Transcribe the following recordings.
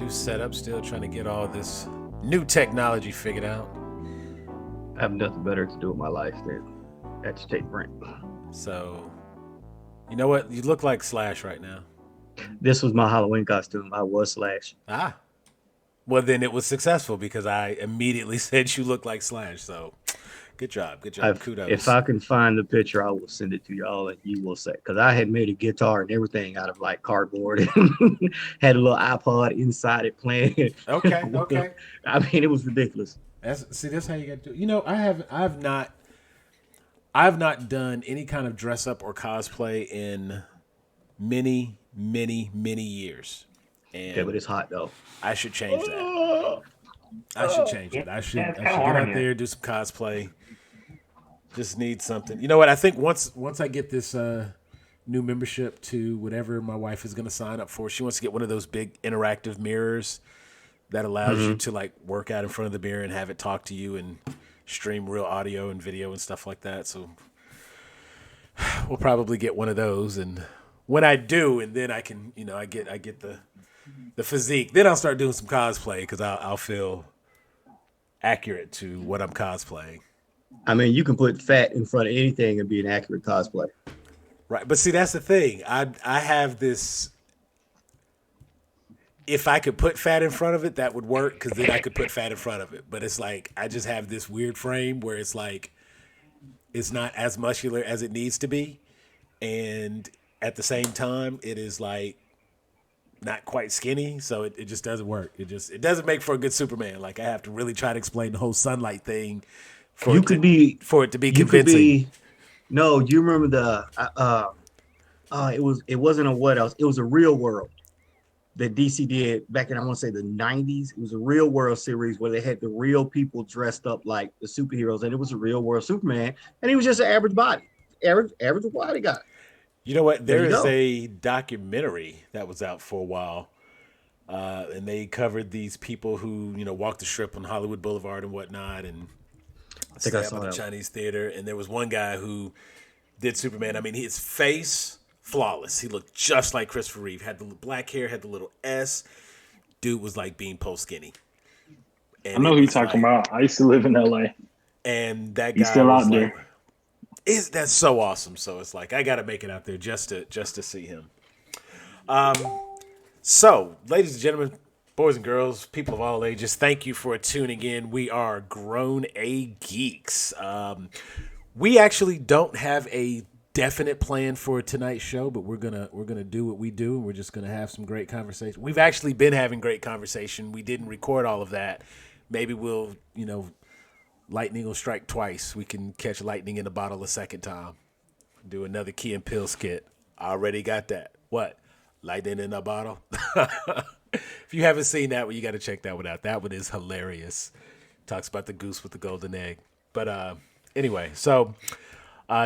Setup, still trying to get all this new technology figured out. I have nothing better to do with my life than agitate Brent. So, you know what? You look like Slash right now. This was my Halloween costume. I was Slash. Ah. Well, then it was successful because I immediately said you look like Slash. So, good job. Good job. Kudos. If I can find the picture, I will send it to y'all and you will say. Because I had made a guitar and everything out of like cardboard and had a little iPod inside it playing. Okay. I mean, it was ridiculous. That's how you got to do it. You know, I've not done any kind of dress up or cosplay in many years. And yeah, but it's hot though. I should change that. I should get out there, do some cosplay. Just need something. You know what? I think once I get this new membership to whatever my wife is going to sign up for, she wants to get one of those big interactive mirrors that allows you to like work out in front of the mirror and have it talk to you and stream real audio and video and stuff like that. So we'll probably get one of those, and when I do, and then I can, I get the physique. Then I'll start doing some cosplay because I'll feel accurate to what I'm cosplaying. I mean, you can put fat in front of anything and be an accurate cosplay. Right, but see, that's the thing. I have this. If I could put fat in front of it, that would work because then I could put fat in front of it. But it's like I just have this weird frame where it's like it's not as muscular as it needs to be, and at the same time, it is like not quite skinny, so it just doesn't work. It doesn't make for a good Superman. Like I have to really try to explain the whole sunlight thing for it to be convincing. No, you remember the it wasn't a what else? It was a Real World that DC did back in, I want to say, the 90s. It was a Real World series where they had the real people dressed up like the superheroes, and it was a real world Superman, and he was just an average body guy. You know what? There is a documentary that was out for a while, and they covered these people who, walked the strip on Hollywood Boulevard and whatnot, and I think I saw the that Chinese theater. And there was one guy who did Superman. I mean, his face, flawless. He looked just like Christopher Reeve. Had the black hair, had the little S. Dude was like being skinny. I know who you're talking about. I used to live in LA. And that guy he's still out there. That's so awesome. So it's like I got to make it out there just to see him. So, ladies and gentlemen, boys and girls, people of all ages, thank you for tuning in. We are Grown A Geeks. We actually don't have a definite plan for tonight's show, but we're gonna do what we do, and we're just gonna have some great conversation. We've actually been having great conversation. We didn't record all of that. Maybe we'll, lightning will strike twice. We can catch lightning in a bottle a second time. Do another Key and Pill skit. I already got that. What? Lightning in a bottle? If you haven't seen that one, you got to check that one out. That one is hilarious. Talks about the goose with the golden egg. But anyway, so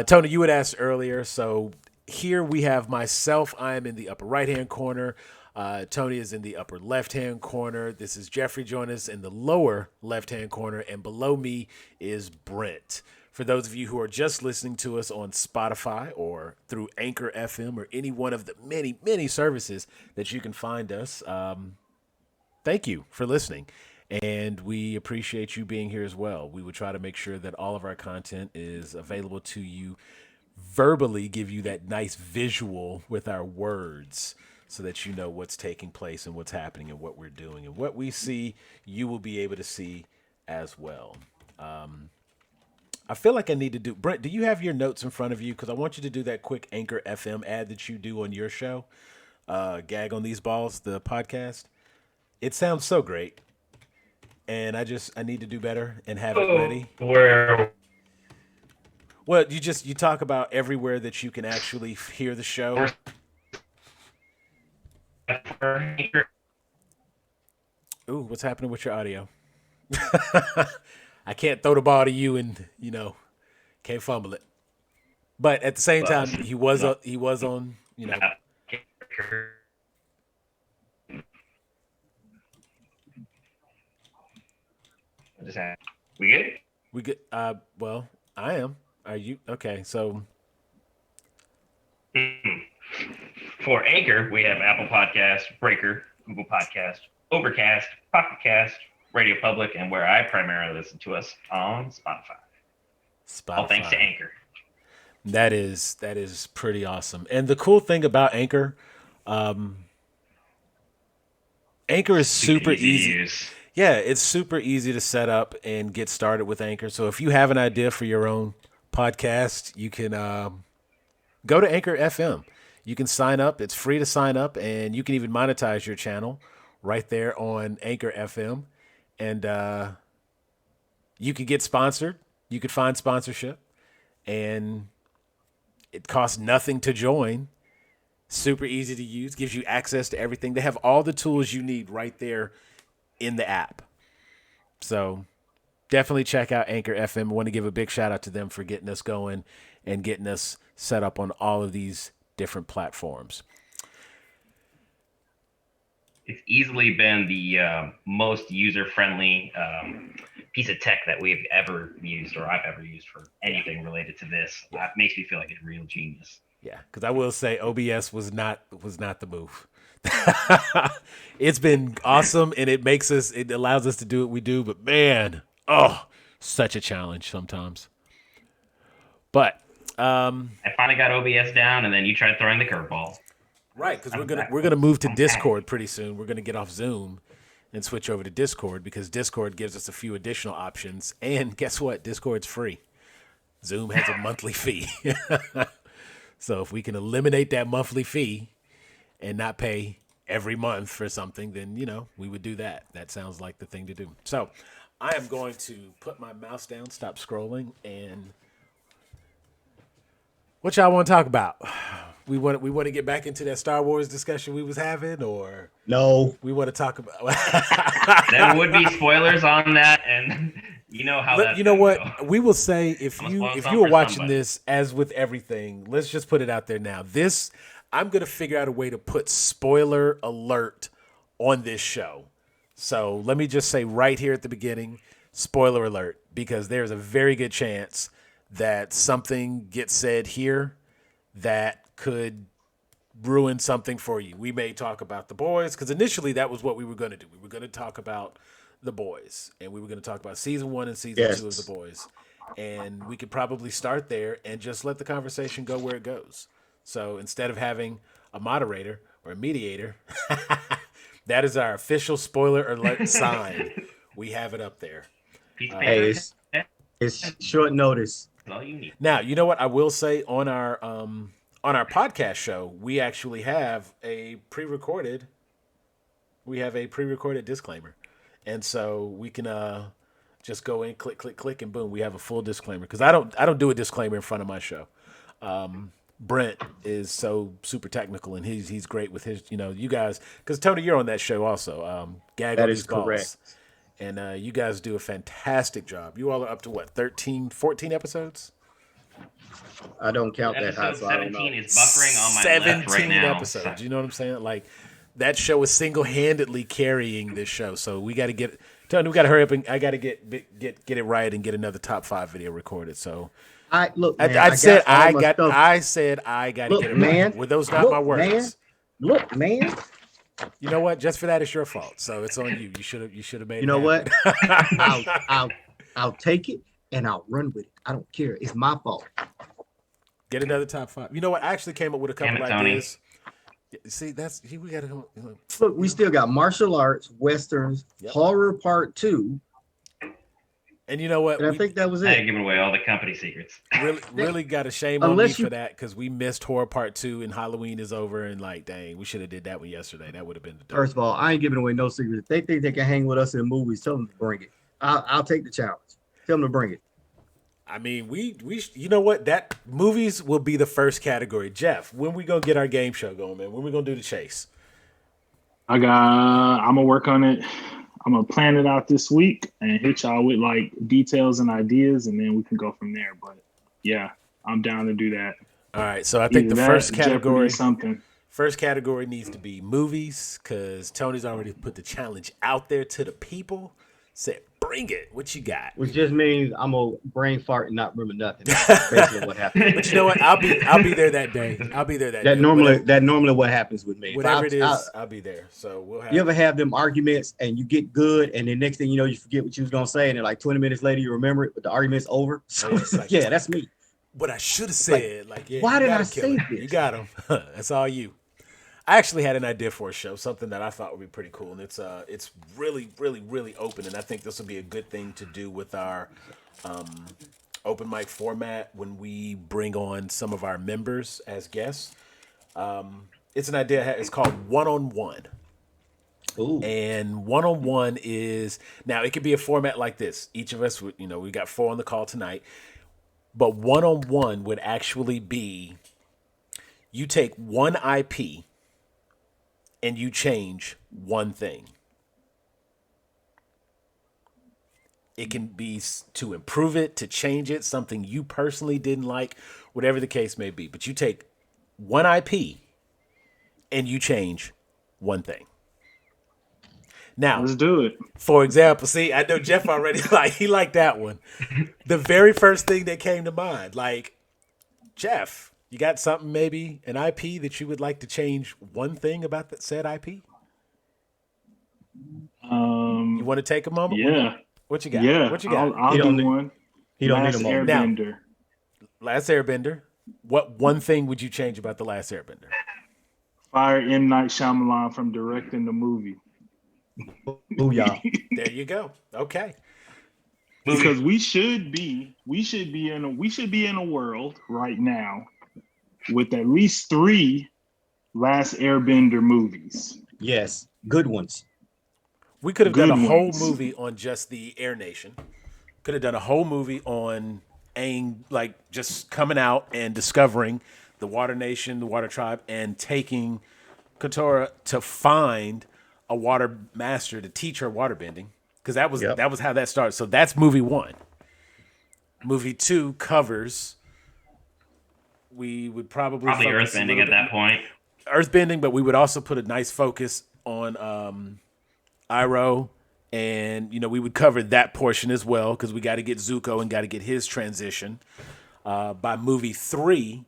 Tony, you had asked earlier. So here we have myself. I am in the upper right-hand corner. Tony is in the upper left-hand corner. This is Jeffrey joining us in the lower left-hand corner. And below me is Brent. For those of you who are just listening to us on Spotify or through Anchor FM or any one of the many, many services that you can find us, thank you for listening. And we appreciate you being here as well. We would try to make sure that all of our content is available to you verbally, give you that nice visual with our words. so that you know what's taking place and what's happening and what we're doing. And what we see, you will be able to see as well. I feel like I need to do, Brent, do you have your notes in front of you? Because I want you to do that quick Anchor FM ad that you do on your show, Gag on These Balls, the podcast. It sounds so great. And I need to do better and have it ready. Where? Well, you talk about everywhere that you can actually hear the show. Ooh, what's happening with your audio? I can't throw the ball to you and, can't fumble it. But at the same time, he was on, We good? We good. Well, I am. Are you? Okay, so. For Anchor, we have Apple Podcast, Breaker, Google Podcast, Overcast, Pocket Cast, Radio Public, and where I primarily listen to us on Spotify. All thanks to Anchor. That is pretty awesome. And the cool thing about Anchor, Anchor is super easy. To use. Yeah, it's super easy to set up and get started with Anchor. So if you have an idea for your own podcast, you can go to Anchor FM. You can sign up. It's free to sign up, and you can even monetize your channel right there on Anchor FM. And you could get sponsored. You could find sponsorship, and it costs nothing to join. Super easy to use. Gives you access to everything. They have all the tools you need right there in the app. So definitely check out Anchor FM. I want to give a big shout out to them for getting us going and getting us set up on all of these different platforms. It's easily been the most user-friendly piece of tech that we've ever used, or I've ever used for anything related to this. That makes me feel like a real genius. Yeah, because I will say OBS was not the move. It's been awesome, and it allows us to do what we do. But man, such a challenge sometimes. But I finally got OBS down, and then you tried throwing the curveball. Right, because we're gonna move to Discord pretty soon. We're gonna get off Zoom and switch over to Discord because Discord gives us a few additional options. And guess what? Discord's free. Zoom has a monthly fee. So if we can eliminate that monthly fee and not pay every month for something, then, we would do that. That sounds like the thing to do. So I am going to put my mouse down, stop scrolling, and what y'all want to talk about? We want to get back into that Star Wars discussion we was having, or no? We want to talk about there would be spoilers on that, and you know how that. You know what? Go. We will say if you were watching this, as with everything, let's just put it out there now. I'm gonna figure out a way to put spoiler alert on this show. So let me just say right here at the beginning, spoiler alert, because there's a very good chance that something gets said here that could ruin something for you. We may talk about The Boys, because initially that was what we were going to do. We were going to talk about The Boys, and we were going to talk about season 1 and season 2 of The Boys. And we could probably start there and just let the conversation go where it goes. So instead of having a moderator or a mediator, that is our official spoiler alert sign. We have it up there. Hey, it's short notice. All you need. Now, you know what I will say on our podcast show, we actually have a pre-recorded disclaimer. And so we can just go in, click, and boom, we have a full disclaimer. Because I don't do a disclaimer in front of my show. Brent is so super technical, and he's great with his, you guys, because Tony, you're on that show also. GAG that is correct. And you guys do a fantastic job. You all are up to what, 13, 14 episodes? I don't count that high, so I don't know. 17 is buffering on my left right now. 17 episodes. You know what I'm saying? Like, that show is single-handedly carrying this show. So we got to get Tony. We got to hurry up, and I got to get it right and get another top 5 video recorded. So I said I got to get it man, right. Were those not my words? Man, look, man. You know what? Just for that, it's your fault. So it's on you. You should have made it. You know what? I'll take it and I'll run with it. I don't care. It's my fault. Get another top 5. You know what? I actually came up with a couple ideas. See, we got to Look, we still got martial arts, westerns, horror part 2. And you know what? And I think that was I it. ain't giving away all the company secrets. Really got a shame on me for that because we missed horror part 2 and Halloween is over and like, dang, we should have did that one yesterday. That would have been the dope. First of all, I ain't giving away no secrets. If they think they can hang with us in movies, tell them to bring it. I'll take the challenge. Tell them to bring it. I mean, we you know what? That movies will be the first category. Jeff, when we gonna get our game show going, man? When we gonna do the chase? I'm gonna work on it. I'm gonna plan it out this week and hit y'all with like details and ideas, and then we can go from there. But yeah, I'm down to do that. All right, so I think Either the that, first category, something. First category needs to be movies because Tony's already put the challenge out there to the people. Said, bring it. What you got? Which just means I'm gonna brain fart and not remember nothing. That's basically what happened. But you know what? I'll be there that day. I'll be there that day. That normally what happens with me. Whatever it is, I'll be there. So we'll have. You ever have them arguments and you get good, and the next thing you know, you forget what you was gonna say, and then like 20 minutes later you remember it, but the argument's over. So like, yeah, that's me. What I should have said, why did I say this? You got him. That's all you. I actually had an idea for a show, something that I thought would be pretty cool, and it's really, really, really open, and I think this will be a good thing to do with our open mic format when we bring on some of our members as guests. It's an idea. It's called one-on-one. Ooh. And one-on-one is now it could be a format like this. Each of us, we got 4 on the call tonight, but one-on-one would actually be you take one IP. And you change one thing. It can be to improve it, to change it, something you personally didn't like, whatever the case may be. But you take one IP and you change one thing. Now, let's do it. For example, see, I know Jeff already he liked that one. The very first thing that came to mind, Jeff, you got something, maybe an IP that you would like to change one thing about that said IP? You want to take a moment? Yeah. What you got? Yeah. What you got? I'll do one. He don't need a moment. Airbender. Last Airbender. What one thing would you change about the Last Airbender? Fire M. Night Shyamalan from directing the movie. Booyah. There you go. Okay. Because we should be in a world right now with at least 3 Last Airbender movies. Yes, good ones. We could have done a whole movie on just the Air Nation. Could have done a whole movie on Aang, just coming out and discovering the Water Nation, the Water Tribe, and taking Katara to find a water master to teach her waterbending. Because that was how that started. So that's movie 1. Movie 2 covers. We would probably earthbending at that point. Earthbending, but we would also put a nice focus on Iroh, and we would cover that portion as well because we got to get Zuko and got to get his transition. By movie 3,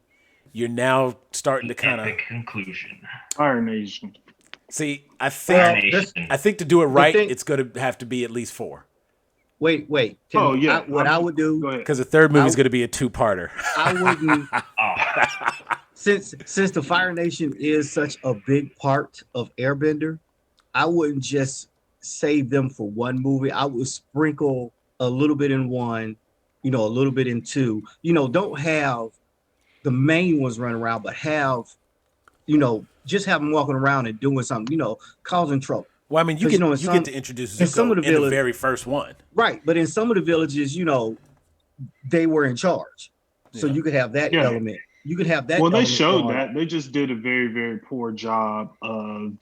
you're now starting to kind of conclusion. Fire Nation. See, I think to do it right, it's going to have to be at least 4. Wait. What I would do, because the third movie is going to be a 2-parter. I wouldn't. Since the Fire Nation is such a big part of Airbender, I wouldn't just save them for one movie. I would sprinkle a little bit in 1, a little bit in 2. Don't have the main ones running around, but have, just have them walking around and doing something, causing trouble. Well, I mean, you get to introduce Zuko in the very first one. Right, but in some of the villages, they were in charge. So you could have that element. You could have that. Well, they showed that. They just did a very, very poor job of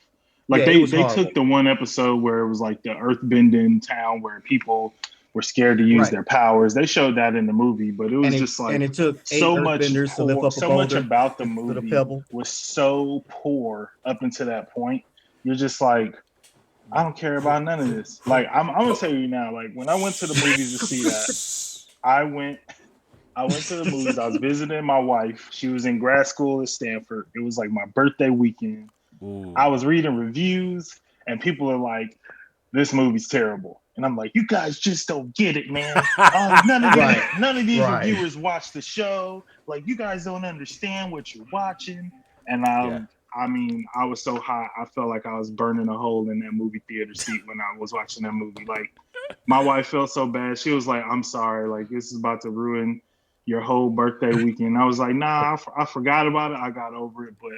they took the one episode where it was like the earthbending town where people were scared to use their powers. They showed that in the movie, but it was and it took so much to lift up so much about the movie was so poor up until that point. You're just like, I don't care about none of this. I'm gonna tell you now, when I went to the movies to see that, I went to the movies. I was visiting my wife. She was in grad school at Stanford. It was my birthday weekend. Ooh. I was reading reviews and people are like, this movie's terrible. And I'm like, you guys just don't get it, man. None of these reviewers watch the show. You guys don't understand what you're watching. And I mean, I was so hot, I felt like I was burning a hole in that movie theater seat when I was watching that movie. Like, my wife felt so bad. She was like, I'm sorry. Like, this is about to ruin your whole birthday weekend. I was like, nah, I forgot about it. I got over it. But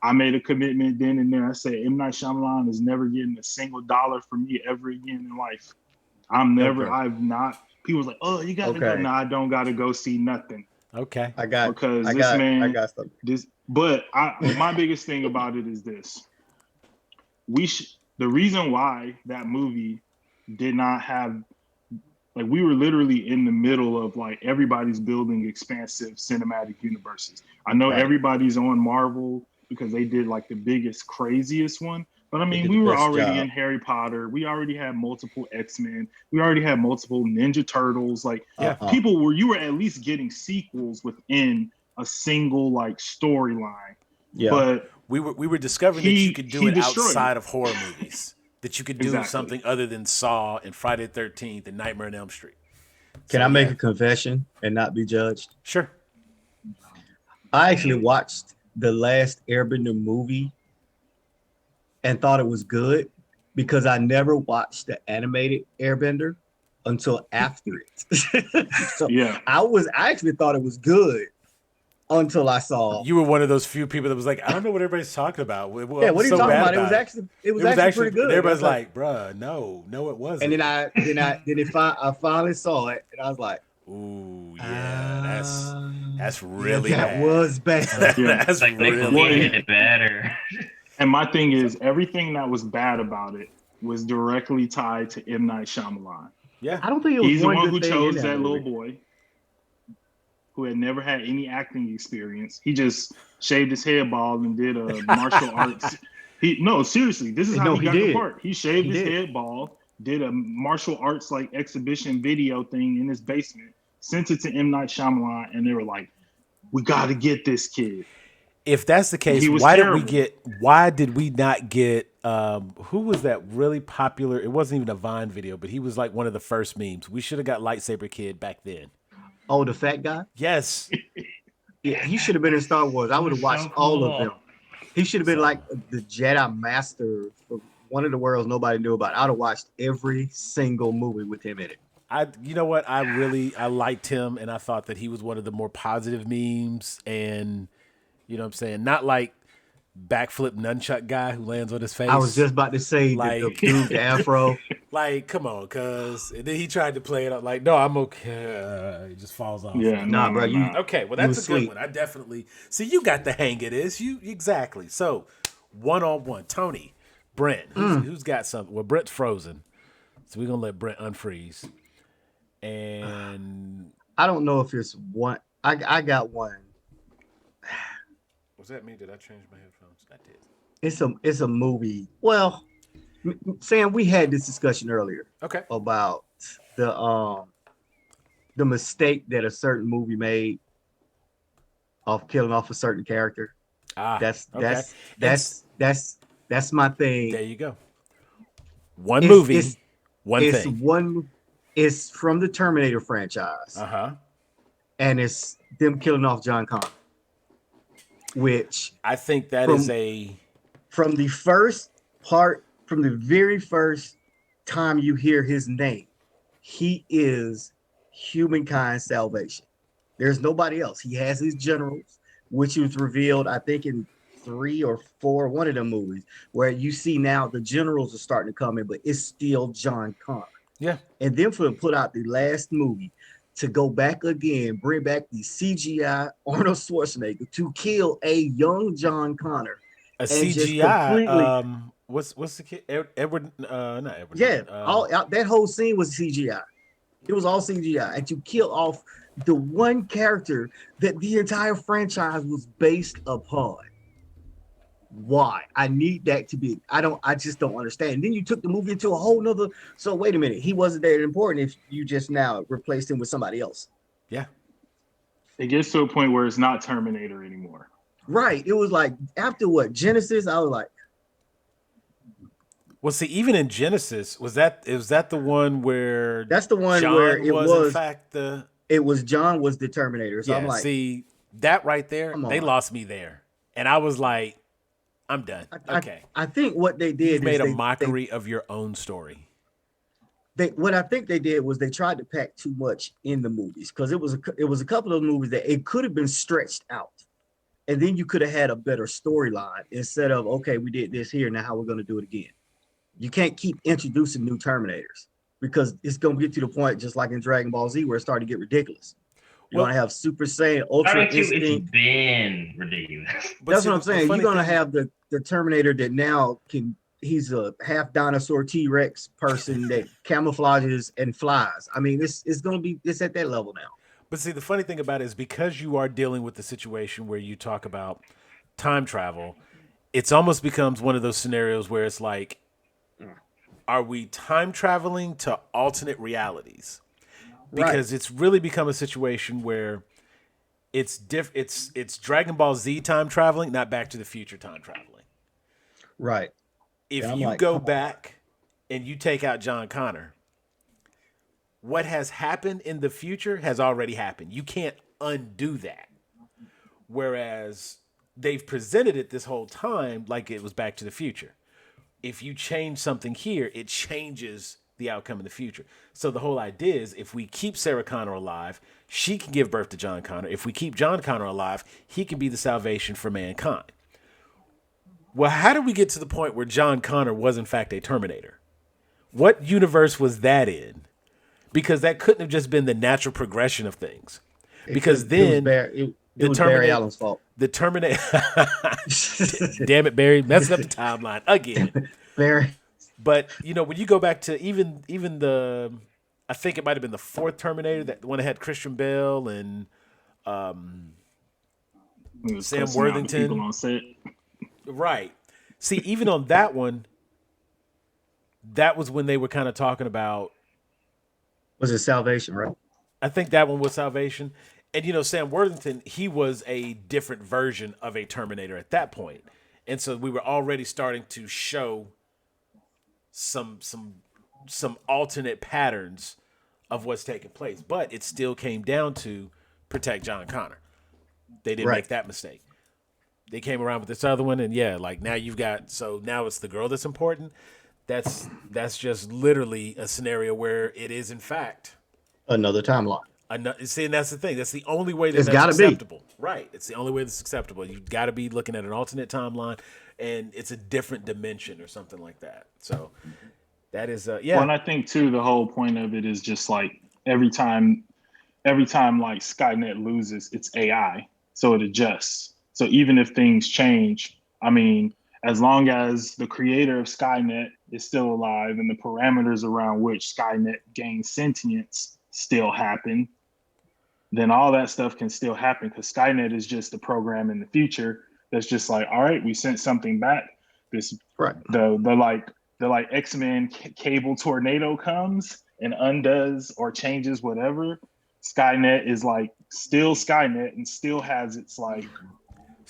I made a commitment then and there. I said, M. Night Shyamalan is never getting a single dollar from me ever again in life. I've not. People was like, oh, you got to go. No, I don't got to go see nothing. Okay. I got something. But my biggest thing about it is this. The reason why that movie did not have, like, we were literally in the middle of, like, everybody's building expansive cinematic universes. I know everybody's on Marvel because they did, like, the biggest, craziest one. But I mean, we were already in Harry Potter. We already had multiple X-Men. We already had multiple Ninja Turtles. Like, you were at least getting sequels within a single, like, storyline. Yeah. But we were discovering that you could do it outside of horror movies. That you could do something other than Saw and Friday the 13th and Nightmare on Elm Street. Can I make a confession and not be judged? Sure. I actually watched the last Airbender movie and thought it was good because I never watched the animated Airbender until after it. So I actually thought it was good until I saw. You were one of those few people that was like, I don't know what everybody's talking about. What are you talking about? It was actually pretty good. Everybody's like, bruh, no, it wasn't. And then I finally saw it, and I was like, ooh, yeah, that's really that bad. was bad. That's like really better. And my thing is, everything that was bad about it was directly tied to M. Night Shyamalan. Yeah, I don't think it was. He's the one who chose that little boy who had never had any acting experience. He just shaved his head bald and did a martial arts. Seriously, this is how he got the part. He shaved his head bald, did a martial arts like exhibition video thing in his basement, sent it to M. Night Shyamalan, and they were like, "We got to get this kid." If that's the case, why did we not get who was that really popular? It wasn't even a Vine video, but he was like one of the first memes. We should have got Lightsaber Kid back then. Oh, the fat guy? Yes. Yeah, he should have been in Star Wars. I would have watched all of them. He should have been like the Jedi Master, one of the worlds nobody knew about. I would have watched every single movie with him in it. You know what? I liked him, and I thought that he was one of the more positive memes, and you know what I'm saying? Not like backflip nunchuck guy who lands on his face. I was just about to say like, the dude, the afro. Like, come on, cuz. And then he tried to play it up like, no, I'm okay. He just falls off. Yeah, bro. Okay, well, that's a good one. I definitely see you got the hang of this. You exactly. So, 1-on-1, Tony, Brent, who's got something? Well, Brent's frozen, so we're gonna let Brent unfreeze. And I don't know if it's one. I got one. Was that me? Did I change my headphones? I did. It's a movie. Well, Sam, we had this discussion earlier. Okay. About the mistake that a certain movie made of killing off a certain character. That's my thing. There you go. One movie, one thing. It's from the Terminator franchise. And it's them killing off John Connor. Which I think that is from the very first time you hear his name, he is humankind's salvation. There's nobody else. He has his generals, which was revealed, I think, in 3 or 4, one of them movies, where you see now the generals are starting to come in, but it's still John Connor. Yeah. And then for them to put out the last movie to go back again, bring back the CGI Arnold Schwarzenegger to kill a young John Connor. A CGI. What's the kid? Edward? Not Edward. Yeah, that whole scene was CGI. It was all CGI, and you kill off the one character that the entire franchise was based upon. Why? I need that to be. I just don't understand. And then you took the movie into a whole nother. So wait a minute, he wasn't that important if you just now replaced him with somebody else. Yeah. It gets to a point where it's not Terminator anymore. Right. It was like after what Genesis, I was like. Well, see, even in Genesis, was that the one where that's the one John where it was in fact it was John was the Terminator. So yeah, I'm like, see that right there, they lost me there, and I was like, I'm done. Okay. I think what they did You've made is a mockery of your own story. what I think they did was they tried to pack too much in the movies, because it was a couple of movies that it could have been stretched out, and then you could have had a better storyline instead of, okay, we did this here, now how we're going to do it again. You can't keep introducing new Terminators, because it's going to get to the point, just like in Dragon Ball Z, where it started to get ridiculous. You're going to have Super Saiyan, Ultra Instinct. It's been ridiculous. That's what I'm saying. You're going to have the Terminator that now he's a half dinosaur T-Rex person that camouflages and flies. I mean, it's at that level now. But see, the funny thing about it is, because you are dealing with the situation where you talk about time travel, it's almost becomes one of those scenarios where it's like, are we time traveling to alternate realities? Because it's really become a situation where it's Dragon Ball Z time traveling, not Back to the Future time traveling. Right. If you go back and you take out John Connor, what has happened in the future has already happened. You can't undo that. Whereas they've presented it this whole time like it was Back to the Future. If you change something here, it changes the outcome in the future. So the whole idea is, if we keep Sarah Connor alive, she can give birth to John Connor. If we keep John Connor alive, he can be the salvation for mankind. Well, how did we get to the point where John Connor was in fact a Terminator? What universe was that in? Because that couldn't have just been the natural progression of things. Because then it was Barry Allen's fault. The Terminator. Damn it, Barry, messing up the timeline again. Barry. But when you go back to even the, I think it might have been the fourth Terminator, that the one that had Christian Bale and Sam Worthington on set. Right. See, even on that one, that was when they were kind of talking about. Was it Salvation, right? I think that one was Salvation. And, Sam Worthington, he was a different version of a Terminator at that point. And so we were already starting to show some alternate patterns of what's taking place. But it still came down to protect John Connor. They didn't make that mistake. They came around with this other one, and now you've got, so now it's the girl that's important. That's just literally a scenario where it is, in fact, another timeline. See, and that's the thing. That's the only way that's acceptable. Right. It's the only way that's acceptable. You've got to be looking at an alternate timeline, and it's a different dimension or something like that. So that is, Well, and I think, too, the whole point of it is just like every time like Skynet loses, it's AI, so it adjusts. So even if things change, I mean, as long as the creator of Skynet is still alive and the parameters around which Skynet gains sentience still happen, then all that stuff can still happen, because Skynet is just a program in the future that's just like, all right, we sent something back. The X-Men cable tornado comes and undoes or changes whatever. Skynet is like still Skynet and still has its like.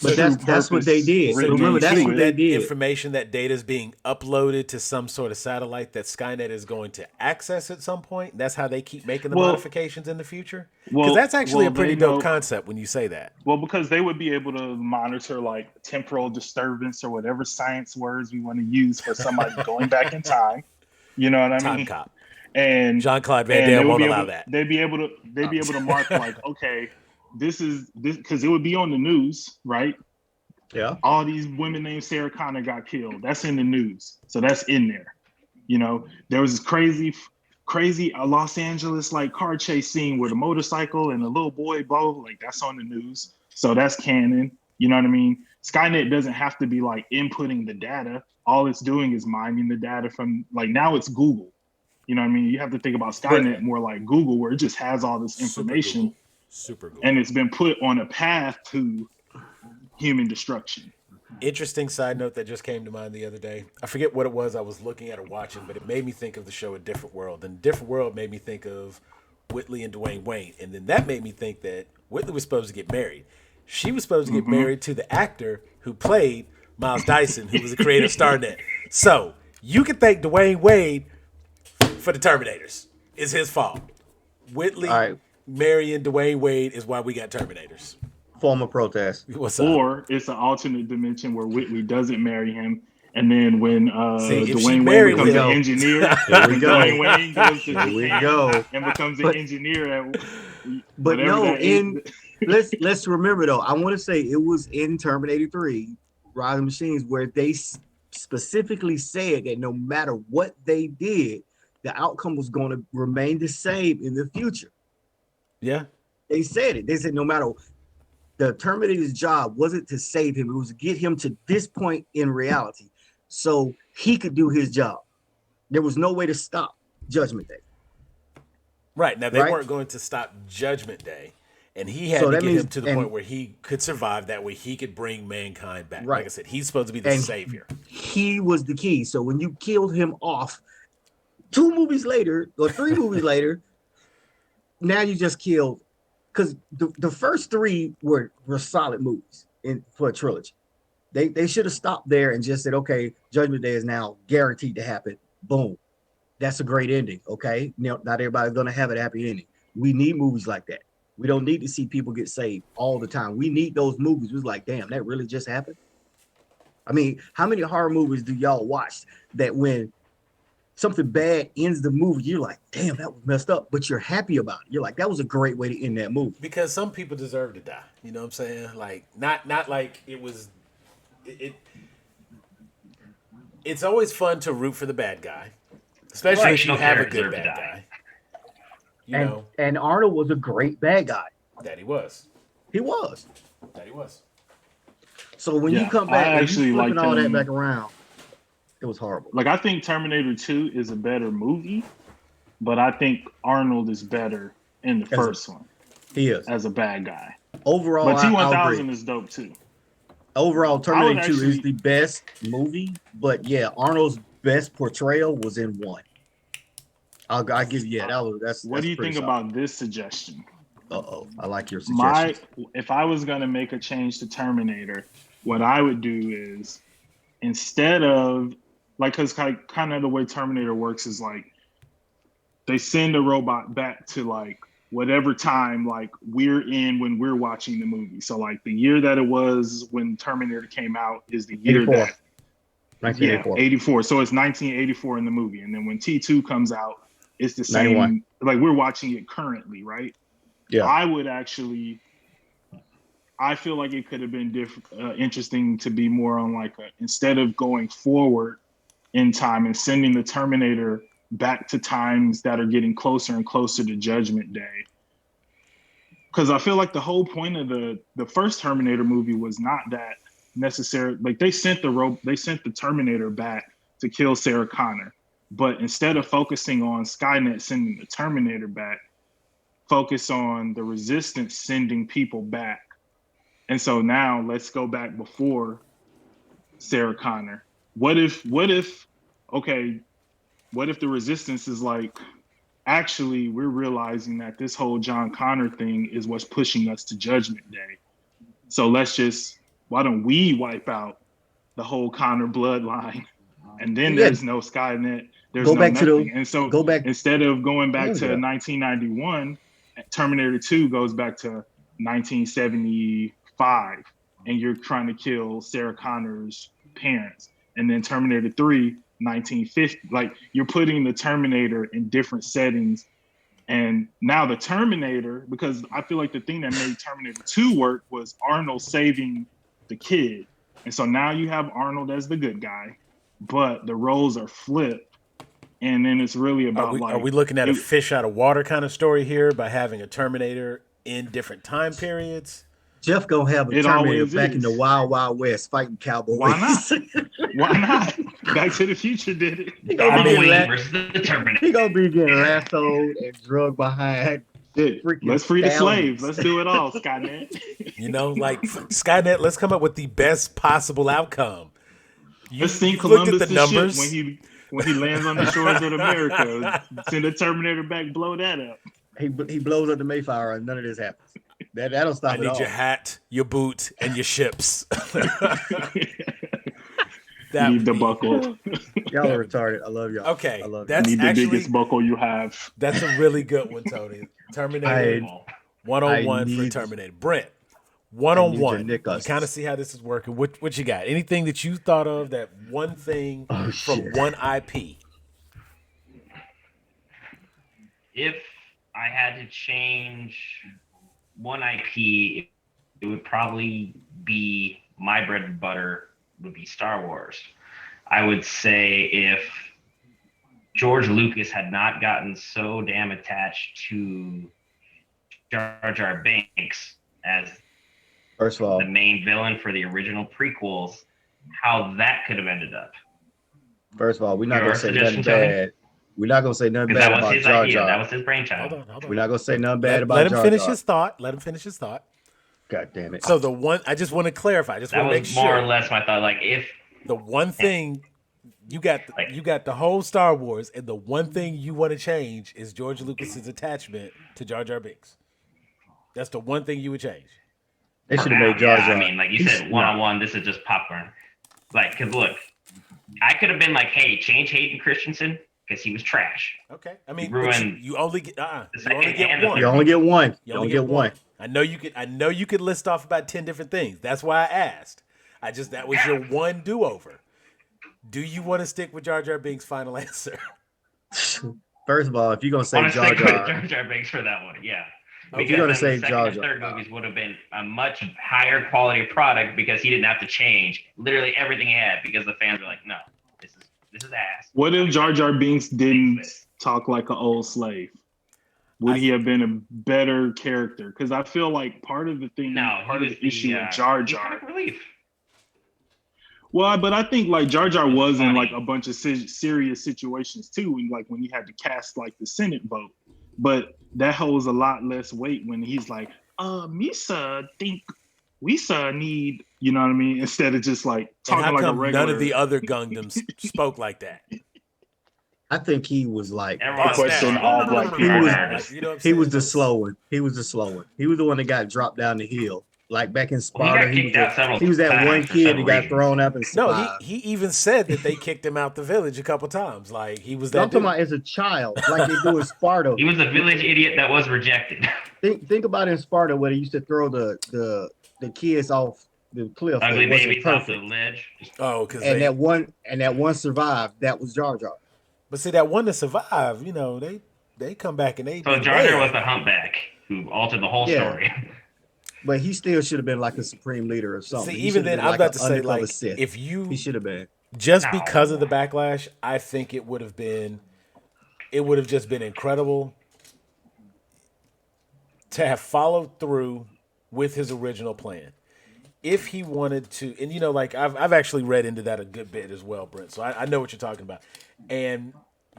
But that's what they did. So remember, that's what they did. Information, that data is being uploaded to some sort of satellite that Skynet is going to access at some point. That's how they keep making the modifications in the future. Because that's actually a pretty dope concept when you say that. Well, because they would be able to monitor like temporal disturbance or whatever science words we want to use for somebody going back in time. You know what I mean? Time cop. And Jean-Claude Van Damme won't allow that. They'd be able to mark like, okay, this because it would be on the news, right? Yeah. All these women named Sarah Connor got killed. That's in the news. So that's in there. There was this crazy Los Angeles like car chase scene with a motorcycle and a little boy, blah, blah, like that's on the news. So that's canon. You know what I mean? Skynet doesn't have to be like inputting the data. All it's doing is mining the data from, like, now it's Google. You know what I mean? You have to think about Skynet more like Google, where it just has all this information. Super Google. And it's been put on a path to human destruction. Interesting side note that just came to mind the other day. I forget what it was I was looking at or watching, but it made me think of the show A Different World. And Different World made me think of Whitley and Dwayne Wayne. And then that made me think that Whitley was supposed to get married. She was supposed to get married to the actor who played Miles Dyson, who was the creator of Starnet. So you can thank Dwayne Wade for the Terminators. It's his fault. Whitley marrying Dwayne Wade is why we got Terminators. Form of protest. What's up? Or it's an alternate dimension where Whitley doesn't marry him. And then when Dwayne Wayne becomes an engineer, Here we go. Dwayne Wayne goes to Here we Japan go. and becomes an engineer at But whatever no, that is. let's remember though. I want to say it was in Terminator 3, Rise of the Machines, where they specifically said that no matter what they did, the outcome was going to remain the same in the future. Yeah. They said it. They said no matter, the Terminator's job wasn't to save him; it was to get him to this point in reality, so he could do his job. There was no way to stop Judgment Day. Right. Now, they weren't going to stop Judgment Day, and he had to get him to the point where he could survive. That way, he could bring mankind back. Right. Like I said, he's supposed to be the savior. He was the key. So when you killed him off 2 movies later or 3 movies later, now you just killed, because the first 3 were solid movies for a trilogy. They should have stopped there and just said, okay, Judgment Day is now guaranteed to happen. Boom. That's a great ending. Okay. Now, not everybody's going to have a happy ending. We need movies like that. We don't need to see people get saved all the time. We need those movies. It was like, damn, that really just happened. I mean, how many horror movies do y'all watch that when something bad ends the movie, you're like, damn, that was messed up, but you're happy about it. You're like, that was a great way to end that movie. Because some people deserve to die. You know what I'm saying? Like, not like it was. It's always fun to root for the bad guy, especially if you have a good bad guy. You know, and Arnold was a great bad guy. That he was. He was. That he was. So when you come back, actually flipping all that back around, it was horrible. Like, I think Terminator 2 is a better movie, but I think Arnold is better in the first one. He is. As a bad guy. Overall, but T-1000 is dope too. Overall, Terminator 2 is the best movie, but yeah, Arnold's best portrayal was in 1. I'll give you that's. What do you think about this suggestion? I like your suggestion. If I was gonna make a change to Terminator, what I would do is, instead of because kind of the way Terminator works is like they send a robot back to like whatever time like we're in when we're watching the movie. So like the year that it was when Terminator came out is the year 84. that 1984. 84. So it's 1984 in the movie, and then when T2 comes out, it's the same. 91. Like we're watching it currently, right? Yeah. I feel like it could have been interesting to be more on like instead of going forward in time and sending the Terminator back to times that are getting closer and closer to Judgment Day. Because I feel like the whole point of the first Terminator movie was not that necessary. Like they sent the Terminator back to kill Sarah Connor, but instead of focusing on Skynet sending the Terminator back, focus on the Resistance sending people back. And so now let's go back before Sarah Connor. What if the Resistance is like, actually, we're realizing that this whole John Connor thing is what's pushing us to Judgment Day. So why don't we wipe out the whole Connor bloodline? And then there's no Skynet, there's nothing. And so instead of going back to 1991, Terminator 2 goes back to 1975, and you're trying to kill Sarah Connor's parents. And then Terminator 3, 1950, like you're putting the Terminator in different settings. And now the Terminator, because I feel like the thing that made Terminator 2 work was Arnold saving the kid. And so now you have Arnold as the good guy, but the roles are flipped. And then it's really about are we looking at a fish out of water kind of story here by having a Terminator in different time periods? Jeff gonna have a Terminator back in the Wild Wild West fighting cowboys. Why not? Why not? Back to the Future did it. He gonna be getting lassoed and drugged behind. Let's free the slaves. Let's do it all, Skynet. You know, like Skynet, let's come up with the best possible outcome. Let's think Columbus the numbers when he lands on the shores of America. Send the Terminator back, blow that up. He blows up the Mayflower and none of this happens. That'll stop it all. I need your hat, your boot, and your ships. You need the buckle. Y'all are retarded. I love y'all. Okay, I love that's you need the biggest buckle you have. That's a really good one, Tony. Terminator 101 for Terminator. Brent, one on Ninja one. You Nickers. kind of see how this is working. What you got? Anything that you thought of that one thing from one IP? If I had to change one IP, it would probably be my bread and butter would be Star Wars. I would say if George Lucas had not gotten so damn attached to Jar Jar Binks as First of all, the main villain for the original prequels, how that could have ended up. First of all, we're not Your gonna say suggestion, nothing Tony? bad. We're not gonna say nothing Because bad that was about his Jar idea. Jar. That was his brainchild. Hold on. We're not gonna say nothing bad about Let him Jar finish Jar. his thought. Let him finish his thought. God damn it. So the one, I just want to clarify. I just That want to make was sure. more or less my thought. Like if The one thing you got, you got the whole Star Wars, and the one thing you want to change is George Lucas's attachment to Jar Jar Binks. That's the one thing you would change. They should have made Jar Jar. I mean, like you said, one-on-one, this is just popcorn. Like, because look, I could have been like, hey, change Hayden Christensen because he was trash. Okay, I mean, Ruined you only get the you only second and get the one. You only get one. You only get one. I know you could list off about 10 different things. That's why I asked. That was your one do-over. Do you want to stick with Jar Jar Binks' final answer? First of all, if you're gonna say Honestly, Jar Jar, Jar Jar Binks for that one, yeah. if you're gonna Because then say the second Jar and Jar, third movies would have been a much higher quality of product because he didn't have to change literally everything he had because the fans were like, no, this is ass. What if Jar Jar Binks didn't talk like an old slave? Would he have been a better character? Because I feel like part of the thing, part of the issue with Jar Jar. Relief. Well, but I think like Jar Jar was in like a bunch of serious situations too, and like when he had to cast like the Senate vote. But that holds a lot less weight when he's like, Misa think we need, you know what I mean? Instead of just like talking like a regular. None of the other Gundams spoke like that. I think he was like I question all black people. He was the slow one. He was the slow one. He was the one that got dropped down the hill. Like back in Sparta, he was that one kid that got thrown up and survived. No, he even said that they kicked him out the village a couple times. Like he was that. I'm talking about as a child, like they do in Sparta. He was a village idiot that was rejected. Think about in Sparta where they used to throw the kids off the cliff. Ugly babies off the ledge. Oh, because that one survived. That was Jar Jar. But see, that one that survived, they come back and they. So Jar Jar was the humpback who altered the whole story. But he still should have been like a supreme leader or something. See, even then, I'm about to say, like, if you he should have been just because of the backlash, I think it would have just been incredible to have followed through with his original plan. If he wanted to, and like I've actually read into that a good bit as well, Brent. So I know what you're talking about. And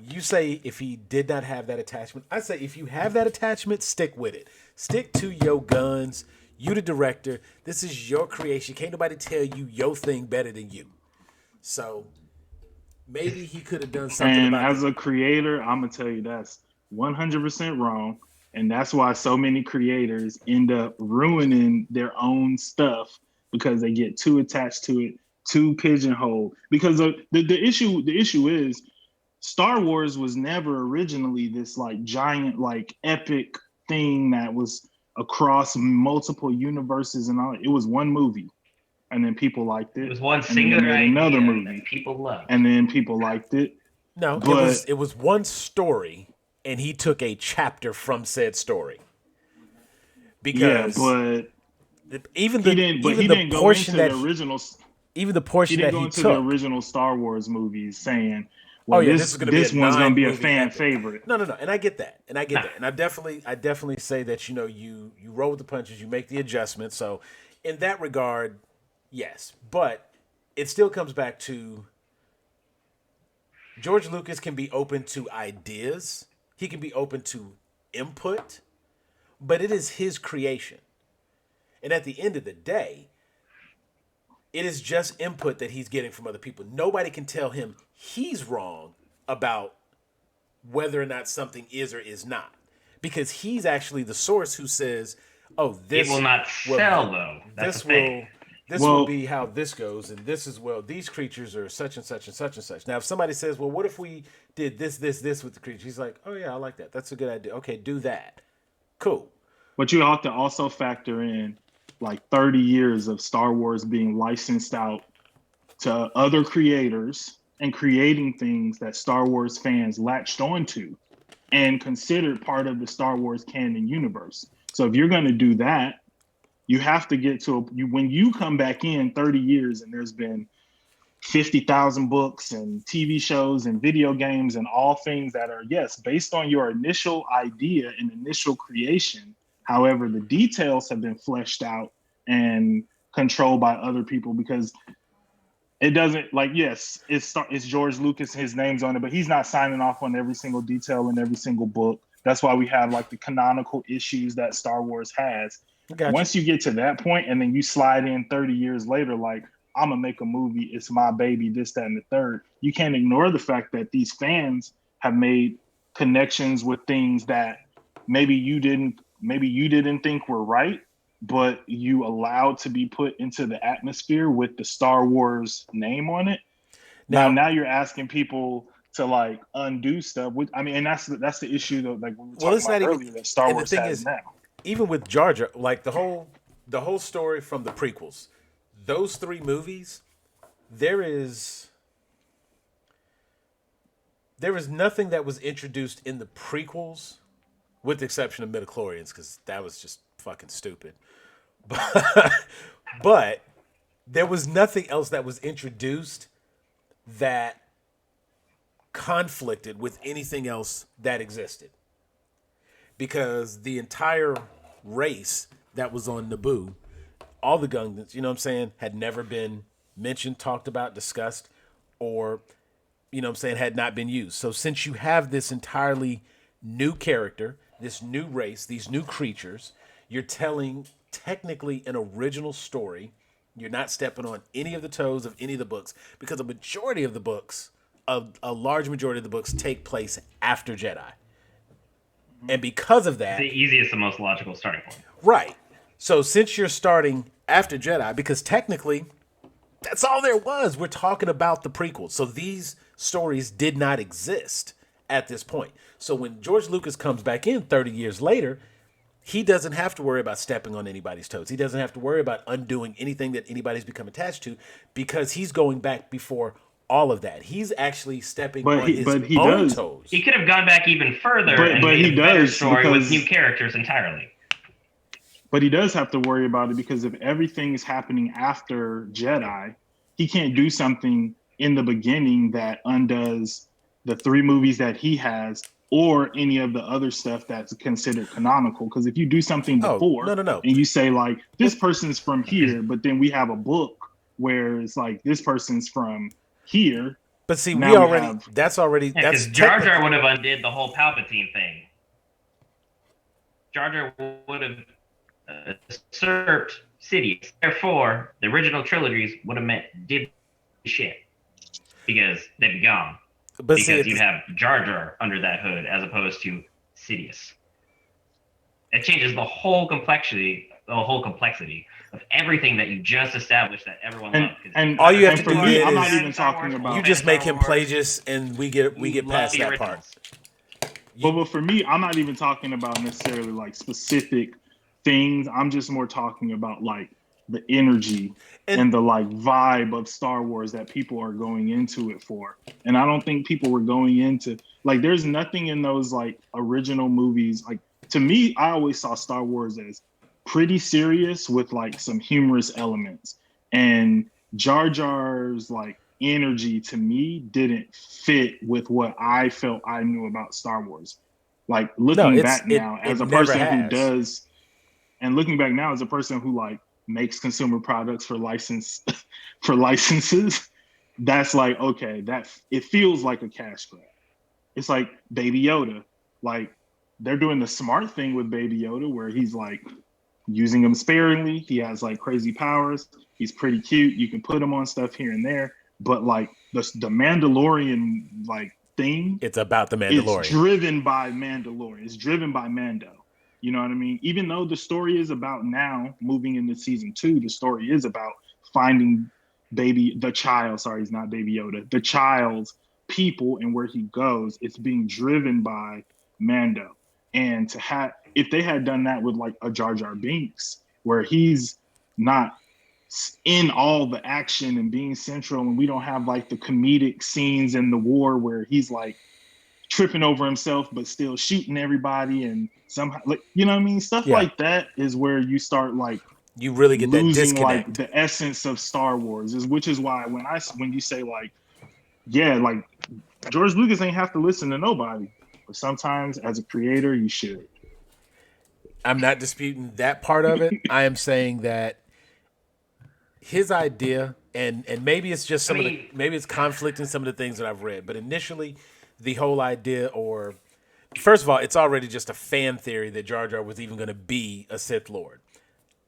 you say if he did not have that attachment, I say if you have that attachment, stick with it. Stick to your guns. You the director. This is your creation. Can't nobody tell you your thing better than you. So maybe he could have done something. And as a creator, I'm gonna tell you that's 100% wrong. And that's why so many creators end up ruining their own stuff because they get too attached to it, too pigeonholed. Because the issue is Star Wars was never originally this like giant, like epic thing that was across multiple universes and all. It was one movie, and then people liked it. It was one singular idea another movie people loved, and then people liked it. No, it was one story, and he took a chapter from said story. Because even the portion that the original Star Wars movies saying, well, this one's going to be a fan favorite. No, and I get that, and I I definitely say that you roll with the punches, you make the adjustments. So in that regard, yes, but it still comes back to George Lucas can be open to ideas, he can be open to input, but it is his creation, and at the end of the day, it is just input that he's getting from other people. Nobody can tell him he's wrong about whether or not something is or is not. Because he's actually the source who says, oh, this it will not sell, though. This will be how this goes, and this is, these creatures are such and such and such and such. Now, if somebody says, well, what if we did this with the creature? He's like, oh, yeah, I like that. That's a good idea. Okay, do that. Cool. But you have to also factor in like 30 years of Star Wars being licensed out to other creators and creating things that Star Wars fans latched onto and considered part of the Star Wars canon universe. So if you're going to do that, you have to get to when you come back in 30 years and there's been 50,000 books and TV shows and video games and all things that are, yes, based on your initial idea and initial creation. However, the details have been fleshed out and controlled by other people because it doesn't, like, yes, it's George Lucas, his name's on it, but he's not signing off on every single detail in every single book. That's why we have like the canonical issues that Star Wars has. Gotcha. Once you get to that point and then you slide in 30 years later, like, I'm gonna make a movie, it's my baby, this, that, and the third. You can't ignore the fact that these fans have made connections with things that maybe you didn't think were right, but you allowed to be put into the atmosphere with the Star Wars name on it. Now you're asking people to like undo stuff. And that's the issue though, like we were talking about earlier, that Star Wars has now. Even with Jar Jar, like the whole story from the prequels, those 3 movies, there is nothing that was introduced in the prequels, with the exception of midichlorians, because that was just fucking stupid. But there was nothing else that was introduced that conflicted with anything else that existed. Because the entire race that was on Naboo, all the Gungans, you know what I'm saying, had never been mentioned, talked about, discussed, or, you know what I'm saying, had not been used. So since you have this entirely new character, this new race, these new creatures, you're telling technically an original story. You're not stepping on any of the toes of any of the books, because a majority of the books, a large majority of the books take place after Jedi. And because of that, the easiest and most logical starting point. Right. So since you're starting after Jedi, because technically that's all there was, we're talking about the prequels. So these stories did not exist at this point. So when George Lucas comes back in 30 years later, he doesn't have to worry about stepping on anybody's toes. He doesn't have to worry about undoing anything that anybody's become attached to, because he's going back before all of that. He's actually stepping on his own toes. He could have gone back even further and made a better story with new characters entirely. But he does have to worry about it, because if everything is happening after Jedi, he can't do something in the beginning that undoes the 3 movies that he has or any of the other stuff that's considered canonical. Because if you do something before and you say like, this person's from here, but then we have a book where it's like, this person's from here. But see, that's Jar Jar would have undid the whole Palpatine thing. Jar Jar would have usurped Sidious. Therefore, the original trilogies would have did shit, because they'd be gone. But because you'd have Jar Jar under that hood as opposed to Sidious. It changes the whole complexity of everything that you just established that everyone loved. And all you have to do is, I'm not even talking about, you just make him Plagueis, and we get past that part. But for me, I'm not even talking about necessarily like specific things. I'm just more talking about like the energy and the like vibe of Star Wars that people are going into it for. And I don't think people were going into, like, there's nothing in those like original movies. Like, to me, I always saw Star Wars as pretty serious with like some humorous elements. And Jar Jar's like energy to me didn't fit with what I felt I knew about Star Wars. Like, looking back now as a person who does, and looking back now as a person who like makes consumer products for licenses, that's like, okay, that it feels like a cash grab. It's like Baby Yoda. Like, they're doing the smart thing with Baby Yoda where he's like using him sparingly. He has like crazy powers. He's pretty cute. You can put him on stuff here and there, but like the Mandalorian like thing, it's about the Mandalorian. It's driven by Mandalorian. It's driven by Mando. You know what I mean? Even though the story is about now moving into season 2, the story is about finding the child's people and where he goes. It's being driven by Mando. And if they had done that with like a Jar Jar Binks, where he's not in all the action and being central, and we don't have like the comedic scenes in the war where he's like tripping over himself but still shooting everybody and somehow, like, you know what I mean, stuff like that is where you start like you really get that disconnect, like the essence of Star Wars, which is why when you say like, yeah, like George Lucas ain't have to listen to nobody, but sometimes as a creator you should. I'm not disputing that part of it. I am saying that his idea, and maybe it's just maybe it's conflicting some of the things that I've read, but initially the whole idea, or first of all, it's already just a fan theory that Jar Jar was even going to be a Sith Lord.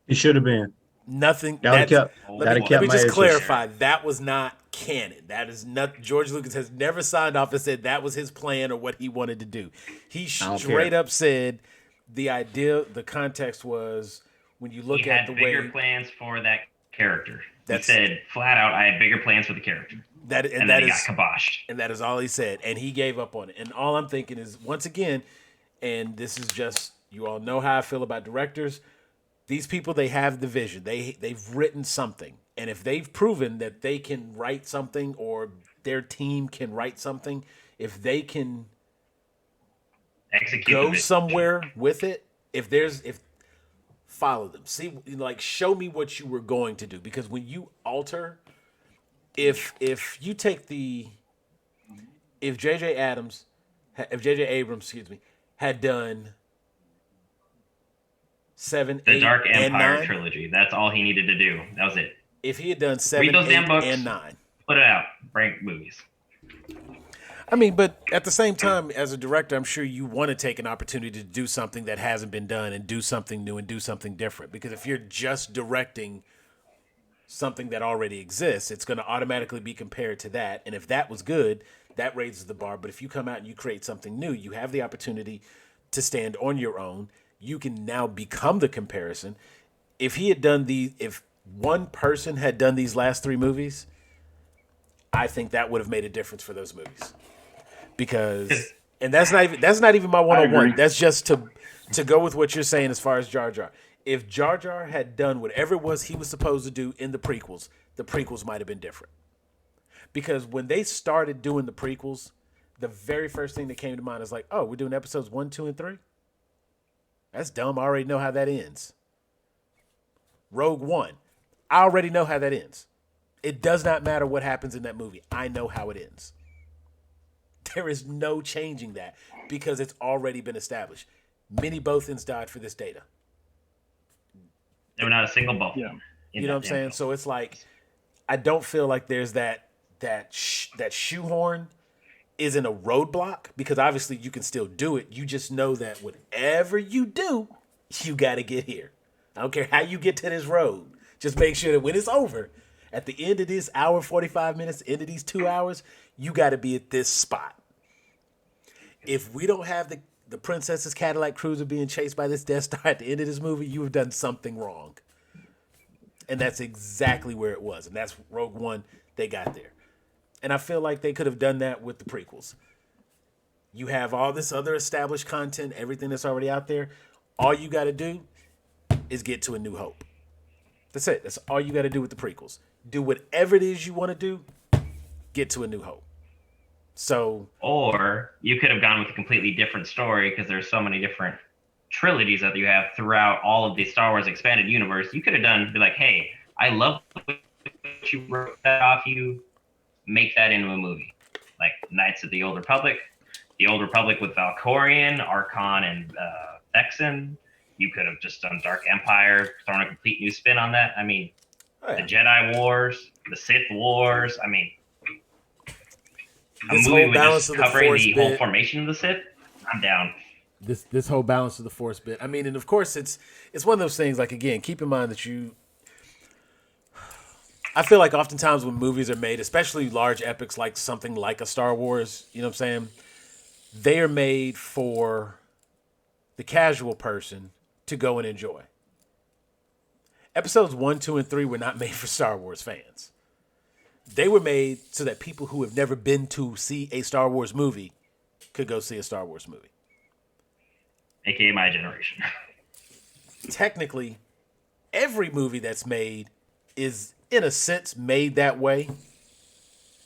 It should have been. Nothing. Let me just clarify. That was not canon. That is not. George Lucas has never signed off and said that was his plan or what he wanted to do. He straight up said the idea, the context was when you look at the way he had bigger plans for that character. He said flat out, "I had bigger plans for the character." And then he got kiboshed. And that is all he said, and he gave up on it. And all I'm thinking is, once again, and this is just, you all know how I feel about directors. These people, they have the vision. They've written something. And if they've proven that they can write something, or their team can write something, if they can go somewhere with it, if follow them. See, like, show me what you were going to do. Because when you alter, if you take if J.J. Abrams, had done 7, the 8, Dark Empire 9 trilogy. That's all he needed to do. That was it. If he had done 7, 8, and 9, put it out. Break movies. I mean, but at the same time, as a director, I'm sure you want to take an opportunity to do something that hasn't been done and do something new and do something different. Because if you're just directing something that already exists, it's going to automatically be compared to that. And if that was good, that raises the bar. But if you come out and you create something new, you have the opportunity to stand on your own. You can now become the comparison. If one person had done these last 3 movies, I think that would have made a difference for those movies. Because, and that's not even my one-on-one. That's just to go with what you're saying as far as Jar Jar. If Jar Jar had done whatever it was he was supposed to do in the prequels might have been different. Because when they started doing the prequels, the very first thing that came to mind is like, oh, we're doing episodes 1, 2, and 3? That's dumb. I already know how that ends. Rogue One. I already know how that ends. It does not matter what happens in that movie. I know how it ends. There is no changing that because it's already been established. Many Bothans died for this data. There were not a single Bothan. Yeah. You know what I'm saying? So it's like, I don't feel like there's that shoehorn isn't a roadblock, because obviously you can still do it. You just know that whatever you do, you got to get here. I don't care how you get to this road. Just make sure that when it's over, at the end of this hour, 45 minutes, end of these 2 hours, you got to be at this spot. If we don't have the Princess's Cadillac Cruiser being chased by this Death Star at the end of this movie, you have done something wrong. And that's exactly where it was. And that's Rogue One. They got there. And I feel like they could have done that with the prequels. You have all this other established content, everything that's already out there. All you got to do is get to A New Hope. That's it. That's all you got to do with the prequels. Do whatever it is you want to do. Get to A New Hope. So, or you could have gone with a completely different story, because there's so many different trilogies that you have throughout all of the Star Wars expanded universe. You could have be like, hey, I love what you wrote that off. You make that into a movie, like Knights of the Old Republic with Valkorion, Archon, and Vexen. You could have just done Dark Empire, thrown a complete new spin on that. I mean, the Jedi Wars, the Sith Wars. I mean, a movie with just covering the whole formation of the Sith. I'm down. This whole balance of the Force bit. I mean, and of course, it's one of those things. Like, again, keep in mind that I feel like oftentimes when movies are made, especially large epics like something like a Star Wars, you know what I'm saying? They are made for the casual person to go and enjoy. Episodes 1, 2, and 3 were not made for Star Wars fans. They were made so that people who have never been to see a Star Wars movie could go see a Star Wars movie. AKA my generation. Technically, every movie that's made is, in a sense, made that way.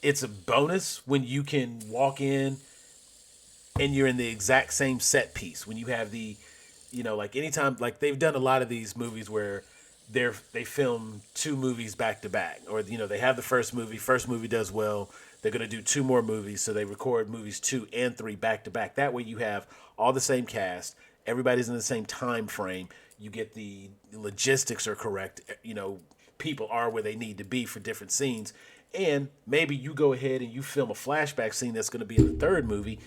It's a bonus when you can walk in and you're in the exact same set piece. When you have the, like anytime, like they've done a lot of these movies where they film two movies back to back, or they have the first movie does well, they're going to do two more movies, so they record movies 2 and 3 back to back. That way you have all the same cast, everybody's in the same time frame, you get the logistics are correct, people are where they need to be for different scenes, and maybe you go ahead and you film a flashback scene that's going to be in the third movie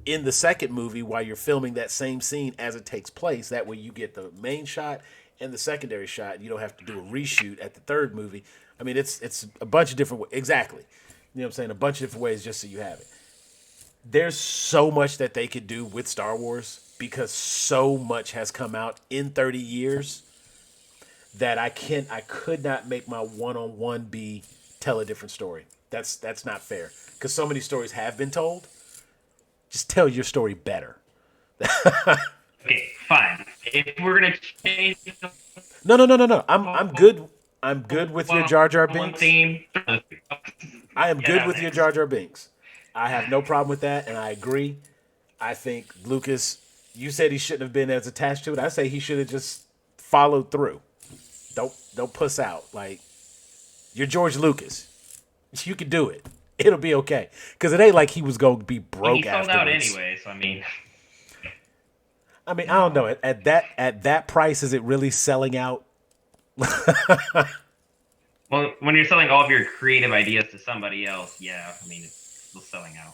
in the second movie while you're filming that same scene as it takes place. That way you get the main shot and the secondary shot. You don't have to do a reshoot at the third movie. I mean, it's a bunch of different ways. Exactly. You know what I'm saying? A bunch of different ways just so you have it. There's so much that they could do with Star Wars because so much has come out in 30 years that I could not make my one-on-one be tell a different story. That's not fair because so many stories have been told. Just tell your story better. Okay, fine. If we're gonna change, No. I'm good. I'm good with your Jar Jar Binks. I am good with your Jar Jar Binks. I have no problem with that, and I agree. I think Lucas, you said he shouldn't have been as attached to it. I say he should have just followed through. Don't puss out. Like, you're George Lucas. You can do it. It'll be okay. Because it ain't like he was going to be broke afterwards. He sold out anyway, so I don't know. At that price, is it really selling out? Well, when you're selling all of your creative ideas to somebody else, yeah, it's still selling out.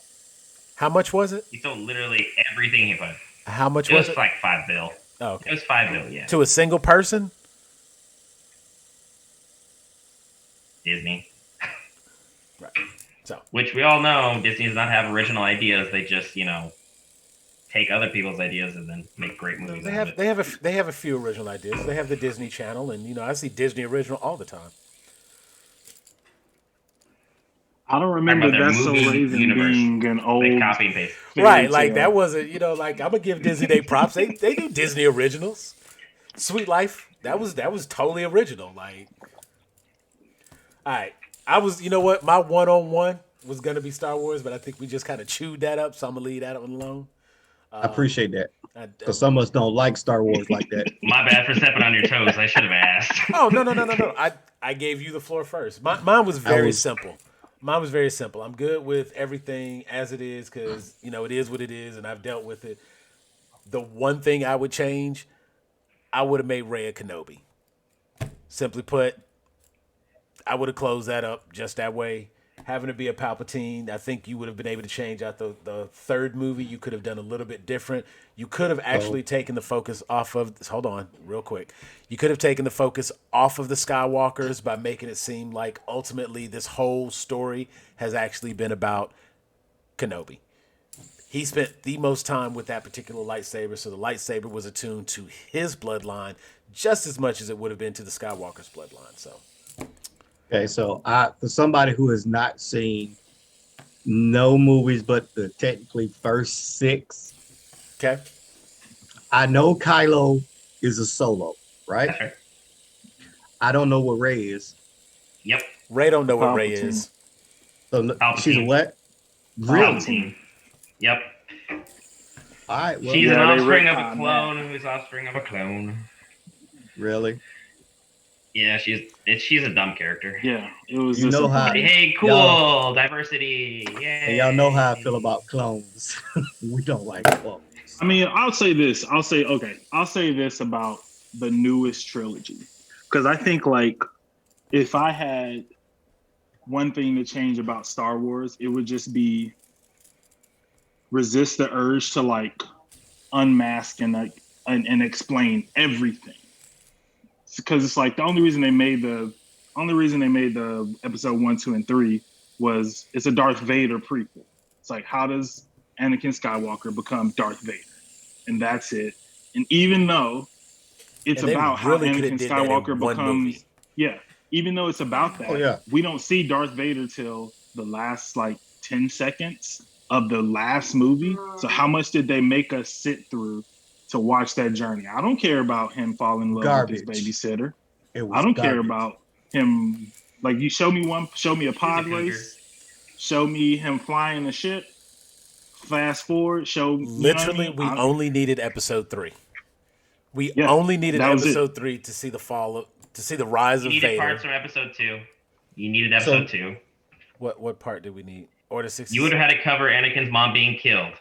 How much was it? He sold literally everything he put. How much was it? It was like $5 billion. Oh, okay. It was $5 billion, yeah. To a single person? Disney. Right. So, which we all know, Disney does not have original ideas. They just, take other people's ideas and then make great movies. They have a few original ideas. They have the Disney Channel, and I see Disney original all the time. I don't remember That's So Raven being an old. They copy and paste. Right, like that wasn't. Like I'm gonna give Disney their props. They do Disney originals. Sweet Life. That was totally original. Like, all right. I was, what? My one-on-one was going to be Star Wars, but I think we just kind of chewed that up, so I'm going to leave that one alone. I appreciate that. Because some of us don't like Star Wars like that. My bad for stepping on your toes. I should have asked. Oh, no. I gave you the floor first. Mine was very simple. Mine was very simple. I'm good with everything as it is because, it is what it is, and I've dealt with it. The one thing I would change, I would have made Rey a Kenobi. Simply put, I would have closed that up just that way. Having to be a Palpatine, I think you would have been able to change out the third movie. You could have done a little bit different. You could have actually taken the focus off of this. Hold on, real quick. You could have taken the focus off of the Skywalkers by making it seem like ultimately this whole story has actually been about Kenobi. He spent the most time with that particular lightsaber, so the lightsaber was attuned to his bloodline just as much as it would have been to the Skywalker's bloodline. So. Okay, so for somebody who has not seen no movies but the technically first 6, okay, I know Kylo is a Solo, right? Sure. I don't know what Rey is. Yep. Rey don't know what Rey is. So she's a what? Really? Palpatine. Yep. All right. Well, she's an offspring of a clone who's offspring of a clone. Really? Yeah, she's a dumb character. Yeah, it was. Hey, cool diversity. Yay. And y'all know how I feel about clones. We don't like clones. I mean, I'll say this. I'll say this about the newest trilogy, because I think if I had one thing to change about Star Wars, it would just be resist the urge to unmask and explain everything. Because it's the only reason they made the episode 1, 2, and 3 was it's a Darth Vader prequel. It's how does Anakin Skywalker become Darth Vader? And that's it. And even though it's about how Anakin Skywalker becomes, even though it's about that, we don't see Darth Vader till the last 10 seconds of the last movie. So how much did they make us sit through to watch that journey? I don't care about him falling in love with his babysitter. I don't care about him. Like, you show me a pod race, show me him flying the ship. Fast forward, Literally, we only needed episode 3. We only needed episode 3 to see the rise of Vader. You needed parts from episode 2. You needed episode 2. What part did we need? Order 66. You would have had to cover Anakin's mom being killed.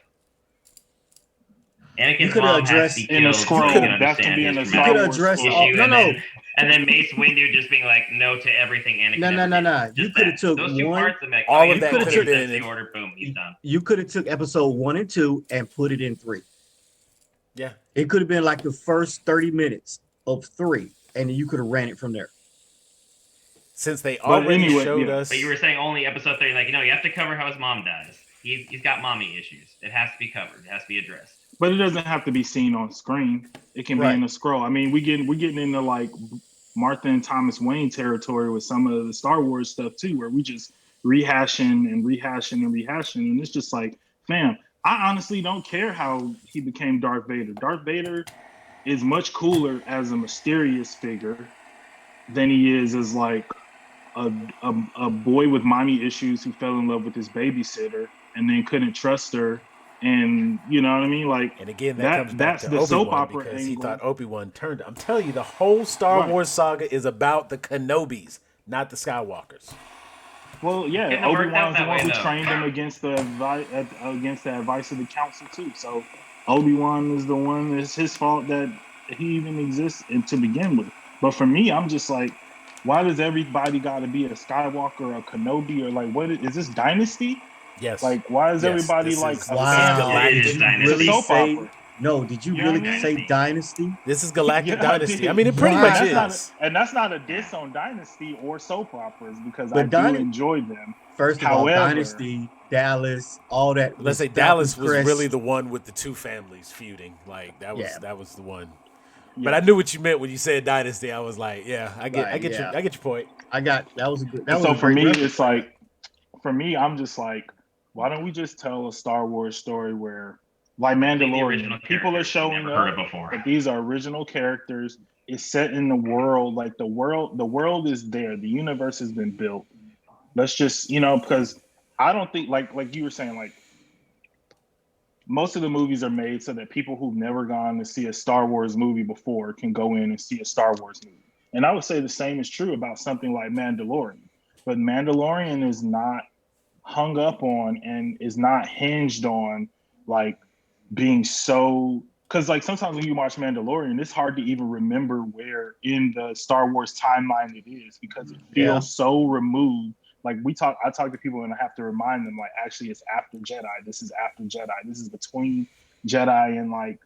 Anakin's mom has to be killed. In a scroll. That's to be in a Star Wars issue. And then Mace Windu just being like no to everything Anakin. No. You could have took those 2 parts that make all of that could have been in the order. Boom, he's done. You could have took episode 1 and 2 and put it in 3. Yeah. It could have been like the first 30 minutes of 3, and you could have ran it from there. Since they already showed us. But you were saying only episode 3, like, you have to cover how his mom dies. He's got mommy issues. It has to be covered. It has to be addressed. But it doesn't have to be seen on screen. It can be in a scroll. I mean, we're getting into like Martha and Thomas Wayne territory with some of the Star Wars stuff too, where we just rehashing, and it's just like, fam, I honestly don't care how he became Darth Vader. Darth Vader is much cooler as a mysterious figure than he is as like a boy with mommy issues who fell in love with his babysitter and then couldn't trust her. And you know what I mean? Like, and again, that's the Obi-Wan soap opera because he thought Obi-Wan turned. I'm telling you, the whole Star Wars saga is about the Kenobis, not the Skywalkers. Well, yeah, Obi-Wan's the one who trained him against the advice of the council too. So Obi-Wan is the one. It's his fault that he even exists to begin with. But for me, I'm just like, why does everybody got to be a Skywalker or a Kenobi or like what is this Dynasty? Yes. Like, why is everybody like Galactic Dynasty? Did you really say Dynasty? This is Galactic Dynasty. I mean, it pretty much is. And that's not a diss on Dynasty or soap operas because I do enjoy them. First of all, Dynasty, Dallas, all that. Let's say Dallas was really the one with the 2 families feuding. Like that was the one. Yeah. But I knew what you meant when you said Dynasty. I was like, I get your point. That was a good. So for me, it's like, I'm just like, why don't we just tell a Star Wars story where, like Mandalorian, people are showing up, but these are original characters. It's set in the world, like the world is there. The universe has been built. Let's just, because I don't think, like you were saying, like most of the movies are made so that people who've never gone to see a Star Wars movie before can go in and see a Star Wars movie. And I would say the same is true about something like Mandalorian. But Mandalorian is not hung up on and is not hinged on like being so, because like sometimes when you watch Mandalorian, it's hard to even remember where in the Star Wars timeline it is because it feels so removed. Like I talk to people and I have to remind them like, actually it's after Jedi. This is after Jedi. This is between Jedi and like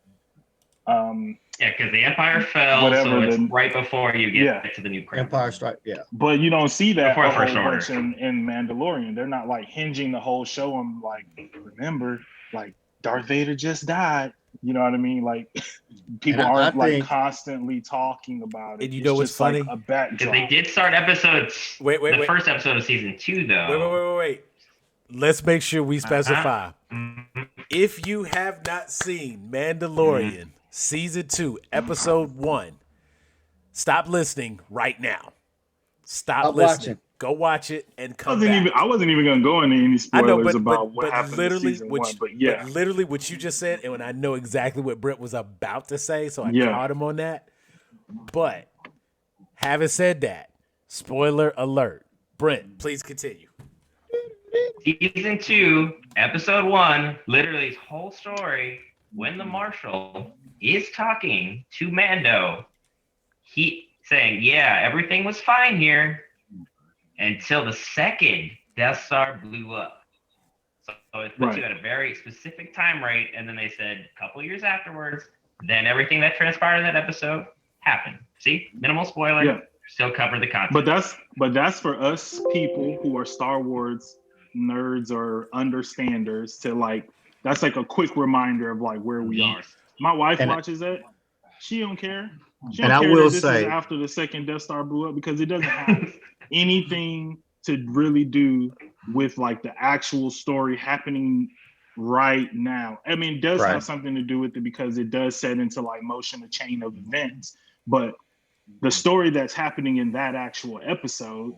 because the Empire fell, so it's right before you get to the new crown. Empire Strike, But you don't see that a whole bunch in Mandalorian. They're not like hinging the whole show on like, remember, like Darth Vader just died. You know what I mean? Like people aren't like constantly talking about it. And you know what's funny? Like a backdrop. They did start episodes. Wait. First episode of season 2, though. Wait. Let's make sure we specify. If you have not seen Mandalorian season 2, episode 1, stop listening right now. Stop listening. Watching. Go watch it and come back. I wasn't even going to go into any spoilers about what happened in season 1. But literally what you just said, and I know exactly what Brent was about to say, so I caught him on that. But having said that, spoiler alert. Brent, please continue. Season 2, episode 1, literally his whole story, when the Marshal is talking to Mando, he saying, everything was fine here until the second Death Star blew up. So it puts you at a very specific time rate, and then they said a couple years afterwards, then everything that transpired in that episode happened. See? Minimal spoiler. Still cover the content. But that's for us people who are Star Wars nerds or understanders to like, that's like a quick reminder of like where we are. My wife watches it. She don't care. She don't care that this is after the second Death Star blew up because it doesn't have anything to really do with like the actual story happening right now. I mean, it does have something to do with it because it does set into like motion a chain of events, but the story that's happening in that actual episode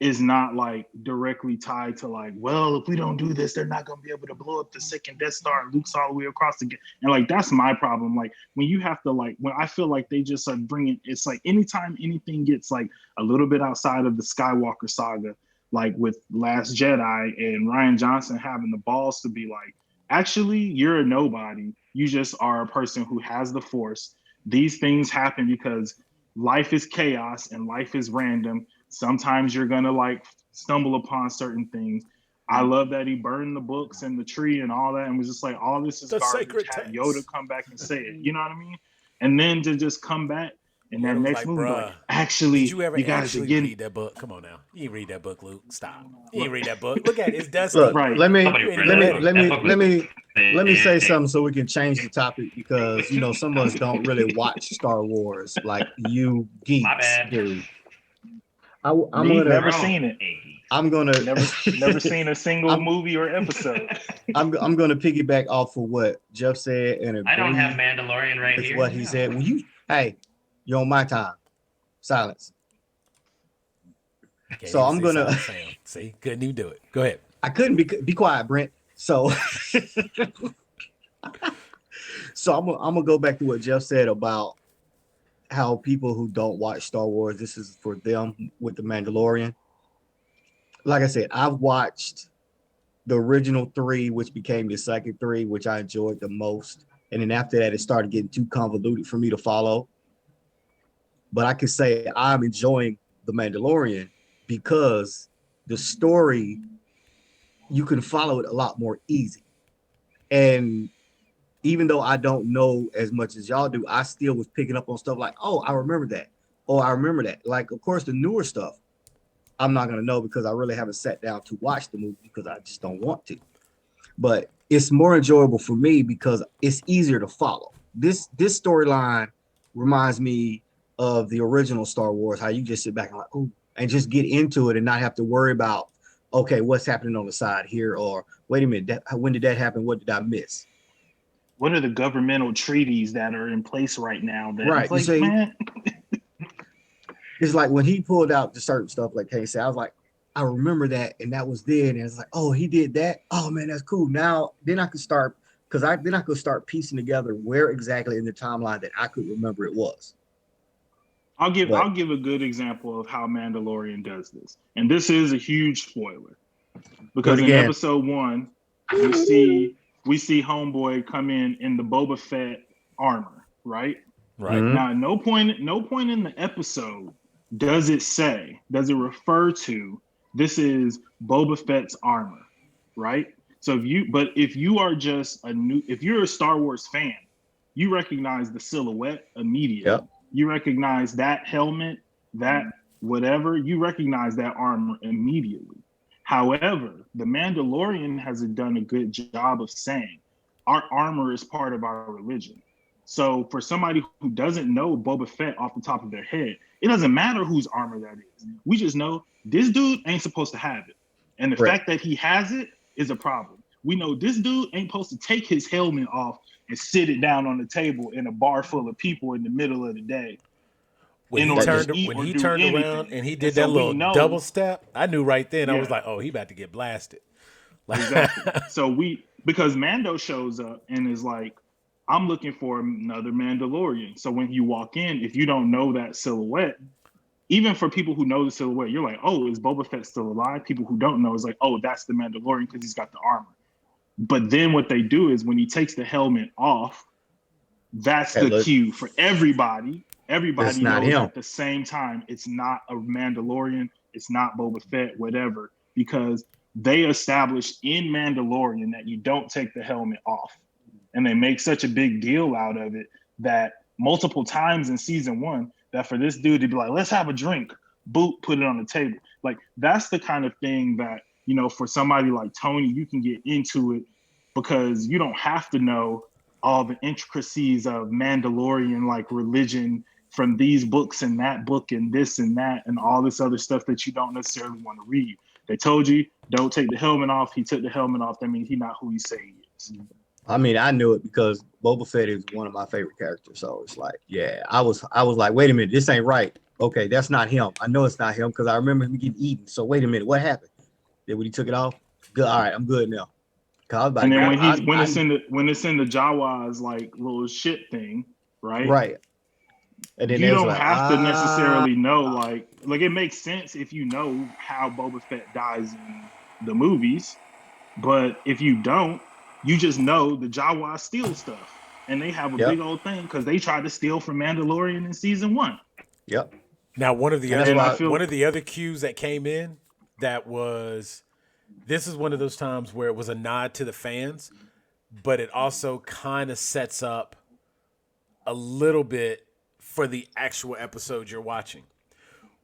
is not like directly tied to like, well, if we don't do this, they're not going to be able to blow up the second Death Star and Luke's all the way across the and like that's my problem. Like when you have to like when I feel like they just are bringing it's like anytime anything gets like a little bit outside of the Skywalker saga, like with Last Jedi and Rian Johnson having the balls to be like, actually, you're a nobody. You just are a person who has the Force. These things happen because life is chaos and life is random. Sometimes you're gonna like stumble upon certain things. I love that he burned the books and the tree and all that, and was just like, all this is The garbage. sacred Have text. Yoda come back and say it. You know what I mean? And then to just come back and that next movie, like, actually, did you ever guys actually again read that book? Come on now, you didn't read that book, Luke. Stop. You didn't read that book. Look at it. It's dusty. Look, Right. let me Let say something so we can change the topic because you know some of us don't really watch Star Wars like you geeks My bad. do. I'm gonna never seen it. I'm gonna Never seen a single movie or episode. I'm gonna piggyback off of what Jeff said and agree I don't have Mandalorian right with here. what he said. Well, you're on my time. Silence. Can't So even I'm say gonna something, Sam. See, couldn't even do it. Go ahead. I couldn't be quiet, Brent. So so I'm gonna go back to what Jeff said about how people who don't watch Star Wars, this is for them with the Mandalorian. Like I said, I've watched the original 3, which became the second 3, which I enjoyed the most. And then after that, it started getting too convoluted for me to follow. But I can say I'm enjoying the Mandalorian because the story, you can follow it a lot more easy. And even though I don't know as much as y'all do, I still was picking up on stuff like, oh, I remember that. Oh, I remember that. Like, of course, the newer stuff, I'm not going to know because I really haven't sat down to watch the movie because I just don't want to. But it's more enjoyable for me because it's easier to follow. This storyline reminds me of the original Star Wars, how you just sit back and like, oh, and just get into it and not have to worry about, okay, what's happening on the side here? Or wait a minute, when did that happen? What did I miss? What are the governmental treaties that are in place right now? That Right, it's like, you see, man. It's like when he pulled out the certain stuff, like Kay said, I was like, I remember that, and that was then. And it's like, oh, he did that. Oh man, that's cool. Now, then I could start start piecing together where exactly in the timeline that I could remember it was. I'll give a good example of how Mandalorian does this, and this is a huge spoiler because in episode 1, we see Homeboy come in the Boba Fett armor, right? Right. Mm-hmm. Now, no point in the episode does it refer to this is Boba Fett's armor, right? So if you are just if you're a Star Wars fan, you recognize the silhouette immediately. Yep. You recognize that helmet, that whatever, you recognize that armor immediately. However, the Mandalorian has done a good job of saying our armor is part of our religion. So for somebody who doesn't know Boba Fett off the top of their head, it doesn't matter whose armor that is. We just know this dude ain't supposed to have it. And the fact that he has it is a problem. We know this dude ain't supposed to take his helmet off and sit it down on the table in a bar full of people in the middle of the day. When he turned around and he did that little double step, I knew right then. I was like, oh, he about to get blasted. Exactly. So because Mando shows up and is like, I'm looking for another Mandalorian. So when you walk in, if you don't know that silhouette, even for people who know the silhouette, you're like, oh, is Boba Fett still alive? People who don't know is like, oh, that's the Mandalorian because he's got the armor. But then what they do is when he takes the helmet off, that's the cue for everybody. Everybody knows at the same time it's not a Mandalorian, it's not Boba Fett, whatever, because they established in Mandalorian that you don't take the helmet off. And they make such a big deal out of it that multiple times in season 1, that for this dude to be like, let's have a drink, boot, put it on the table. Like, that's the kind of thing that, you know, for somebody like Tony, you can get into it because you don't have to know all the intricacies of Mandalorian, like religion from these books and that book and this and that and all this other stuff that you don't necessarily want to read. They told you, don't take the helmet off. He took the helmet off. That means he's not who he say he is. I mean, I knew it because Boba Fett is one of my favorite characters. So it's like, yeah, I was like, wait a minute, this ain't right. Okay, that's not him. I know it's not him because I remember him getting eaten. So wait a minute, what happened? Then when he took it off, good. All right, I'm good now. I was like, and then when it's in the Jawa's like little shit thing, right? right. And then You don't like, have to necessarily know like it makes sense if you know how Boba Fett dies in the movies, but if you don't, you just know the Jawa steal stuff, and they have a big old thing because they tried to steal from Mandalorian in season 1. Yep. Now, one of the other cues that came in that was, this is one of those times where it was a nod to the fans, but it also kind of sets up a little bit for the actual episode you're watching,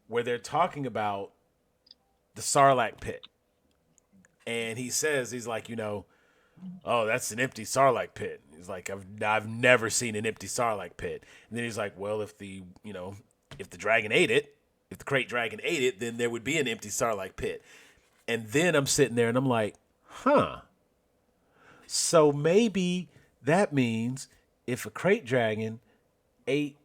where they're talking about the Sarlacc pit. And he says, he's like, oh, that's an empty Sarlacc pit. He's like, I've never seen an empty Sarlacc pit. And then he's like, well, if the dragon ate it, if the crate dragon ate it, then there would be an empty Sarlacc pit. And then I'm sitting there and I'm like, huh. So maybe that means if a crate dragon ate,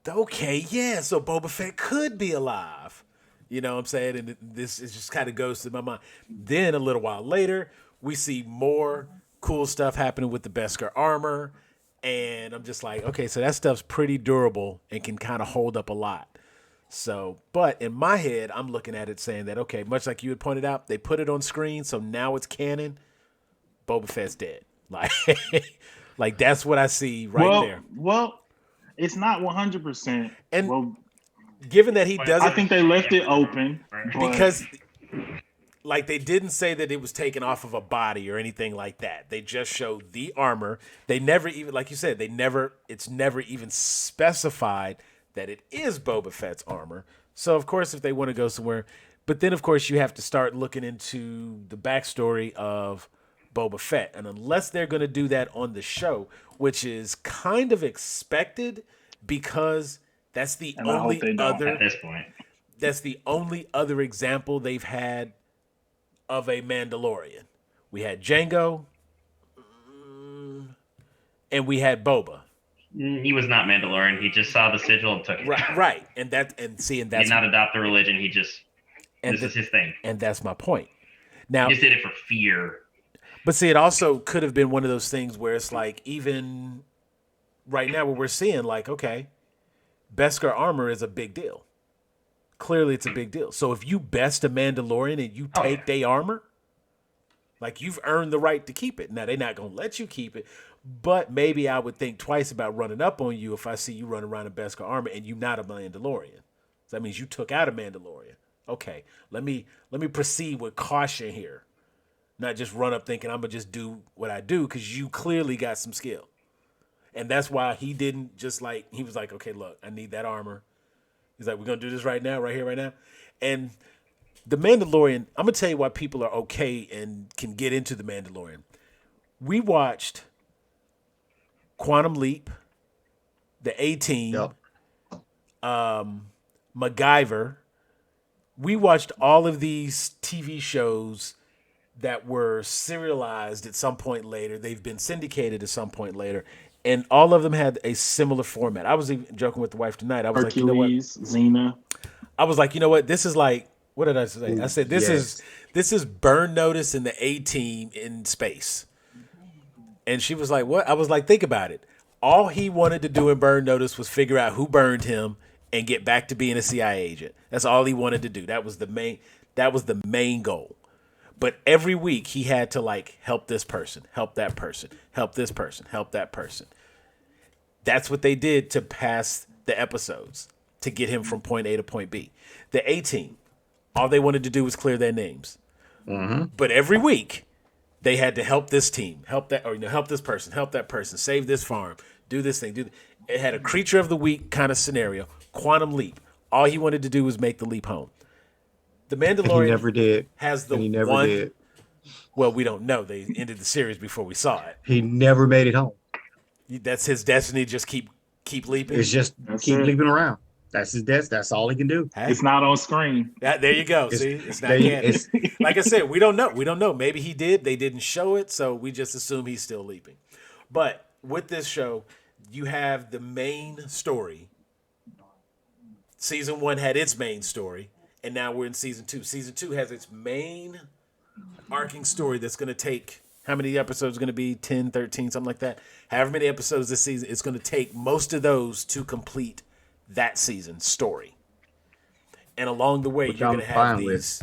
okay, yeah, so Boba Fett could be alive. You know what I'm saying? And this is just kind of goes through my mind. Then a little while later, we see more cool stuff happening with the Beskar armor. And I'm just like, okay, so that stuff's pretty durable and can kind of hold up a lot. So, but in my head, I'm looking at it saying that, okay, much like you had pointed out, they put it on screen, so now it's canon. Boba Fett's dead. Like that's what I see there. Well, it's not 100%. And given that he doesn't, I think they left it open because, like, they didn't say that it was taken off of a body or anything like that. They just showed the armor. They never even, like you said, it's never even specified that it is Boba Fett's armor. So, of course, if they want to go somewhere, but then, of course, you have to start looking into the backstory of Boba Fett. And unless they're going to do that on the show, which is kind of expected because that's the only other, at this point, that's the only other example they've had of a Mandalorian. We had Jango, and we had Boba. He was not Mandalorian. He just saw the sigil and took it. Right. And that's he did not adopt the religion. He just this is his thing. And that's my point. Now, he just did it for fear. But see, it also could have been one of those things where it's like, even right now, what we're seeing, like, okay, Beskar armor is a big deal. Clearly, it's a big deal. So if you best a Mandalorian and you take their armor, like, you've earned the right to keep it. Now, they're not going to let you keep it, but maybe I would think twice about running up on you if I see you running around in Beskar armor and you're not a Mandalorian. So that means you took out a Mandalorian. Okay, let me proceed with caution here. Not just run up thinking I'm going to just do what I do, because you clearly got some skill. And that's why he didn't just like, he was like, okay, look, I need that armor. He's like, we're going to do this right now, right here, right now. And the Mandalorian, I'm going to tell you why people are okay and can get into the Mandalorian. We watched Quantum Leap, the A-Team, MacGyver. We watched all of these TV shows that were serialized at some point later. They've been syndicated at some point later. And all of them had a similar format. I was even joking with the wife tonight. I was Hercules, like, you know what? Xena. I was like, you know what? This is like, what did I say? I said, this is Burn Notice and the A-Team in space. And she was like, what? I was like, think about it. All he wanted to do in Burn Notice was figure out who burned him and get back to being a CIA agent. That's all he wanted to do. That was the main goal. But every week he had to, like, help this person, help that person, help this person, help that person. That's what they did to pass the episodes, to get him from point A to point B. The A-Team, all they wanted to do was clear their names. Mm-hmm. But every week they had to help this team, help that, or help this person, help that person, save this farm, do this thing. It had a creature of the week kind of scenario. Quantum Leap. All he wanted to do was make the leap home. The Mandalorian he never did. Has the he never one. Did. Well, we don't know. They ended the series before we saw it. He never made it home. That's his destiny. Just keep leaping. It's just keep leaping around. That's his desk. That's all he can do. Hey, It's not on screen. there you go. See, it's not they- canon. Like I said, we don't know. We don't know. Maybe he did. They didn't show it, so we just assume he's still leaping. But with this show, you have the main story. Season 1 had its main story, and now we're in season 2. Season 2 has its main arcing story that's going to take, how many episodes going to be? 10, 13, something like that. However many episodes this season, it's going to take most of those to complete that season's story. And along the way, you're going to have these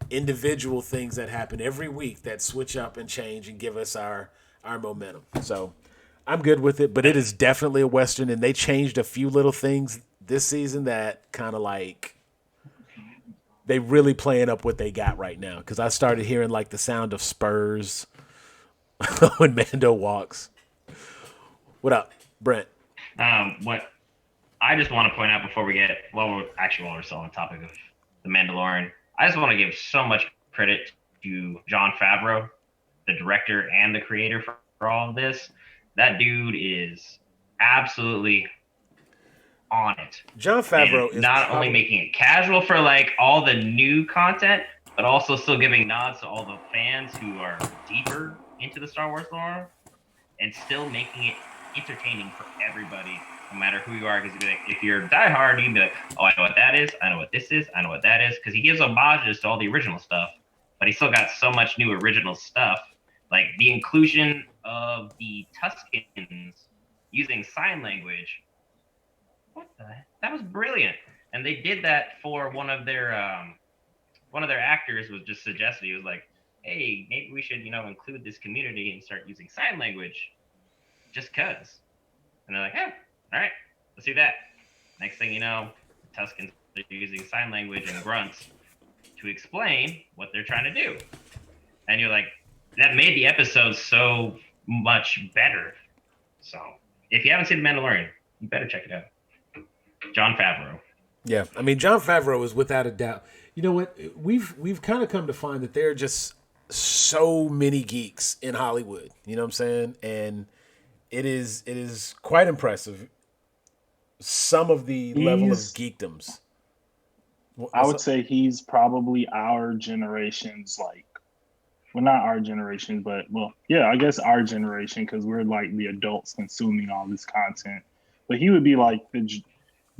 individual things that happen every week that switch up and change and give us our momentum. So I'm good with it, but it is definitely a Western, and they changed a few little things this season that kind of like they really playing up what they got right now. Because I started hearing like the sound of spurs when Mando walks. What up, Brent? What I just want to point out before we get, while we're still on the topic of the Mandalorian, I just want to give so much credit to Jon Favreau, the director and the creator for all of this. That dude is absolutely on it. Jon Favreau is not only making it casual for like all the new content, but also still giving nods to all the fans who are deeper into the Star Wars lore, and still making it entertaining for everybody, no matter who you are. Because if you're diehard, you can be like, "Oh, I know what that is. I know what this is. I know what that is." Because he gives homages to all the original stuff, but he still got so much new original stuff, like the inclusion of the Tuskens using sign language. What the heck? That was brilliant. And they did that for one of their actors was just suggested. He was like, hey, maybe we should, include this community and start using sign language just cause. And they're like, oh, all right, let's do that. Next thing you know, the Tuskens are using sign language and grunts to explain what they're trying to do. And you're like, that made the episode so much better. So if you haven't seen The Mandalorian, you better check it out. Jon Favreau. Yeah, I mean, Jon Favreau is without a doubt. You know what? We've kind of come to find that there are just so many geeks in Hollywood. You know what I'm saying? And it is quite impressive. Some of the level of geekdoms. I would say he's probably our generation's well, not our generation, but I guess our generation, because we're like the adults consuming all this content. But he would be like the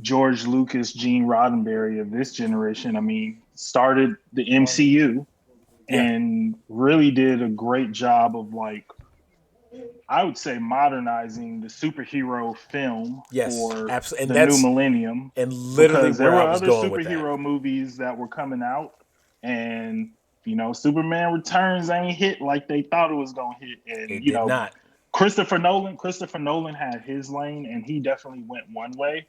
George Lucas, Gene Roddenberry of this generation. I mean, started the MCU and really did a great job of I would say modernizing the superhero film for absolutely. The new millennium. And literally because there where were I was other going with that. superhero movies that were coming out, and Superman Returns ain't hit like they thought it was gonna hit, and it did not. Christopher Nolan had his lane, and he definitely went one way.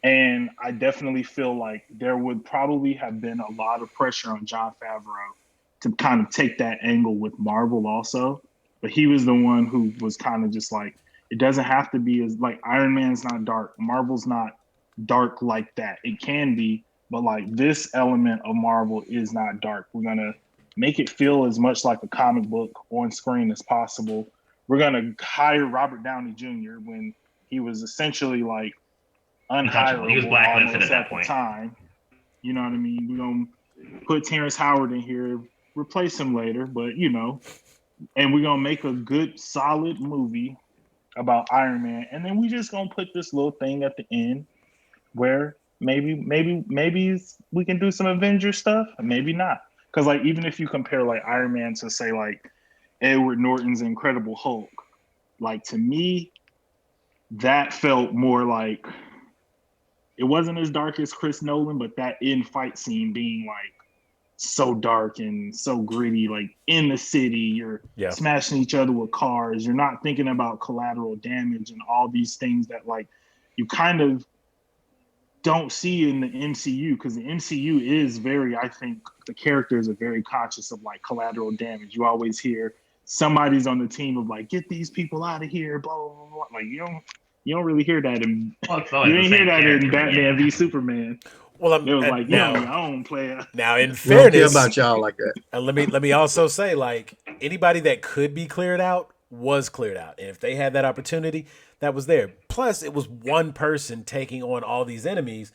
And I definitely feel like there would probably have been a lot of pressure on Jon Favreau to kind of take that angle with Marvel also. But he was the one who was kind of just like, it doesn't have to be as Iron Man's not dark. Marvel's not dark like that. It can be, but this element of Marvel is not dark. We're going to make it feel as much like a comic book on screen as possible. We're going to hire Robert Downey Jr. when he was essentially unhireable. He was blacklisted at that point. The time. You know what I mean? We're going to put Terrence Howard in here, replace him later, but and we're going to make a good, solid movie about Iron Man. And then we just going to put this little thing at the end where maybe we can do some Avengers stuff, and maybe not. Because even if you compare Iron Man to say Edward Norton's Incredible Hulk, to me, that felt more it wasn't as dark as Chris Nolan, but that end fight scene being so dark and so gritty, in the city, you're smashing each other with cars. You're not thinking about collateral damage and all these things that you kind of don't see in the MCU, because the MCU is I think the characters are very conscious of collateral damage. You always hear somebody's on the team of get these people out of here, blah, blah, blah, blah. You don't really hear that in Batman v Superman. Well, it was now, your own player. Now, in fairness, about y'all like that. And let me also say, anybody that could be cleared out was cleared out, and if they had that opportunity, that was there. Plus, it was one person taking on all these enemies.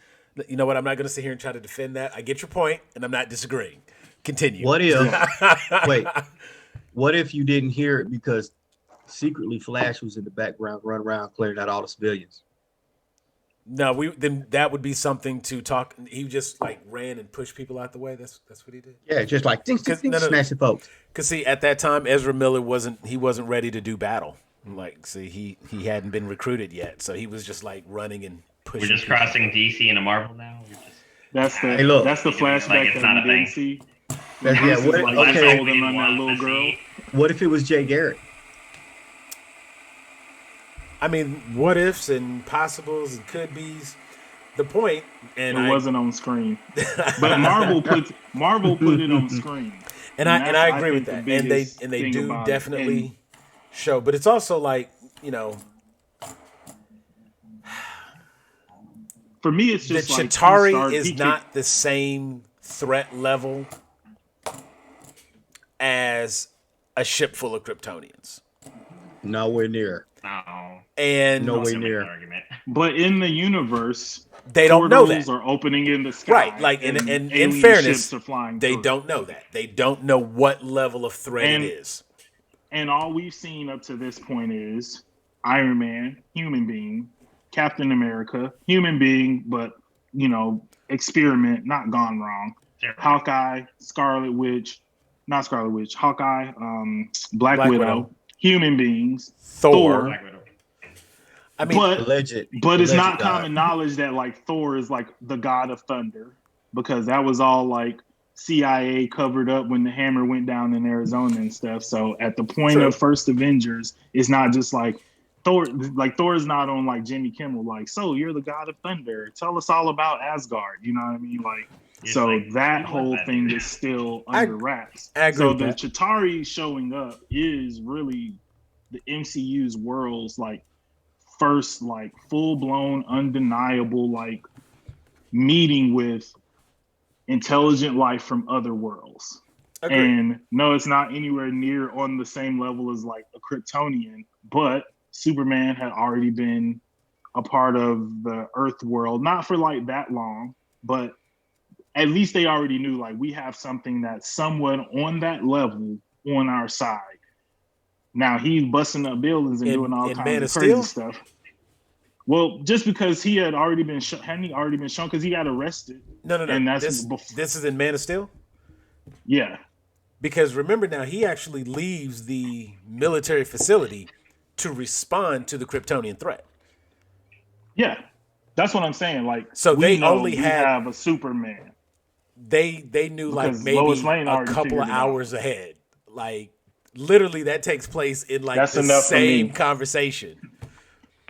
You know what? I'm not going to sit here and try to defend that. I get your point, and I'm not disagreeing. Continue. What if? Wait. What if you didn't hear it because secretly Flash was in the background, running around clearing out all the civilians? No, then that would be something to talk. He just like ran and pushed people out the way. That's what he did. Yeah, just like ding, ding, ding, smashing folks. Because see, at that time, Ezra Miller wasn't ready to do battle. Like, see, he hadn't been recruited yet, so he was just like running and pushing. We're just crossing DC into Marvel now. That's the flashback like it's that not we a didn't thing. see. Okay. Holding on that little girl. What if it was Jay Garrick? I mean, what ifs and possibles and could be's. The point, and it wasn't on screen, but Marvel put it on screen, and I agree with that. And they do definitely show, but it's also like, you know, for me, it's just the like Chitauri is not the same threat level as a ship full of Kryptonians. Nowhere near. No. And nowhere near. But in the universe, they don't know that. Are opening in the sky. Right. Like in fairness, they don't know that. They don't know what level of threat it is. And all we've seen up to this point is Iron Man, human being, Captain America, human being, but experiment, not gone wrong. Sure. Hawkeye, Hawkeye, Black Widow, human beings, Thor. I mean, but it's not common knowledge that like Thor is like the god of thunder, because that was all like CIA covered up when the hammer went down in Arizona and stuff. So at the point of First Avengers, it's not just like Thor. Like Thor is not on like Jimmy Kimmel. Like, so you're the god of thunder. Tell us all about Asgard. You know what I mean? Like, so like, that whole thing is still under wraps. So the Chitauri showing up is really the MCU's world's like first like full-blown undeniable like meeting with intelligent life from other worlds. Agreed. And no, it's not anywhere near on the same level as like a Kryptonian, but Superman had already been a part of the Earth world, not for like that long, but at least they already knew like we have something that's somewhat on that level on our side. Now he's busting up buildings and doing all kinds of crazy stuff. Well, just because he had already been hadn't he already been shown because he got arrested? No. And that's this is in Man of Steel? Yeah. Because remember now, he actually leaves the military facility to respond to the Kryptonian threat. Yeah. That's what I'm saying. Like, so they only have a Superman. They knew because like maybe a couple of hours ahead. Like literally that takes place in like the same conversation.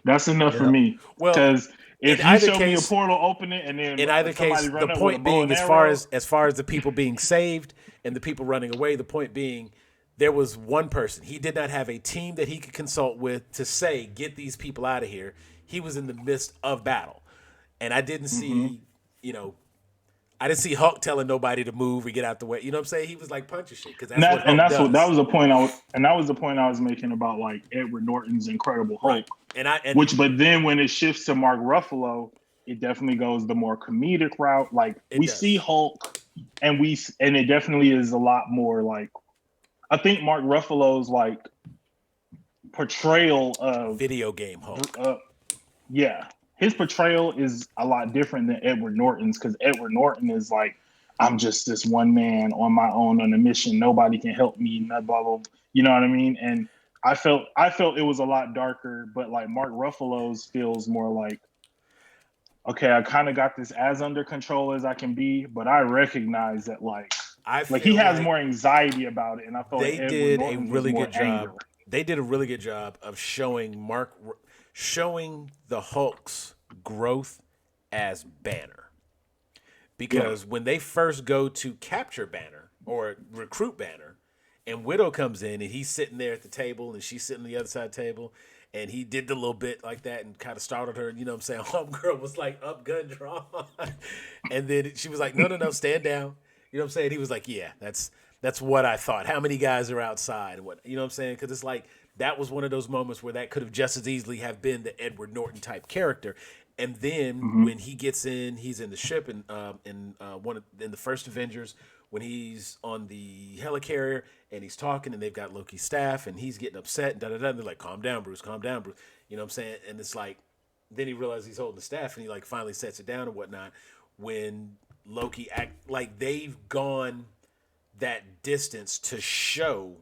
That's enough for me. Well, because if you show me a portal opening and then in either case, the point being, as far as the people being saved and the people running away, the point being, there was one person. He did not have a team that he could consult with to say, get these people out of here. He was in the midst of battle, and I didn't see, I didn't see Hulk telling nobody to move or get out the way. You know what I'm saying? He was like punching shit because that was the point I was making about like Edward Norton's Incredible Hulk. Right. But then when it shifts to Mark Ruffalo, it definitely goes the more comedic route. Like we see Hulk, and it definitely is a lot more like, I think Mark Ruffalo's like portrayal of video game Hulk. His portrayal is a lot different than Edward Norton's, because Edward Norton is like, I'm just this one man on my own on a mission. Nobody can help me. Blah, blah, blah. You know what I mean? And I felt it was a lot darker, but like Mark Ruffalo's feels more like, okay, I kind of got this as under control as I can be, but I recognize that like he has more anxiety about it, and I felt they did a really good job. They did a really good job of showing the Hulk's growth as Banner, because when they first go to capture Banner or recruit Banner, and Widow comes in and he's sitting there at the table and she's sitting on the other side of the table, and he did the little bit like that and kind of startled her. You know what I'm saying? Homegirl was like up, gun drawn. And then she was like, no, stand down. You know what I'm saying? He was like, yeah, that's what I thought. How many guys are outside? What, you know what I'm saying? Because it's like, that was one of those moments where that could have just as easily have been the Edward Norton type character. And then when he gets in, he's in the ship in the first Avengers when he's on the helicarrier and he's talking and they've got Loki's staff and he's getting upset and da. They're like, calm down, Bruce, calm down, Bruce. You know what I'm saying? And it's like, then he realizes he's holding the staff and he like finally sets it down and whatnot. When Loki like they've gone that distance to show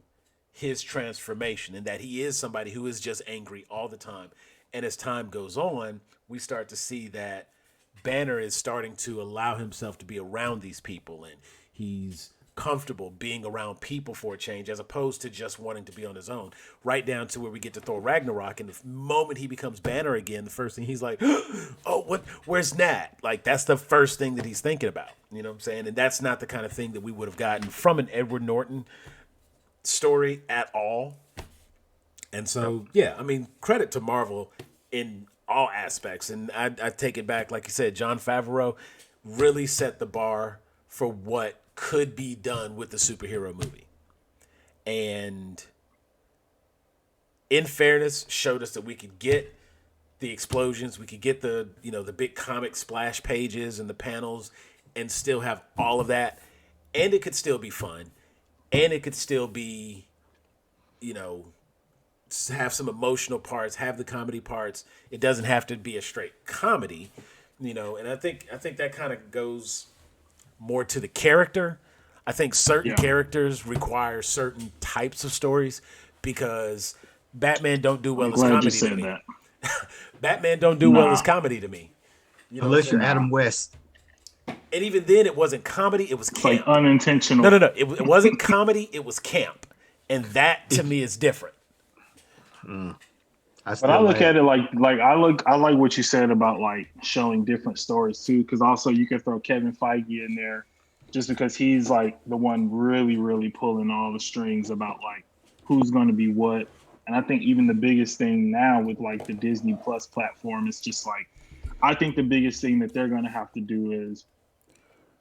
his transformation and that he is somebody who is just angry all the time. And as time goes on, we start to see that Banner is starting to allow himself to be around these people and he's comfortable being around people for a change as opposed to just wanting to be on his own. Right down to where we get to Thor Ragnarok, and the moment he becomes Banner again, the first thing he's like, oh, where's Nat? Like, that's the first thing that he's thinking about. You know what I'm saying? And that's not the kind of thing that we would have gotten from an Edward Norton story at all. And so, yeah, I mean, credit to Marvel in all aspects. And I take it back, like you said, Jon Favreau really set the bar for what could be done with the superhero movie. And in fairness, showed us that we could get the explosions, we could get the, you know, the big comic splash pages and the panels and still have all of that. And it could still be fun. And it could still be, you know, have some emotional parts, have the comedy parts. It doesn't have to be a straight comedy, you know, and I think that kind of goes more to the character. I think certain characters require certain types of stories because Batman don't do well as comedy to me. Batman don't do well as comedy to me. You know, unless you're Adam West. And even then, it wasn't comedy; it was camp. Like unintentional. No. It wasn't comedy; it was camp, and that to me is different. But I look at it like I like what you said about like showing different stories too, because also you could throw Kevin Feige in there, just because he's like the one really pulling all the strings about like who's going to be what. And I think even the biggest thing now with like the Disney Plus platform is just like, I think the biggest thing that they're going to have to do is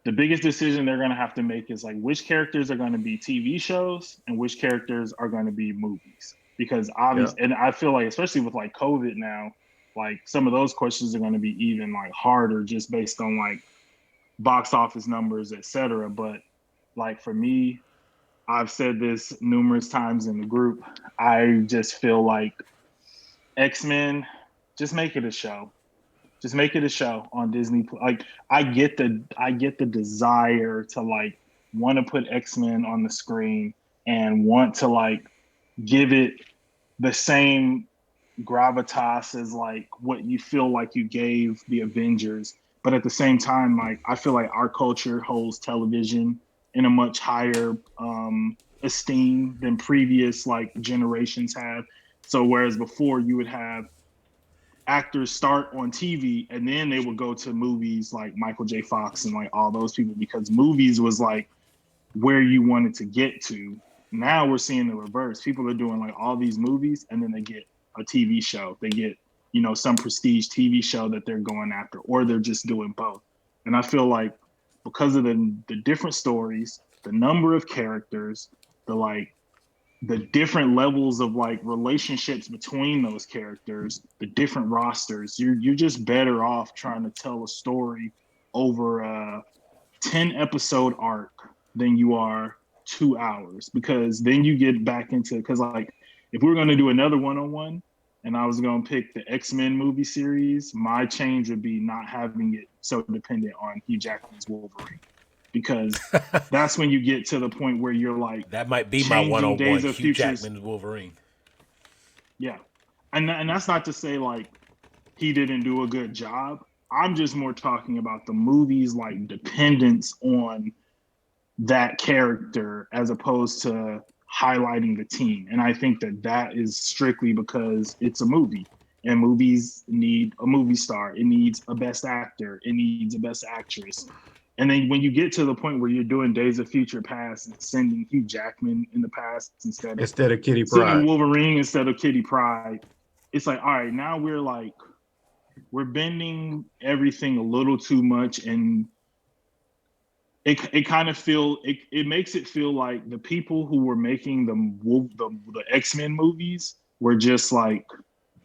the biggest decision they're going to have to make is like which characters are going to be TV shows and which characters are going to be movies. Because obviously, and I feel like, especially with like COVID now, like some of those questions are going to be even like harder just based on like box office numbers, etc. But like for me, I've said this numerous times in the group. I just feel like X-Men, just make it a show. Just make it a show on Disney. Like I get the desire to like want to put X-Men on the screen and want to like give it the same gravitas as like what you feel like you gave the Avengers. But at the same time, like I feel like our culture holds television in a much higher esteem than previous like generations have. So whereas before you would have actors start on TV and then they would go to movies like Michael J. Fox and like all those people, because movies was like where you wanted to get to. Now we're seeing the reverse. People are doing like all these movies and then they get a TV show. They get, you know, some prestige TV show that they're going after, or they're just doing both. And I feel like because of the different stories, the number of characters, the different levels of like relationships between those characters, the different rosters, you're just better off trying to tell a story over a 10 episode arc than you are 2 hours, because then you get back into, because like if we were going to do another one-on-one and I was going to pick the X-Men movie series, my change would be not having it so dependent on Hugh Jackman's Wolverine, because that's when you get to the point where you're like, that might be my one-on-one Hugh Jackman's Wolverine. Yeah. And that's not to say like he didn't do a good job. I'm just more talking about the movie's like dependence on that character as opposed to highlighting the team. And I think that is strictly because it's a movie, and movies need a movie star. It needs a best actor. It needs a best actress. And then when you get to the point where you're doing Days of Future Past and sending Hugh Jackman in the past instead of Kitty Pryde, Wolverine instead of Kitty Pryde, it's like, all right, now we're bending everything a little too much, and it kind of it makes it feel like the people who were making the X-Men movies were just like,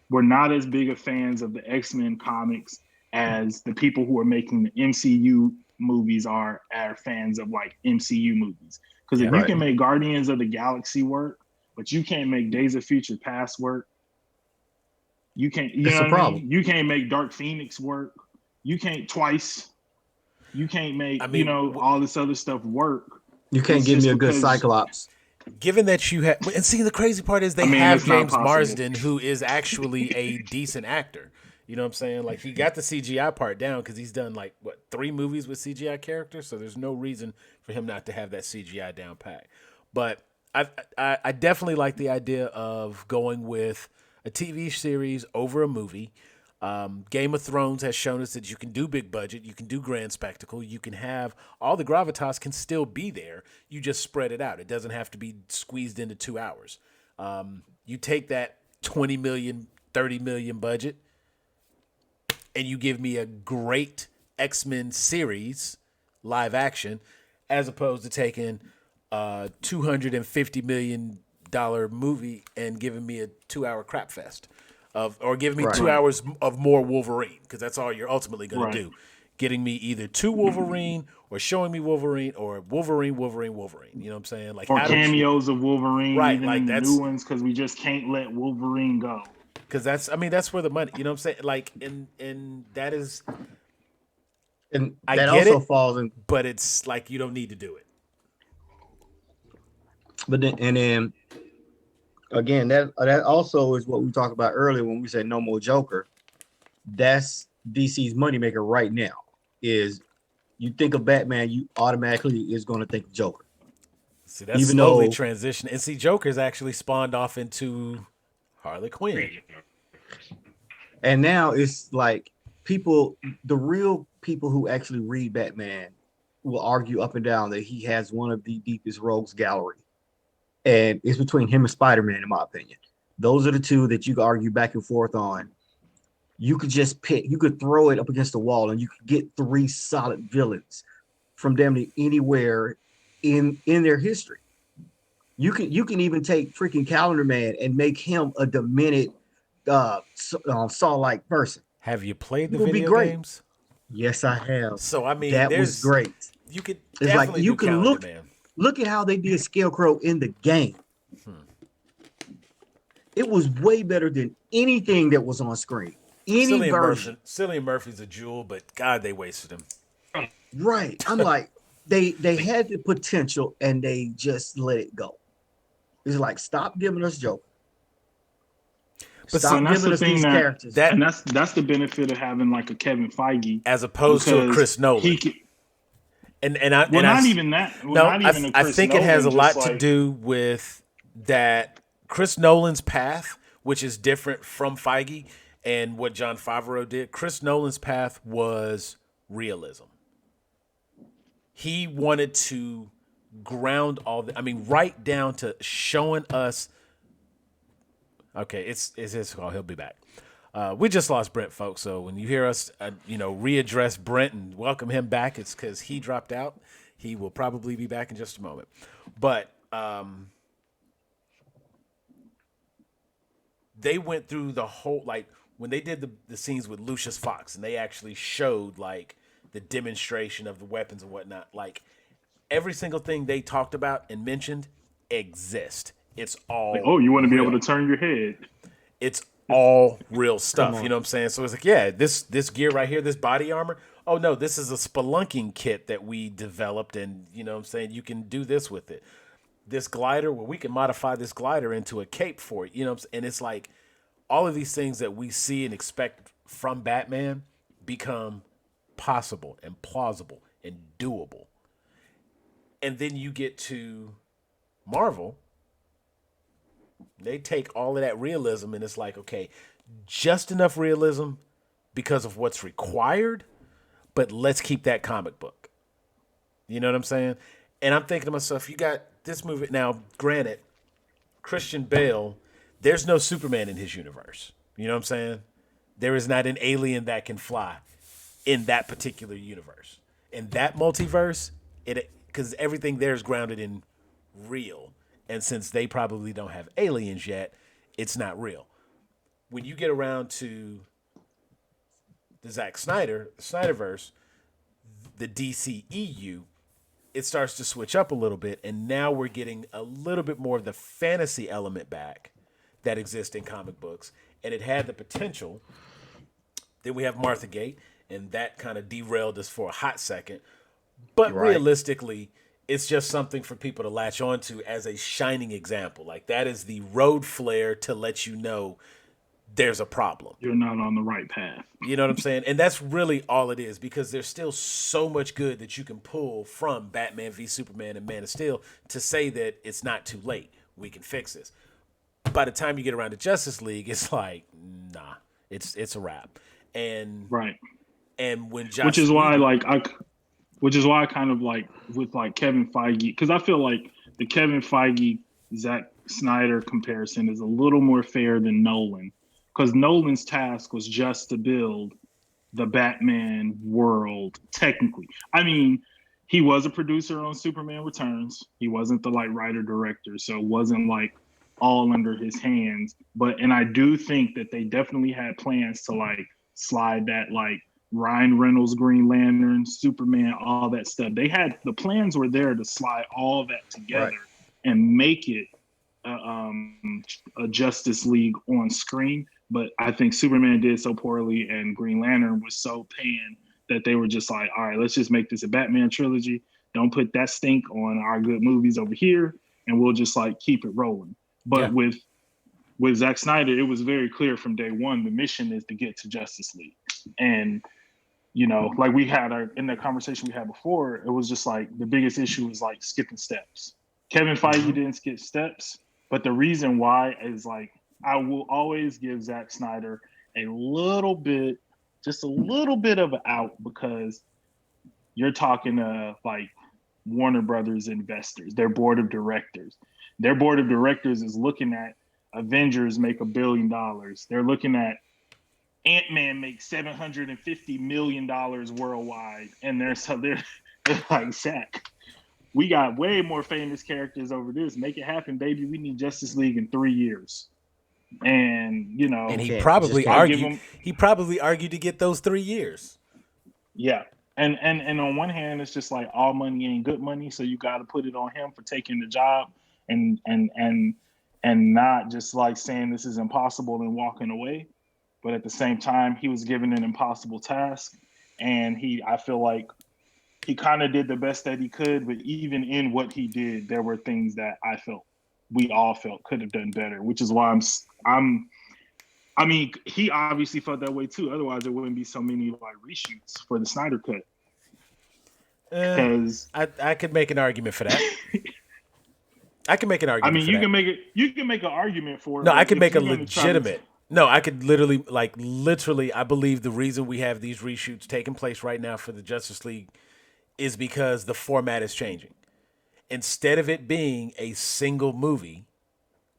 we're not as big of fans of the X-Men comics, as the people who are making the MCU movies are fans of like MCU movies. Because if you can make Guardians of the Galaxy work, but you can't make Days of Future Past work, you can't. You know what I mean? You can't make Dark Phoenix work. You can't Twice. You can't make all this other stuff work. You can't give me a good Cyclops. Given that you have, and see, the crazy part is they have James Marsden, who is actually a decent actor. You know what I'm saying? Like, he got the CGI part down because he's done like 3 movies with CGI characters, so there's no reason for him not to have that CGI down pat. But I definitely like the idea of going with a TV series over a movie. Game of Thrones has shown us that you can do big budget, you can do grand spectacle, you can have all the gravitas can still be there. You just spread it out. It doesn't have to be squeezed into 2 hours. You take that 20 million, 30 million budget, and you give me a great X-Men series live action, as opposed to taking a $250 million movie and giving me a 2-hour crap fest. Or giving me 2 hours of more Wolverine, because that's all you're ultimately going to do. Getting me either to Wolverine or showing me Wolverine or Wolverine. You know what I'm saying? Like, or cameos of Wolverine, right? Even Like, in the that's new ones, because we just can't let Wolverine go. Because that's where the money. You know what I'm saying? Like, and that is, and that also falls in. But it's like you don't need to do it. But then. Again, that also is what we talked about earlier when we said no more Joker. That's DC's moneymaker right now. Is you think of Batman, you automatically is going to think of Joker. See, that's slowly transitioning. And see, Joker's actually spawned off into Harley Quinn. And now it's like the real people who actually read Batman will argue up and down that he has one of the deepest rogues gallery. And it's between him and Spider-Man, in my opinion. Those are the two that you could argue back and forth on. You could just pick, you could throw it up against the wall and you could get 3 solid villains from them to anywhere in their history. You can even take freaking Calendar Man and make him a demented Saw-like person. Have you played the video games? Yes, I have. So I mean, that was great. You could it's definitely like you do can Calendar Man. Look at how they did Scarecrow in the game. It was way better than anything that was on screen. Any version. Cillian Murphy's a jewel, but God, they wasted him. Right. I'm like, they had the potential and they just let it go. It's like, stop giving us Joker. But stop giving us these characters. And that's the benefit of having like a Kevin Feige. As opposed to a Chris Nolan. Not even that. I think it has a lot to do with that Chris Nolan's path, which is different from Feige and what Jon Favreau did. Chris Nolan's path was realism. He wanted to ground right down to showing us. Okay, it's his call. He'll be back. We just lost Brent, folks. So when you hear us, readdress Brent and welcome him back, it's because he dropped out. He will probably be back in just a moment. But they went through the whole, like, when they did the scenes with Lucius Fox, and they actually showed, like, the demonstration of the weapons and whatnot. Like, every single thing they talked about and mentioned exists. It's all you want to be able to turn your head. It's all real stuff, you know what I'm saying? So it's like, yeah, this gear right here, this body armor, oh no, this is a spelunking kit that we developed, and you know what I'm saying, you can do this with it. This glider, well, we can modify this glider into a cape for it, you know what I'm saying? And it's like all of these things that we see and expect from Batman become possible and plausible and doable. And then you get to Marvel. They take all of that realism and it's like, okay, just enough realism because of what's required, but let's keep that comic book. You know what I'm saying? And I'm thinking to myself, you got this movie. Now, granted, Christian Bale, there's no Superman in his universe. You know what I'm saying? There is not an alien that can fly in that particular universe. In that multiverse, because everything there is grounded in real. And since they probably don't have aliens yet, it's not real. When you get around to Zack Snyder, the Snyderverse, the DCEU, it starts to switch up a little bit, and now we're getting a little bit more of the fantasy element back that exists in comic books, and it had the potential. Then we have Martha Gate, and that kind of derailed us for a hot second. But realistically, it's just something for people to latch onto as a shining example. Like, that is the road flare to let you know there's a problem. You're not on the right path. You know what I'm saying? And that's really all it is, because there's still so much good that you can pull from Batman v Superman and Man of Steel to say that it's not too late. We can fix this. By the time you get around to Justice League, it's like, nah, it's a wrap. And and when Josh which is why I kind of like with like Kevin Feige, because I feel like the Kevin Feige Zack Snyder comparison is a little more fair than Nolan, because Nolan's task was just to build the Batman world. Technically, I mean, he was a producer on Superman Returns. He wasn't the like writer director, so it wasn't like all under his hands. And I do think that they definitely had plans to like slide that like Ryan Reynolds Green Lantern, Superman, all that stuff. The plans were there to slide all that together and make it a Justice League on screen. But I think Superman did so poorly and Green Lantern was so pan that they were just like, all right, let's just make this a Batman trilogy. Don't put that stink on our good movies over here, and we'll just like keep it rolling. But with Zack Snyder, it was very clear from day one, the mission is to get to Justice League. And you know, like we had in the conversation we had before, it was just like the biggest issue was like skipping steps. Kevin Feige didn't skip steps, but the reason why is like, I will always give Zack Snyder just a little bit of an out, because you're talking to like Warner Brothers investors, their board of directors. Their board of directors is looking at Avengers make $1 billion. They're looking at Ant-Man makes $750 million worldwide, and they're like, Zach, we got way more famous characters over this. Make it happen, baby. We need Justice League in 3 years. And you know, and he probably argued to get those 3 years. Yeah, and on one hand, it's just like all money ain't good money, so you got to put it on him for taking the job and not just like saying this is impossible and walking away. But at the same time, he was given an impossible task, and I feel like he kind of did the best that he could. But even in what he did, there were things that we all felt could have done better. Which is why I mean, he obviously felt that way too. Otherwise, there wouldn't be so many like reshoots for the Snyder Cut. Because I could make an argument for that. I can make an argument. I mean, you can make an argument for it. No, I could make a legitimate. No, I could literally, I believe the reason we have these reshoots taking place right now for the Justice League is because the format is changing. Instead of it being a single movie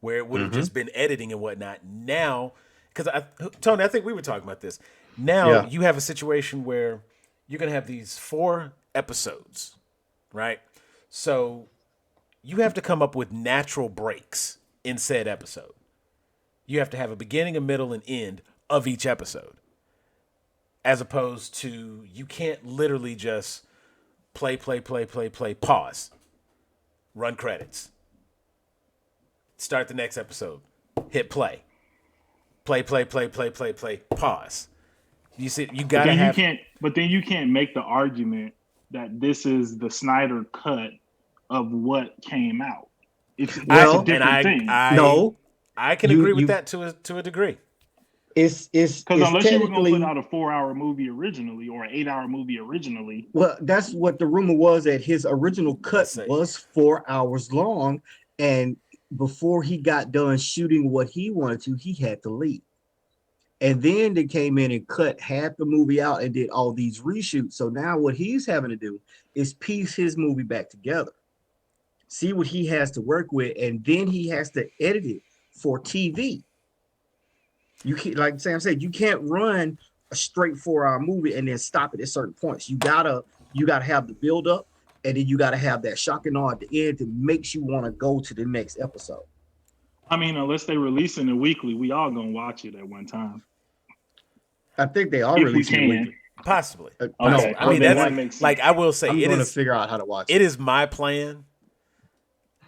where it would have just been editing and whatnot, now, because Tony, I think we were talking about this. Now you have a situation where you're going to have these 4 episodes, right? So you have to come up with natural breaks in said episode. You have to have a beginning, a middle, and end of each episode. As opposed to, you can't literally just play, pause, run credits, start the next episode, hit play, pause. You see, you gotta have. But then you can't make the argument that this is the Snyder cut of what came out. It's a different thing. I can agree with that to a degree. It's because unless you were going to put out a 4-hour movie originally or an 8-hour movie originally. Well, that's what the rumor was, that his original cut was 4 hours long, and before he got done shooting what he wanted to, he had to leave. And then they came in and cut half the movie out and did all these reshoots. So now what he's having to do is piece his movie back together, see what he has to work with, and then he has to edit it for TV. You can't, like Sam said, you can't run a straight 4-hour movie and then stop it at certain points. You gotta have the build up, and then you gotta have that shock and awe at the end that makes you want to go to the next episode. I mean, unless they releasing it weekly, we all gonna watch it at one time. I think they are If we releasing it can. weekly. Possibly. Okay. No, I mean, then that's that makes sense. like I will say, I'm it going to is. figure out how to watch It is my plan.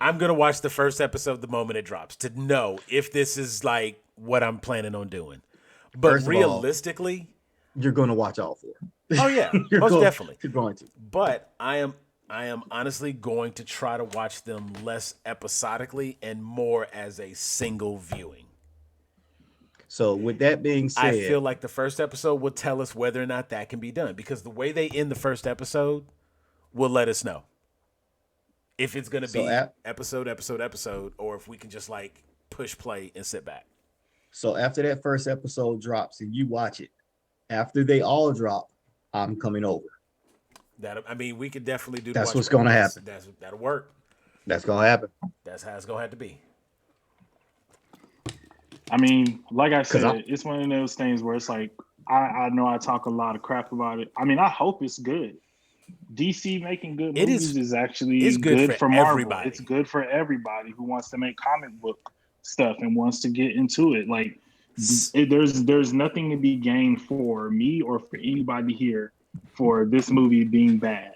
I'm gonna watch the first episode the moment it drops to know if this is like what I'm planning on doing. But First of all, realistically, you're going to watch all 4. oh yeah, You're most going- definitely. You're going to. But I am honestly going to try to watch them less episodically and more as a single viewing. So with that being said, I feel like the first episode will tell us whether or not that can be done because the way they end the first episode will let us know if it's going to be episode, or if we can just like push play and sit back. so after that first episode drops and you watch it, after they all drop, I'm coming over. We could definitely do. That's what's going to happen. That'll work. That's going to happen. That's how it's going to have to be. I mean, like I said, it's one of those things where it's like, I know I talk a lot of crap about it. I mean, I hope it's good. DC making good movies is actually good for Marvel. Everybody. It's good for everybody who wants to make comic book stuff and wants to get into it. Like, there's nothing to be gained for me or for anybody here for this movie being bad.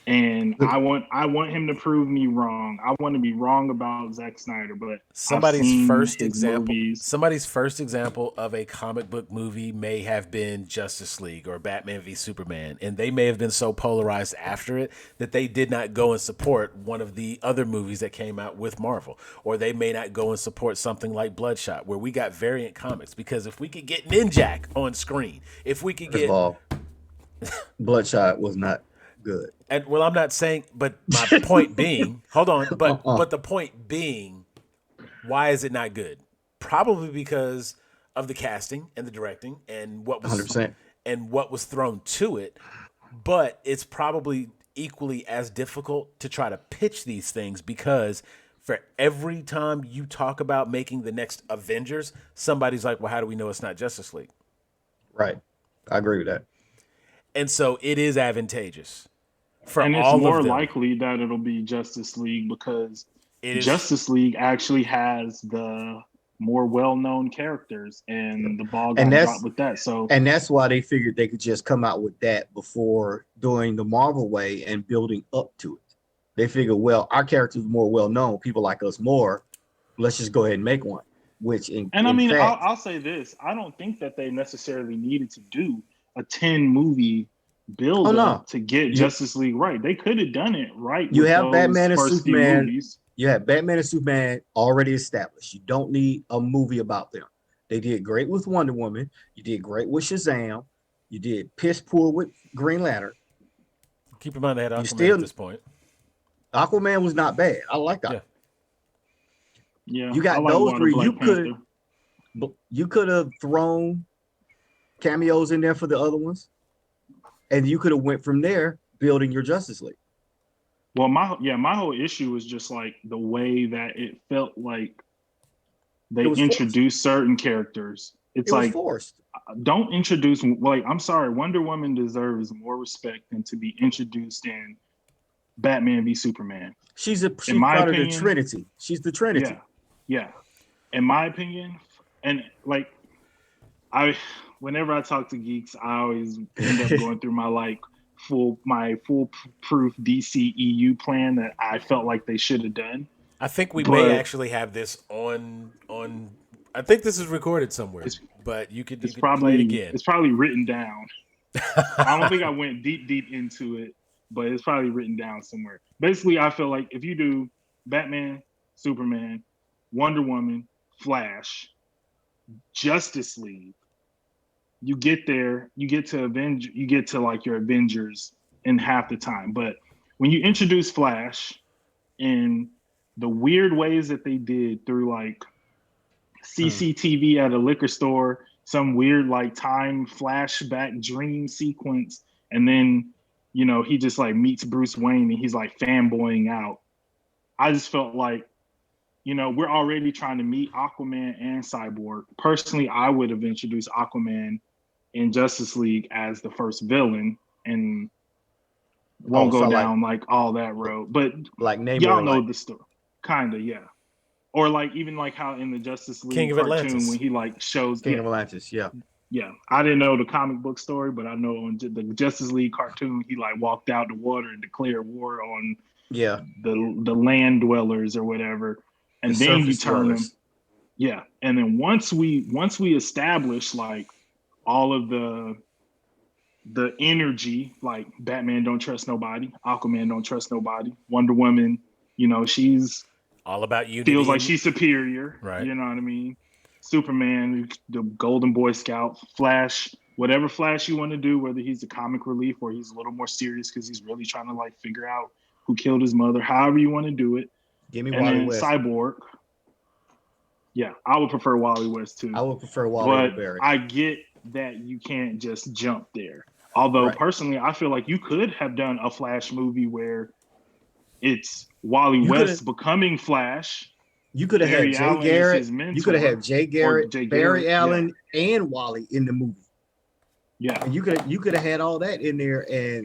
And I want him to prove me wrong. I want to be wrong about Zack Snyder, but somebody's first example of a comic book movie may have been Justice League or Batman v Superman, and they may have been so polarized after it that they did not go and support one of the other movies that came out with Marvel, or they may not go and support something like Bloodshot, where we got variant comics. Because if we could get Ninjak on screen, if we could get Bloodshot was not good. And well, I'm not saying, but my point being, hold on, but the point being, why is it not good? Probably because of the casting and the directing and what was 100%. And what was thrown to it. But it's probably equally as difficult to try to pitch these things because for every time you talk about making the next Avengers, somebody's like, well, how do we know it's not Justice League? Right. I agree with that. And so it is advantageous. And it's more likely that it'll be Justice League because Justice League actually has the more well-known characters, and the ball got dropped with that. And that's why they figured they could just come out with that before doing the Marvel way and building up to it. They figured, well, our characters are more well-known, people like us more. Let's just go ahead and make one. I'll say this: I don't think that they necessarily needed to do a 10-movie build up to get Justice League right. They could have done it right. You have Batman and Superman. You have Batman and Superman already established. You don't need a movie about them. They did great with Wonder Woman. You did great with Shazam. You did piss poor with Green Lantern. Keep in mind they had Aquaman at this point. Aquaman was not bad. I like that. Yeah. You got those three. You could have thrown cameos in there for the other ones. And you could have went from there building your Justice League. Well, my whole issue was just like the way that it felt like they introduced certain characters. It was forced. Don't introduce, like, I'm sorry, Wonder Woman deserves more respect than to be introduced in Batman v Superman. She's part of the Trinity. She's the Trinity. Yeah. In my opinion, and like whenever I talk to geeks, I always end up going through my foolproof DCEU plan that I felt like they should have done. I think we may actually have this on. I think this is recorded somewhere, but you could play it again. It's probably written down. I don't think I went deep into it, but it's probably written down somewhere. Basically, I feel like if you do Batman, Superman, Wonder Woman, Flash, Justice League, you get there, you get to like your Avengers in half the time. But when you introduce Flash in the weird ways that they did through like CCTV at a liquor store, some weird like time flashback dream sequence, and then he just like meets Bruce Wayne and he's like fanboying out. I just felt like we're already trying to meet Aquaman and Cyborg. Personally, I would have introduced Aquaman in Justice League as the first villain and won't go down like all that road. But like y'all know the story. Kinda, yeah. Or like even like how in the Justice League cartoon when he like shows King of Atlantis, yeah. Yeah, I didn't know the comic book story, but I know on the Justice League cartoon, he like walked out the water and declared war on the land dwellers or whatever, and The then you surface turn them. dwellers. Yeah, and then once we establish like all of the energy, like Batman don't trust nobody, Aquaman don't trust nobody, Wonder Woman, you know, she's all about unity. Feels like she's superior, right? You know what I mean? Superman, the Golden Boy Scout, Flash, whatever Flash you want to do, whether he's the comic relief or he's a little more serious because he's really trying to like figure out who killed his mother, however you want to do it. Give me and Wally then West. Cyborg. Yeah, I would prefer Wally West too. I would prefer Wally but Barry. I get that you can't just jump there. Although personally, I feel like you could have done a Flash movie where it's Wally West becoming Flash. You could have had Jay Garrett. You could have had Jay Garrett, Barry Allen, and Wally in the movie. Yeah, and you could have had all that in there and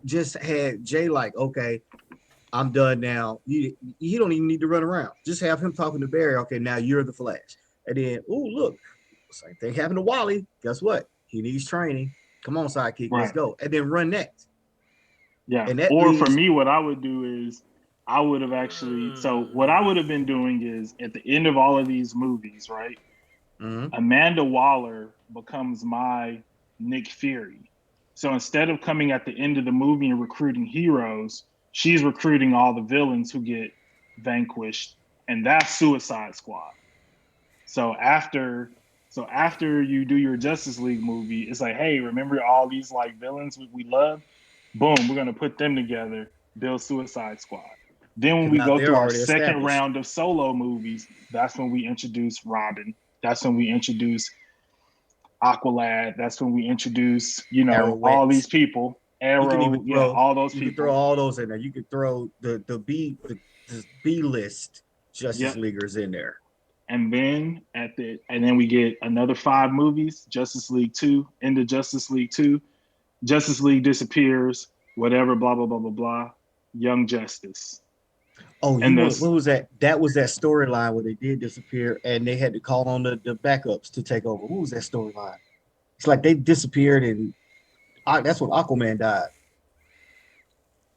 just had Jay like, okay, I'm done now. You don't even need to run around. Just have him talking to Barry. Okay, now you're the Flash. And then, oh look, same thing happened to Wally. Guess what? He needs training. Come on, sidekick, let's go. And then run next. Yeah. Or for me, what I would do is I would have actually. So what I would have been doing is at the end of all of these movies, right? Mm-hmm. Amanda Waller becomes my Nick Fury. So instead of coming at the end of the movie and recruiting heroes, she's recruiting all the villains who get vanquished, and that's Suicide Squad. So after you do your Justice League movie, it's like, hey, remember all these like villains we love? Boom, we're gonna put them together, build Suicide Squad. Then when we go through our second round of solo movies, that's when we introduce Robin. That's when we introduce Aqualad. That's when we introduce, all these people. Arrow, all those people. You can throw all those in there. You could throw the B list Justice Leaguers in there. And then then we get another 5 movies, Justice League 2, into Justice League 2. Justice League disappears, whatever, blah, blah, blah, blah, blah. Young Justice. Oh, what was that? That was that storyline where they did disappear and they had to call on the backups to take over. What was that storyline? It's like they disappeared and that's when Aquaman died.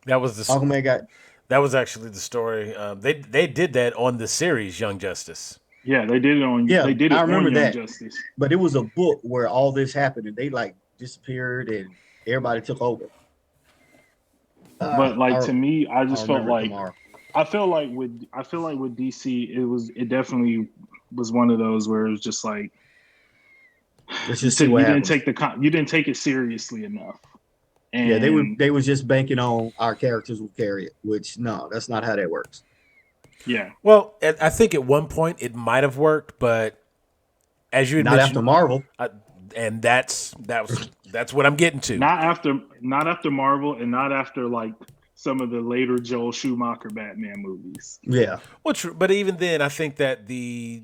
That was the Aquaman got. That was actually the story. They did that on the series Young Justice. Yeah, they did it on. Yeah, they did it. I remember on that. Young Justice. But it was a book where all this happened and they like disappeared and everybody took over. But like to me, I just felt like tomorrow. I feel like with DC, it definitely was one of those where it was just like you didn't take it seriously enough. And yeah, they was just banking on our characters will carry it, which no, that's not how that works. Yeah. Well, I think at one point it might have worked, but as you not after Marvel, and that's what I'm getting to. Not after Marvel, and not after like some of the later Joel Schumacher Batman movies. Yeah. Well, true, but even then, I think that the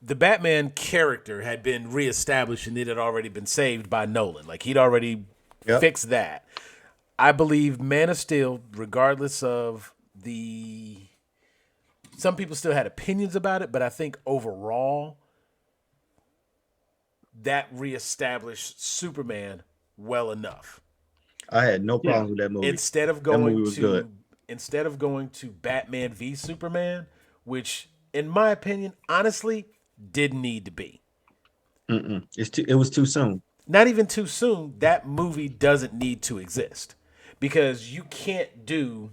Batman character had been reestablished and it had already been saved by Nolan. Like he'd already fixed that. I believe Man of Steel, regardless of some people still had opinions about it, but I think overall that reestablished Superman well enough. I had no problem with that movie. Instead of going to Batman v Superman, which in my opinion, honestly, didn't need to be. It was too soon. Not even too soon. That movie doesn't need to exist because you can't do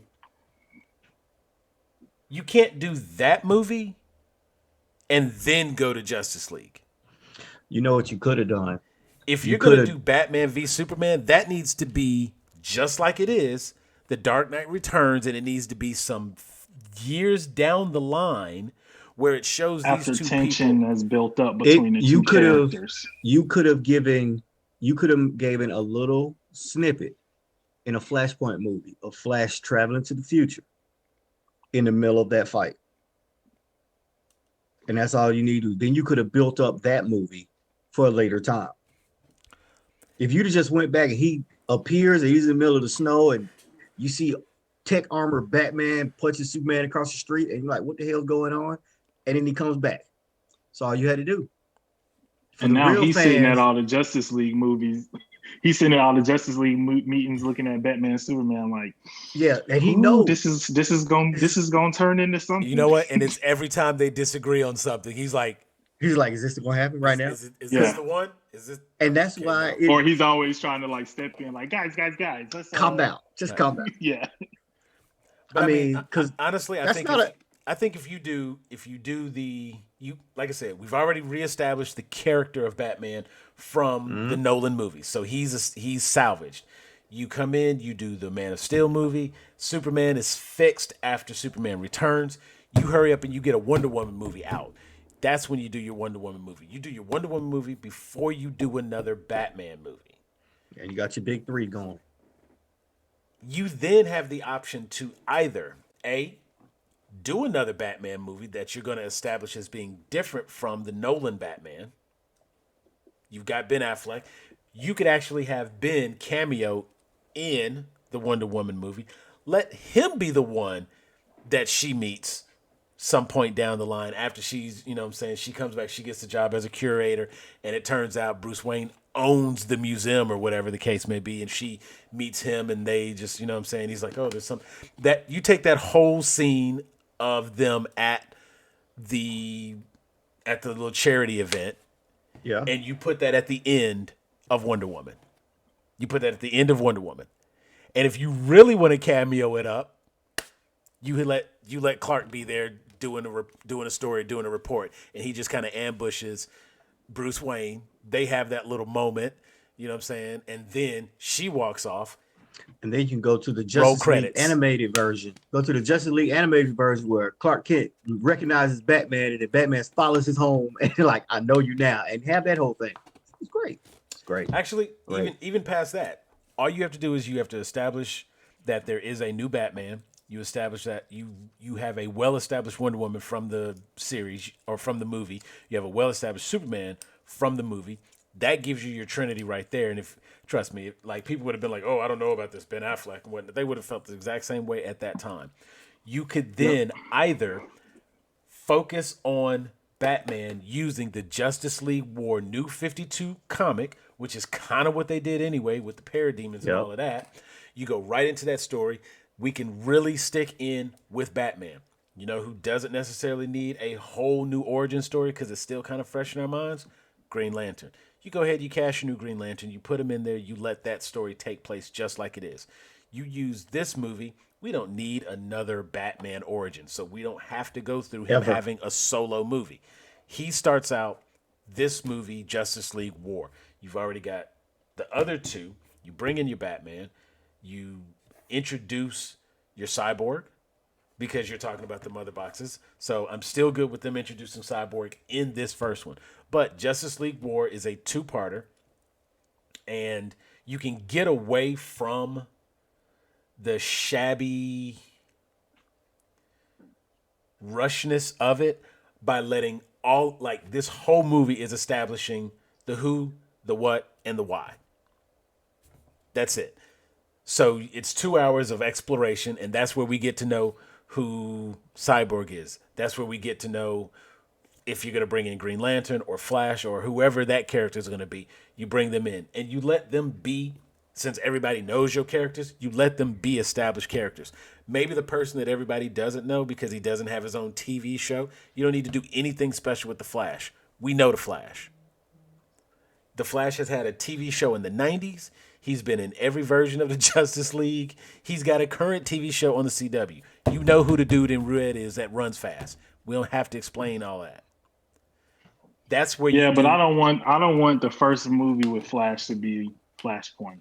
that movie and then go to Justice League. You know what you could have done? If you're going to do Batman v Superman, that needs to be just like it is, The Dark Knight Returns, and it needs to be some years down the line where it shows after these two tension people has built up between the two characters. You could have given a little snippet in a Flashpoint movie of Flash traveling to the future in the middle of that fight. And that's all you need to do. Then you could have built up that movie for a later time. If you just went back and he appears and he's in the middle of the snow and you see tech armor Batman punches Superman across the street and you're like, what the hell's going on? And then he comes back. That's all you had to do. And now he's sitting at all the Justice League movies. He's sitting at all the Justice League meetings, looking at Batman and Superman, like, yeah, and he knows this is going to turn into something. You know what? And it's every time they disagree on something, he's like, is this going to happen right now? Is this the one? Is this? And that's why. Or he's always trying to like step in, like, guys, let's calm down. Just calm down. Yeah. I mean, because honestly, I think if you do like I said, we've already reestablished the character of Batman from the Nolan movies, so he's salvaged. You come in, you do the Man of Steel movie. Superman is fixed after Superman Returns. You hurry up and you get a Wonder Woman movie out. That's when you do your Wonder Woman movie. You do your Wonder Woman movie before you do another Batman movie. And you got your big three going. You then have the option to either do another Batman movie that you're going to establish as being different from the Nolan Batman. You've got Ben Affleck. You could actually have Ben cameo in the Wonder Woman movie. Let him be the one that she meets some point down the line after she's, she comes back, she gets the job as a curator, and it turns out Bruce Wayne owns the museum or whatever the case may be, and she meets him and they just, he's like, oh, there's some that you take that whole scene of them at the little charity event, and you put that at the end of Wonder Woman. You put that at the end of Wonder Woman. And if you really want to cameo it up, you let Clark be there doing a story, doing a report, and he just kind of ambushes Bruce Wayne. They have that little moment, and then she walks off. And then you can go to the Justice League animated version. Go to the Justice League animated version where Clark Kent recognizes Batman, and then Batman follows his home and like, I know you now, and have that whole thing. It's great. It's great. Actually, even past that, all you have to do is you have to establish that there is a new Batman. You establish that you have a well-established Wonder Woman from the series or from the movie. You have a well-established Superman from the movie. That gives you your Trinity right there. And trust me, like people would have been like, oh, I don't know about this Ben Affleck and whatnot. They would have felt the exact same way at that time. You could then either focus on Batman using the Justice League War New 52 comic, which is kind of what they did anyway with the parademons and all of that. You go right into that story. We can really stick in with Batman. You know who doesn't necessarily need a whole new origin story because it's still kind of fresh in our minds? Green Lantern. You go ahead, you cast your new Green Lantern, you put him in there, you let that story take place just like it is. You use this movie, we don't need another Batman origin, so we don't have to go through him having a solo movie. He starts out this movie, Justice League War. You've already got the other two. You bring in your Batman, you introduce your Cyborg because you're talking about the mother boxes. So I'm still good with them introducing Cyborg in this first one. But Justice League War is a two-parter, and you can get away from the shabby rushness of it by letting this whole movie is establishing the who, the what, and the why. That's it. So it's 2 hours of exploration, and that's where we get to know who Cyborg is. That's where we get to know if you're going to bring in Green Lantern or Flash or whoever that character is going to be. You bring them in, and you let them be, since everybody knows your characters, you let them be established characters. Maybe the person that everybody doesn't know because he doesn't have his own TV show, you don't need to do anything special with the Flash. We know the Flash. The Flash has had a TV show in the 90s. He's been in every version of the Justice League. He's got a current TV show on the CW. You know who the dude in red is that runs fast. We don't have to explain all that. That's where but I don't want the first movie with Flash to be Flashpoint.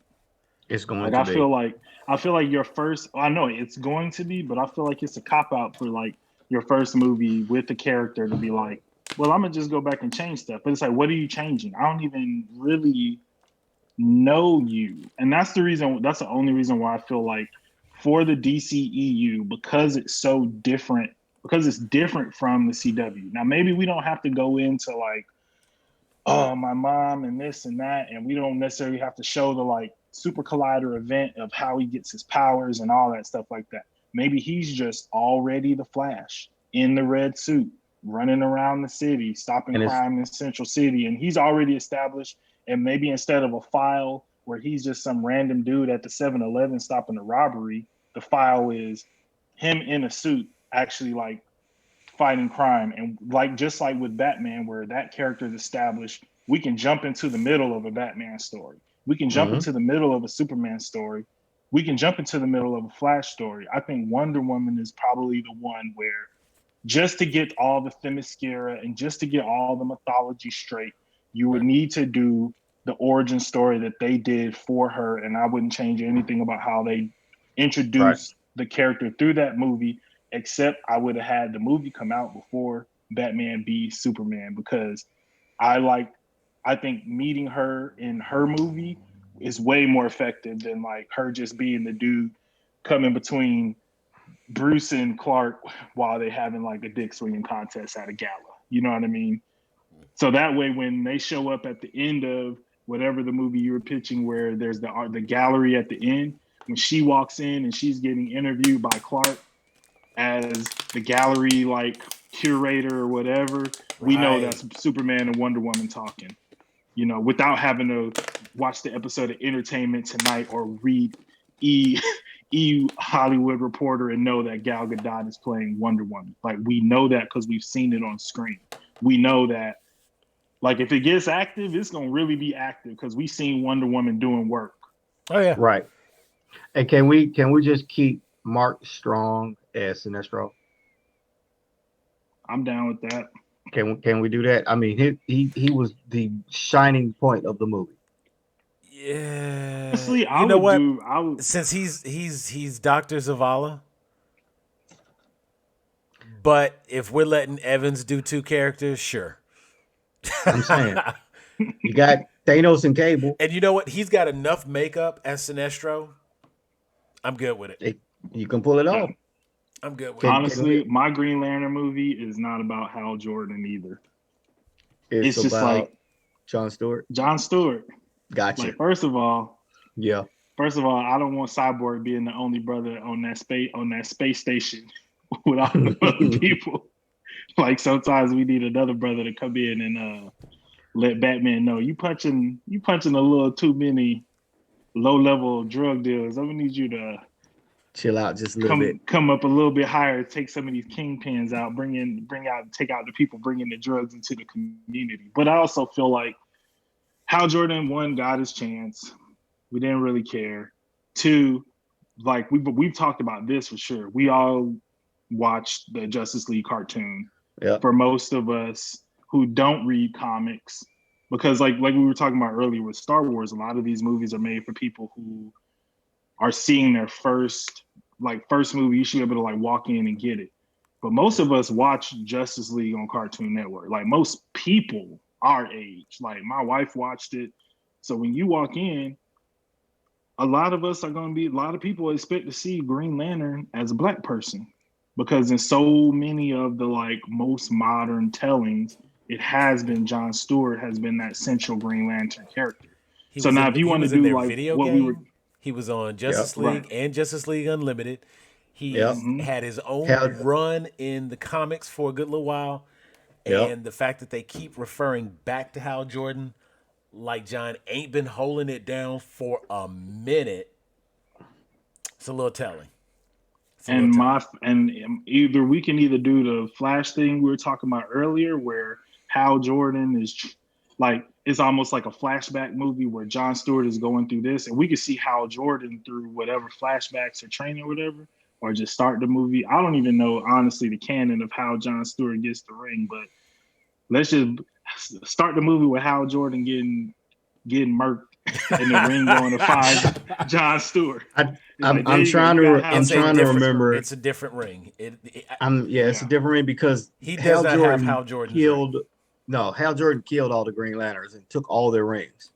It's going to be. I feel like your first, I know it's going to be, but I feel like it's a cop out for like your first movie with the character to be like, well, I'm gonna just go back and change stuff. But it's like, what are you changing? I don't even really know you. And that's the only reason why I feel like for the DCEU, because it's so different, because it's different from the CW. Now, maybe we don't have to go into like, oh, my mom and this and that, and we don't necessarily have to show the like Super Collider event of how he gets his powers and all that stuff like that. Maybe he's just already the Flash in the red suit running around the city, stopping crime in Central City, and he's already established. And maybe instead of a file where he's just some random dude at the 7-Eleven stopping a robbery, the file is him in a suit actually like fighting crime. And like just like with Batman, where that character is established, we can jump into the middle of a Batman story. We can jump into the middle of a Superman story. We can jump into the middle of a Flash story. I think Wonder Woman is probably the one where just to get all the Themyscira and just to get all the mythology straight, you would need to do the origin story that they did for her. And I wouldn't change anything about how they introduced the character through that movie, except I would have had the movie come out before Batman v Superman, because I think meeting her in her movie is way more effective than like her just being the dude coming between Bruce and Clark while they having like a dick swinging contest at a gala. You know what I mean? So that way, when they show up at the end of whatever the movie you were pitching, where there's the gallery at the end, when she walks in and she's getting interviewed by Clark as the gallery like curator or whatever, we know that's Superman and Wonder Woman talking. You know, without having to watch the episode of Entertainment Tonight or read E Hollywood Reporter and know that Gal Gadot is playing Wonder Woman. Like, we know that because we've seen it on screen. We know that, like, if it gets active, it's gonna really be active because we've seen Wonder Woman doing work. Oh yeah, right. And can we just keep Mark Strong as Sinestro? I'm down with that. Can we do that? I mean, he was the shining point of the movie. Yeah. Honestly, you know what? Since he's Dr. Zavala, but if we're letting Evans do two characters, sure. I'm saying you got Thanos and Cable, and you know what? He's got enough makeup as Sinestro. I'm good with it. You can pull it off. I'm good with it. Honestly, my Green Lantern movie is not about Hal Jordan either. It's just like John Stewart. John Stewart. Gotcha. Like, first of all, I don't want Cyborg being the only brother on that space station with all the other people. Like, sometimes we need another brother to come in and let Batman know you punching a little too many low level drug dealers. I'm gonna need you to chill out just a little bit. Come up a little bit higher, take some of these kingpins out, take out the people bringing the drugs into the community. But I also feel like Hal Jordan, one, got his chance. We didn't really care. Two, like we've talked about this for sure. We all watched the Justice League cartoon. Yep. For most of us who don't read comics, because like we were talking about earlier with Star Wars, a lot of these movies are made for people who are seeing their first movie. You should be able to like walk in and get it. But most of us watch Justice League on Cartoon Network. Like, most people our age, like my wife watched it. So when you walk in, a lot of people expect to see Green Lantern as a Black person, because in so many of the like most modern tellings, it has been John Stewart has been that central Green Lantern character. So now if you want to do like what we were, he was on Justice League and Justice League Unlimited. He had his own run in the comics for a good little while. And the fact that they keep referring back to Hal Jordan, like John ain't been holding it down for a minute, it's a little telling. Either we can do the Flash thing we were talking about earlier, where Hal Jordan is like, it's almost like a flashback movie where John Stewart is going through this, and we can see Hal Jordan through whatever flashbacks or training or whatever, or just start the movie. I don't even know, honestly, the canon of how John Stewart gets the ring, but let's just start the movie with Hal Jordan getting murked in the ring going to find John Stewart. I'm trying to remember. It's a different ring. It's a different ring because he does not have Hal Jordan killed. No, Hal Jordan killed all the Green Lanterns and took all their rings.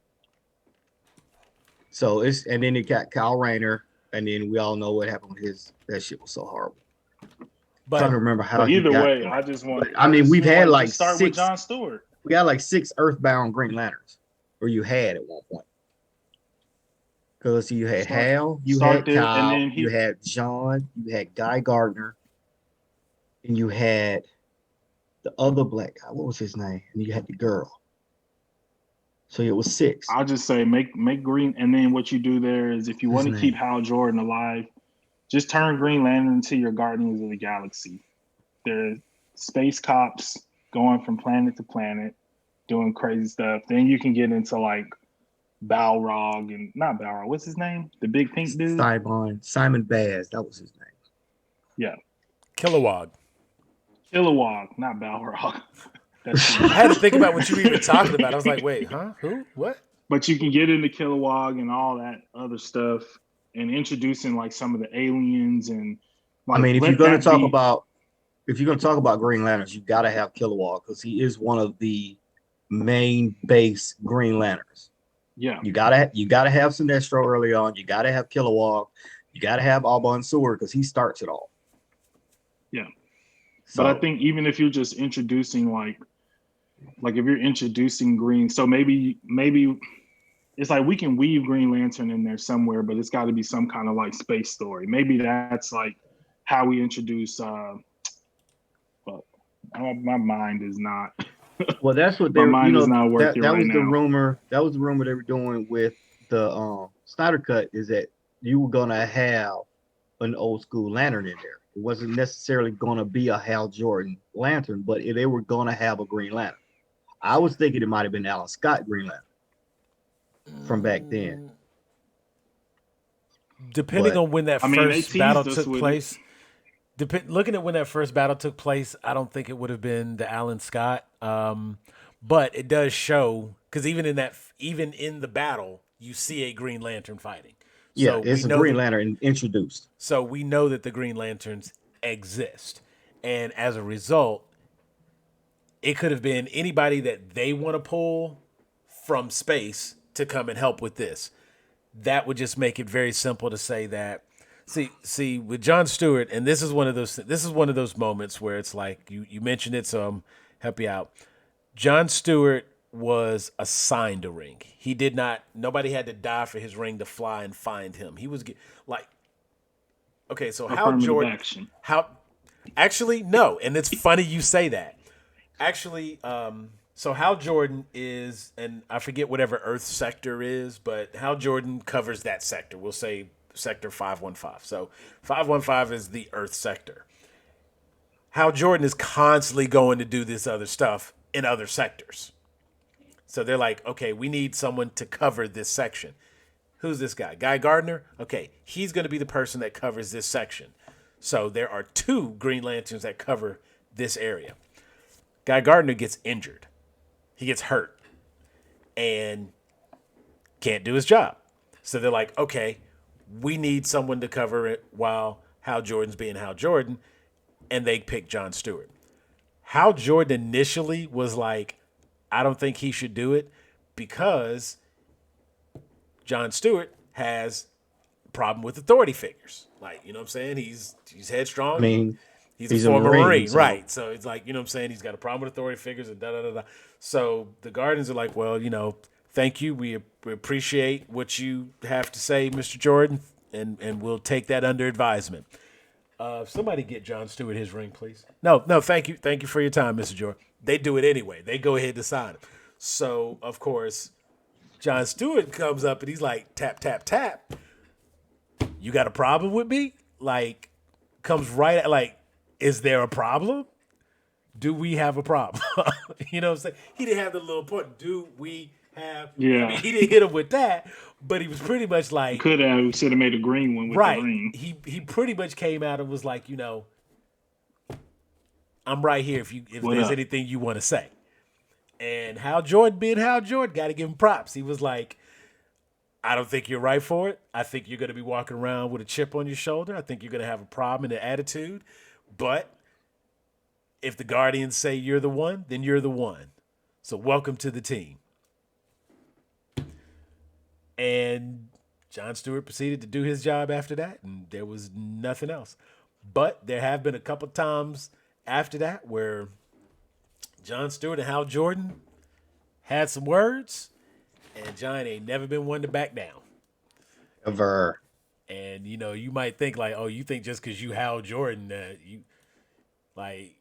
So and then he got Kyle Rayner, and then we all know what happened with that shit was so horrible. But I'm trying to remember how. Either way, I just want. We've had like start 6. With John Stewart. We got like 6 Earthbound Green Lanterns, or you had at one point. Because you had Hal, you had Kyle, you had John, you had Guy Gardner, and you had the other black guy. What was his name? And you had the girl. So it was 6. I'll just say make Green, and then what you do there is if you want to keep Hal Jordan alive, just turn Green Lantern into your Guardians of the Galaxy. They're space cops going from planet to planet, doing crazy stuff. Then you can get into like Balrog and not Balrog. What's his name? The big pink dude. Simon Baz. That was his name. Yeah. Kilowog, not Balrog. I had to think about what you were even talking about. I was like, wait, huh? Who? What? But you can get into Kilowog and all that other stuff and introducing like some of the aliens and like, I mean, if you're going to talk about Green Lanterns, you got to have Kilowog because he is one of the main base Green Lanterns. Yeah. You gotta have Sinestro early on. You gotta have Kilowog. You gotta have Alban Seward because he starts it all. Yeah. So, but I think even if you're just introducing like if you're introducing Green, so maybe it's like we can weave Green Lantern in there somewhere, but it's got to be some kind of like space story. Maybe that's like how we introduce. But my mind is not. Well, that's what my mind is not working that right was now. the rumor. That was the rumor they were doing with the Snyder Cut is that you were gonna have an old school lantern in there. It wasn't necessarily gonna be a Hal Jordan lantern, but they were gonna have a Green Lantern. I was thinking it might have been Alan Scott Green Lantern from back then. Depending on when that first battle took place. Looking at when that first battle took place, I don't think it would have been the Alan Scott. But it does show because even in the battle, you see a Green Lantern fighting. Yeah, So it's a Green Lantern introduced. So we know that the Green Lanterns exist, and as a result, it could have been anybody that they want to pull from space to come and help with this. That would just make it very simple to say that. See, with John Stewart, and this is one of those moments where it's like you mentioned it, so I'm help you out. John Stewart was assigned a ring. He did not. Nobody had to die for his ring to fly and find him. He was like, okay. So Hal Jordan? Actually, no. And it's funny you say that. Actually, so Hal Jordan is, and I forget whatever Earth sector is, but Hal Jordan covers that sector. We'll say sector 515. So 515 is the Earth sector. Hal Jordan is constantly going to do this other stuff in other sectors. So they're like, okay, we need someone to cover this section. Who's this guy? Guy Gardner? Okay, he's going to be the person that covers this section. So there are 2 Green Lanterns that cover this area. Guy Gardner gets injured. He gets hurt and can't do his job. So they're like, okay, we need someone to cover it while Hal Jordan's being Hal Jordan, and they pick John Stewart. Hal Jordan initially was like, I don't think he should do it because John Stewart has a problem with authority figures. Like, you know what I'm saying? He's headstrong. I mean, he's a former Marine, right? So it's like, you know what I'm saying? He's got a problem with authority figures and da-da-da-da. So the Guardians are like, well, thank you. We appreciate what you have to say, Mr. Jordan, and we'll take that under advisement. Somebody get John Stewart his ring, please. No, thank you. Thank you for your time, Mr. Jordan. They do it anyway. They go ahead and sign him. So, of course, John Stewart comes up and he's like, tap, tap, tap. You got a problem with me? Like, comes right at, like, is there a problem? Do we have a problem? You know what I'm saying? He didn't have the little point. Do we have? Yeah. I mean, he didn't hit him with that, but he was pretty much like. Should have made a green one with the ring. He pretty much came out and was like, I'm right here if there's anything you want to say. And Hal Jordan being Hal Jordan, got to give him props. He was like, I don't think you're right for it. I think you're going to be walking around with a chip on your shoulder. I think you're going to have a problem in the attitude. But if the Guardians say you're the one, then you're the one. So welcome to the team. And John Stewart proceeded to do his job after that, and there was nothing else. But there have been a couple times after that where John Stewart and Hal Jordan had some words, and John ain't never been one to back down. Ever. And, you might think like, oh, you think just because you Hal Jordan, you like,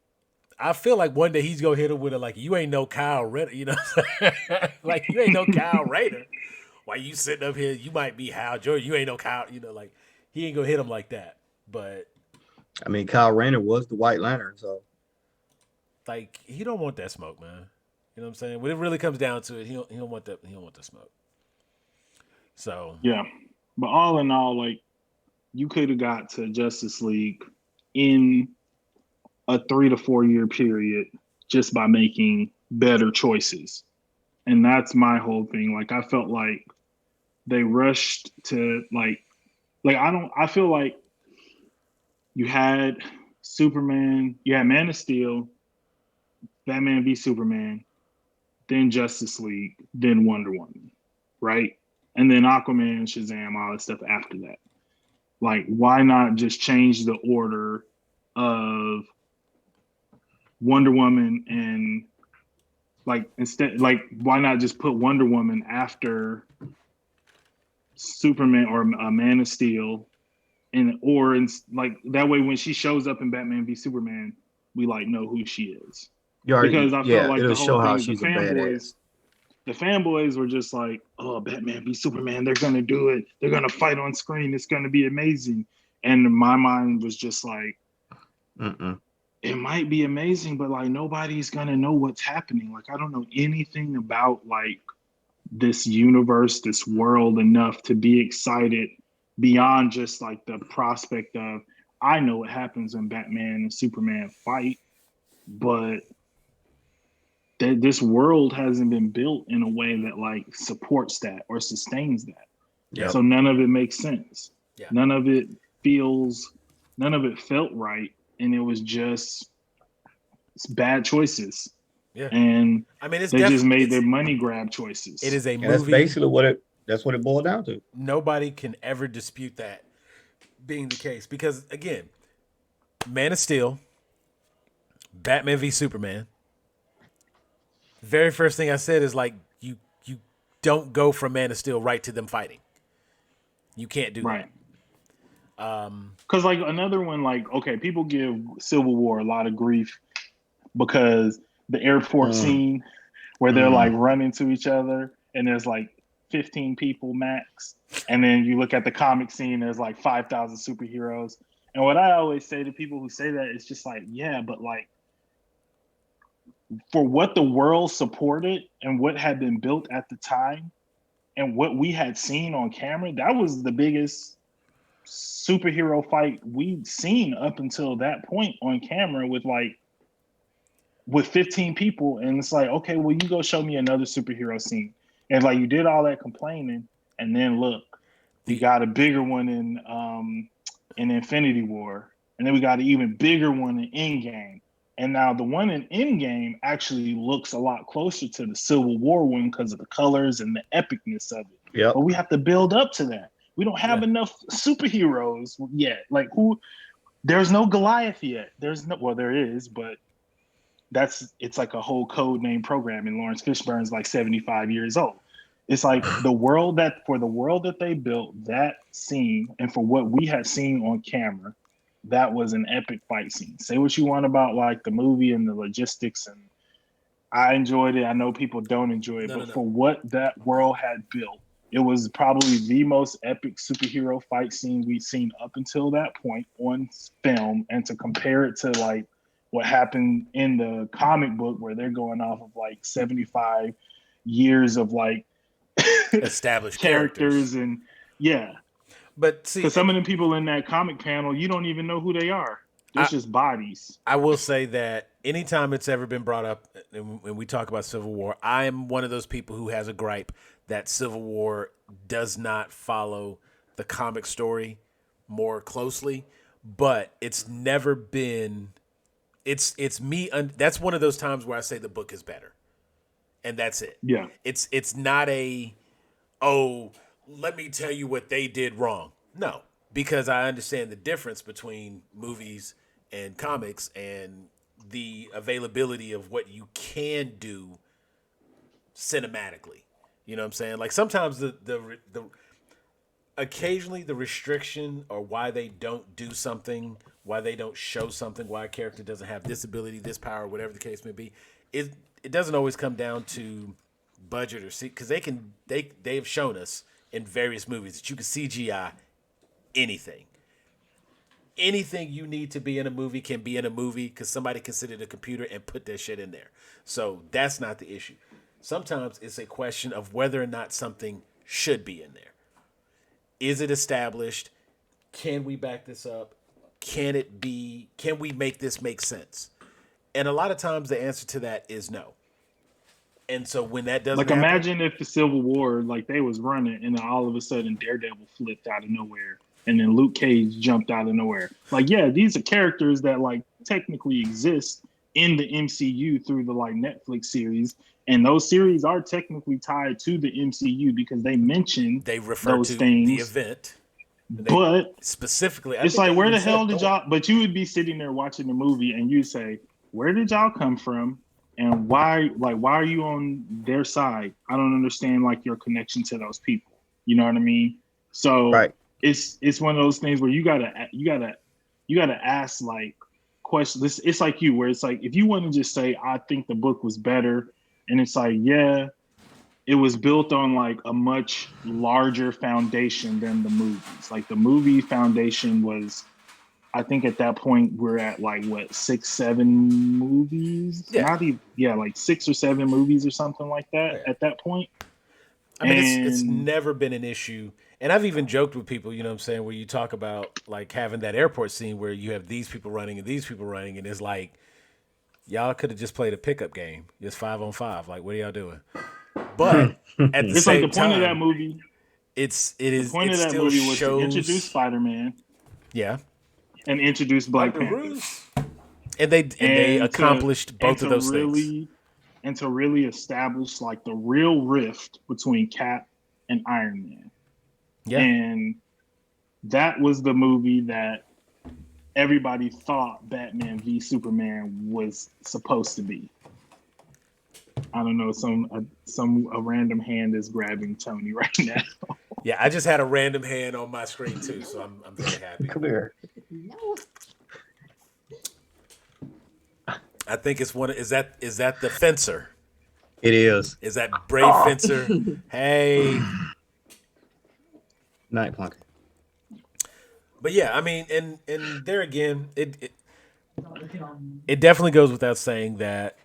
I feel like one day he's gonna hit him with a like, you ain't no Kyle Ritter, you know, like you ain't no Kyle Rayner. Why you sitting up here? You might be Hal Jordan. You ain't no Kyle, you know, like he ain't gonna hit him like that. But I mean, Kyle Rayner was the White Lantern, so like he don't want that smoke, man. You know what I'm saying? When it really comes down to it, he don't want that. He don't want the smoke. So Yeah, but all in all, like you could have got to Justice League in a 3 to 4 year period just by making better choices. And that's my whole thing. Like I felt like they rushed to I feel like you had Superman, you had Man of Steel, Batman v Superman, then Justice League, then Wonder Woman, right? And then Aquaman, Shazam, all that stuff after that. Like, why not just change the order of Wonder Woman and why not just put Wonder Woman after Superman or Man of Steel, like that way when she shows up in Batman v Superman, we like know who she is. Because I felt like the whole thing is the fanboys were just like, oh, Batman v Superman, they're gonna do it. They're gonna fight on screen. It's gonna be amazing. And my mind was just like, it might be amazing, but like nobody's gonna know what's happening. Like I don't know anything about like this universe, this world enough to be excited beyond just like the prospect of I know what happens when Batman and Superman fight, but this world hasn't been built in a way that like supports that or sustains that. Yep. So none of it makes sense. Yeah. None of it felt right. And it was just bad choices. Yeah. And I mean, they just made their money grab choices. It is a movie. That's basically that's what it boiled down to. Nobody can ever dispute that being the case. Because again, Man of Steel, Batman v Superman. Very first thing I said is like you don't go from Man of Steel right to them fighting. You can't do that. Because like another one, like okay, people give Civil War a lot of grief because the airport scene where they're like running to each other and there's like 15 people max, and then you look at the comic scene, there's like 5,000 superheroes. And what I always say to people who say that is just like, yeah, but like for what the world supported and what had been built at the time and what we had seen on camera, that was the biggest superhero fight we'd seen up until that point on camera with 15 people. And it's like, okay, well, you go show me another superhero scene. And like you did all that complaining, and then look, we got a bigger one in Infinity War, and then we got an even bigger one in Endgame. And now the one in Endgame actually looks a lot closer to the Civil War one because of the colors and the epicness of it. Yep. But we have to build up to that. We don't have enough superheroes yet. Like there's no Goliath yet. There is, but it's like a whole code name program, and Lawrence Fishburne's like 75 years old. It's like the world that they built, that scene, and for what we had seen on camera, that was an epic fight scene. Say what you want about like the movie and the logistics, and I enjoyed it. I know people don't enjoy it, but for what that world had built, it was probably the most epic superhero fight scene we'd seen up until that point on film. And to compare it to like what happened in the comic book where they're going off of like 75 years of like established characters and but see, because some of the people in that comic panel, you don't even know who they are. It's just bodies. I will say that anytime it's ever been brought up and when we talk about Civil War, I am one of those people who has a gripe that Civil War does not follow the comic story more closely, but it's never been. It's me. That's one of those times where I say the book is better, and that's it. Yeah. It's not let me tell you what they did wrong. No, because I understand the difference between movies and comics and the availability of what you can do cinematically. You know what I'm saying? Like sometimes occasionally the restriction or why they don't do something, why they don't show something, why a character doesn't have this ability, this power, whatever the case may be, it doesn't always come down to budget or see, because they've shown us in various movies that you can CGI anything. Anything you need to be in a movie can be in a movie because somebody considered a computer and put that shit in there. So that's not the issue. Sometimes it's a question of whether or not something should be in there. Is it established? Can we back this up? Can we make this make sense? And a lot of times the answer to that is no. And so when that doesn't like happen, imagine if the Civil War, like they was running and then all of a sudden Daredevil flipped out of nowhere and then Luke Cage jumped out of nowhere. Like, yeah, these are characters that like technically exist in the MCU through the like Netflix series. And those series are technically tied to the MCU because they refer those to things. The event. But specifically, it's like, where the hell did y'all? But you would be sitting there watching the movie and you say, where did y'all come from? And why are you on their side? I don't understand like your connection to those people. You know what I mean? So right. It's one of those things where you gotta ask like questions. It's like you, where it's like, if you want to just say, I think the book was better. And it's like, yeah, it was built on like a much larger foundation than the movies. Like the movie foundation was, I think at that point we're at like what 6, 7 movies? Yeah. Not even, yeah, like 6 or 7 movies or something like that at that point. I mean, it's never been an issue. And I've even joked with people, you know what I'm saying, where you talk about like having that airport scene where you have these people running and these people running, and it's like, y'all could have just played a pickup game, just 5-on-5. Like, what are y'all doing? But at the it's same like the time, point of that movie. The point of that movie was to introduce Spider-Man. Yeah. And introduce Black Panther. And they accomplished both of those things. And to really establish like the real rift between Cap and Iron Man. Yeah. And that was the movie that everybody thought Batman v Superman was supposed to be. I don't know, a random hand is grabbing Tony right now. Yeah, I just had a random hand on my screen too, so I'm very happy. Come here. I think it's is that the fencer? It is. Is that Brave Fencer? Hey. Night Plunker. But yeah, I mean, and there again, it definitely goes without saying that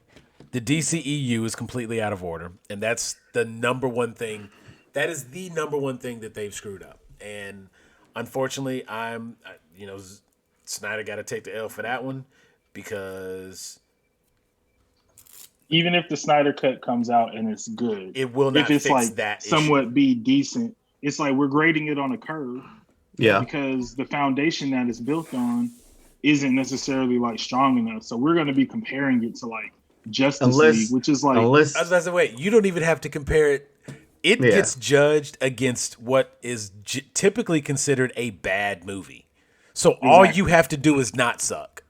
the DCEU is completely out of order, and that's the number one thing. That is the number one thing that they've screwed up. And unfortunately, Snyder got to take the L for that one, because even if the Snyder cut comes out and it's good, it will not fix like that somewhat issue. Be decent. It's like we're grading it on a curve. Yeah. Because the foundation that it's built on isn't necessarily like strong enough. So we're going to be comparing it to like Justice League, which is like. I was about to say, wait, you don't even have to compare it. It gets judged against what is typically considered a bad movie. So all you have to do is not suck.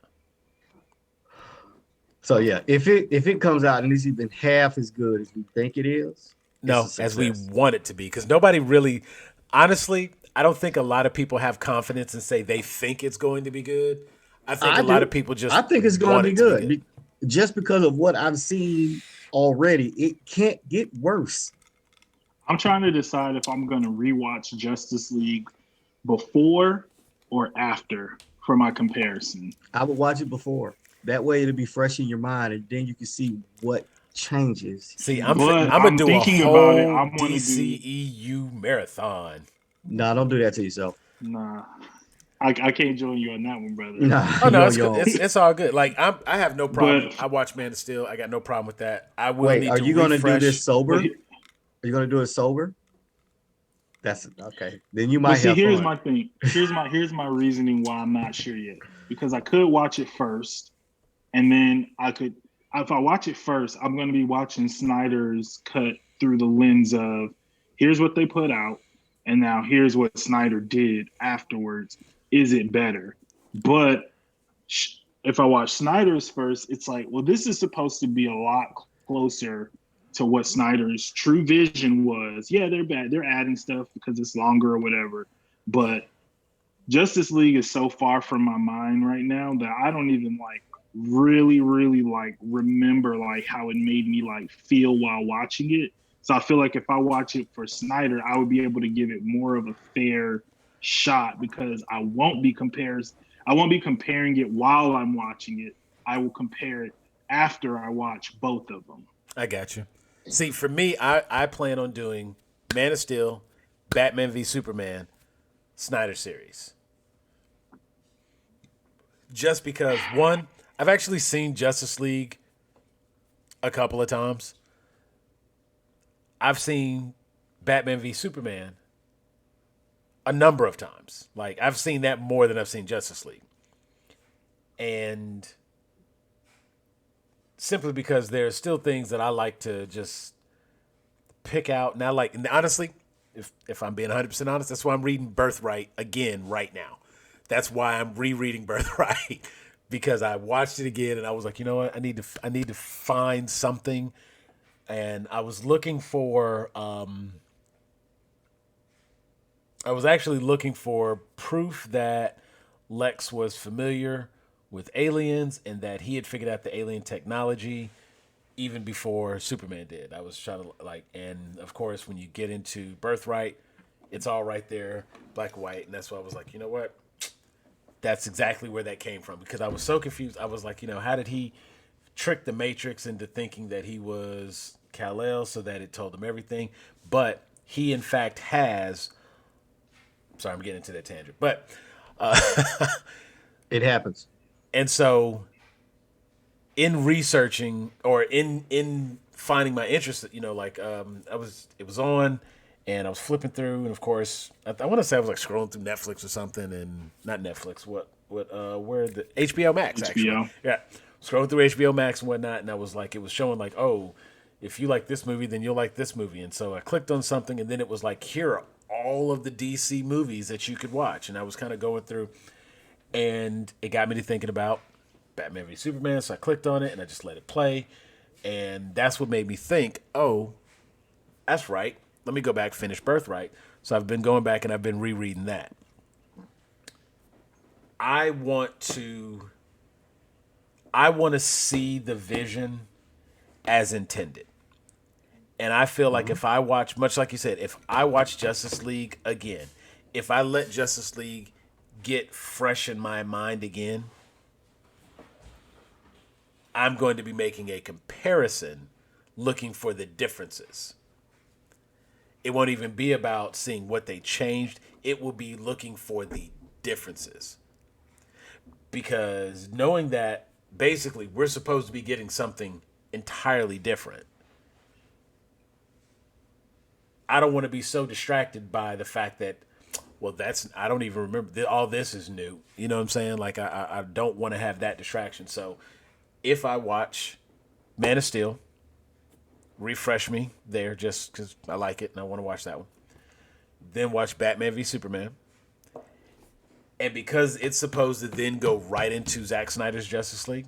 So yeah, if it comes out and it's even half as good as we think it is, no, as we want it to be, because nobody really, honestly, I don't think a lot of people have confidence and say they think it's going to be good. I think a lot of people just. I think it's going to be good. Just because of what I've seen already, it can't get worse. I'm trying to decide if I'm going to rewatch Justice League before or after for my comparison. I would watch it before. That way it'll be fresh in your mind, and then you can see what changes. See, I'm gonna do a whole DCEU marathon. No, don't do that to yourself. Nah, I can't join you on that one, brother. Nah, oh no, it's all good. Like I have no problem. I watch Man of Steel. I got no problem with that. I will. Wait, are you gonna do this sober? Are you gonna do it sober? That's okay. Then you might. See, here's my thing. Here's my reasoning why I'm not sure yet. Because I could watch it first, and then I could. If I watch it first, I'm going to be watching Snyder's cut through the lens of here's what they put out, and now here's what Snyder did afterwards. Is it better? But if I watch Snyder's first, it's like, well, this is supposed to be a lot closer to what Snyder's true vision was. Yeah, they're bad. They're adding stuff because it's longer or whatever. But Justice League is so far from my mind right now that I don't even like really, really like remember like how it made me like feel while watching it. So I feel like if I watch it for Snyder, I would be able to give it more of a fair shot because I won't be comparing it while I'm watching it. I will compare it after I watch both of them. I got you. See, for me, I plan on doing Man of Steel, Batman v Superman, Snyder series. Just because, one, I've actually seen Justice League a couple of times. I've seen Batman v Superman a number of times. Like, I've seen that more than I've seen Justice League. And simply because there are still things that I like to just pick out. And I like, and honestly, if I'm being 100% honest, that's why I'm reading Birthright again right now. That's why I'm rereading Birthright because I watched it again and I was like, you know what, I need to find something. And I was looking for, I was actually looking for proof that Lex was familiar with aliens and that he had figured out the alien technology even before Superman did. I was trying to like, and of course, when you get into Birthright, it's all right there, black and white. And that's why I was like, you know what? That's exactly where that came from because I was so confused. I was like, you know, how did he trick the Matrix into thinking that he was Kal-El so that it told him everything? But he, in fact, has. Sorry, I'm getting into that tangent, but it happens. And so, in researching or in finding my interest, you know, like it was on. And I was flipping through, and of course, I want to say I was like scrolling through Netflix or something, and not Netflix. Where the HBO Max actually? Yeah, scrolling through HBO Max and whatnot, and I was like, it was showing like, oh, if you like this movie, then you'll like this movie, and so I clicked on something, and then it was like, here are all of the DC movies that you could watch, and I was kind of going through, and it got me to thinking about Batman v Superman, so I clicked on it, and I just let it play, and that's what made me think, oh, that's right. Let me go back, finish Birthright. So I've been going back and I've been rereading that. I want to see the vision as intended. And I feel like if I watch, much like you said, if I watch Justice League again, if I let Justice League get fresh in my mind again, I'm going to be making a comparison looking for the differences. It won't even be about seeing what they changed. It will be looking for the differences. Because knowing that basically we're supposed to be getting something entirely different, I don't want to be so distracted by the fact that, well, I don't even remember, all this is new. You know what I'm saying? Like, I don't want to have that distraction. So if I watch Man of Steel, refresh me there just because I like it and I want to watch that one. Then watch Batman v Superman. And because it's supposed to then go right into Zack Snyder's Justice League,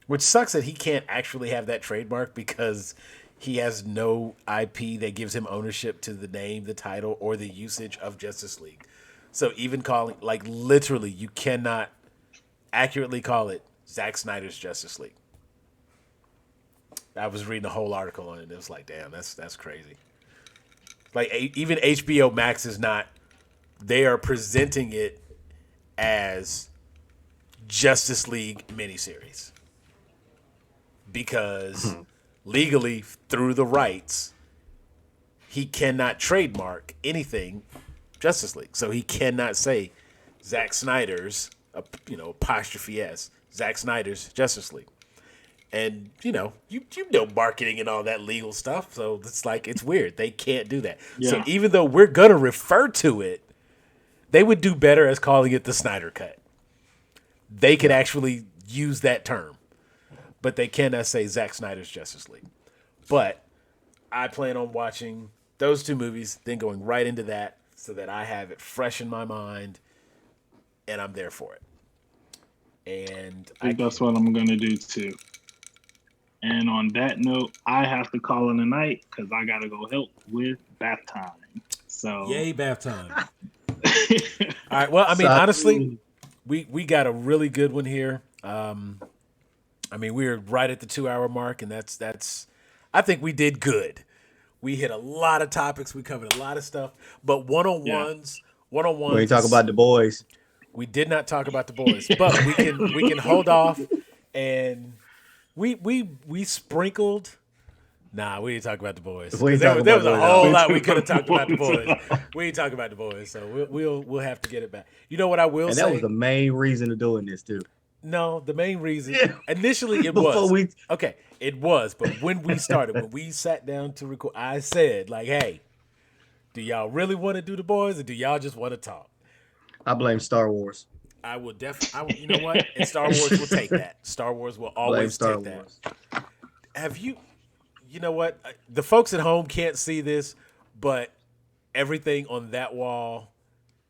which sucks that he can't actually have that trademark because he has no IP that gives him ownership to the name, the title, or the usage of Justice League. So even calling, like literally, you cannot accurately call it Zack Snyder's Justice League. I was reading a whole article on it. It was like, damn, that's crazy. Like, even HBO Max is not. They are presenting it as Justice League miniseries because legally, through the rights, he cannot trademark anything Justice League. So he cannot say Zack Snyder's, apostrophe S, Zack Snyder's Justice League. And, you know marketing and all that legal stuff. So it's like, it's weird. They can't do that. Yeah. So even though we're going to refer to it, they would do better as calling it the Snyder Cut. They could actually use that term. But they cannot say Zack Snyder's Justice League. But I plan on watching those two movies, then going right into that so that I have it fresh in my mind and I'm there for it. And I think that's what I'm going to do too. And on that note, I have to call in a night because I gotta go help with bath time. So yay, bath time. All right. Well, I mean, honestly, we got a really good one here. I mean, we're right at the 2-hour mark, and that's. I think we did good. We hit a lot of topics. We covered a lot of stuff. But one-on-ones. We ain't talk about the boys. We did not talk about the boys, but we can hold off, and we sprinkled. Nah, we didn't talk about the boys. There was a whole lot we could have talked about the boys. We ain't talking about the boys, so we'll have to get it back. You know what I will say? And that was the main reason of doing this too. No, the main reason initially it was okay. It was, but when we started, when we sat down to record, I said like, "Hey, do y'all really want to do the boys, or do y'all just want to talk?" I blame Star Wars. I will definitely. You know what? And Star Wars will take that. Star Wars will always take that. Have you? You know what? The folks at home can't see this, but everything on that wall,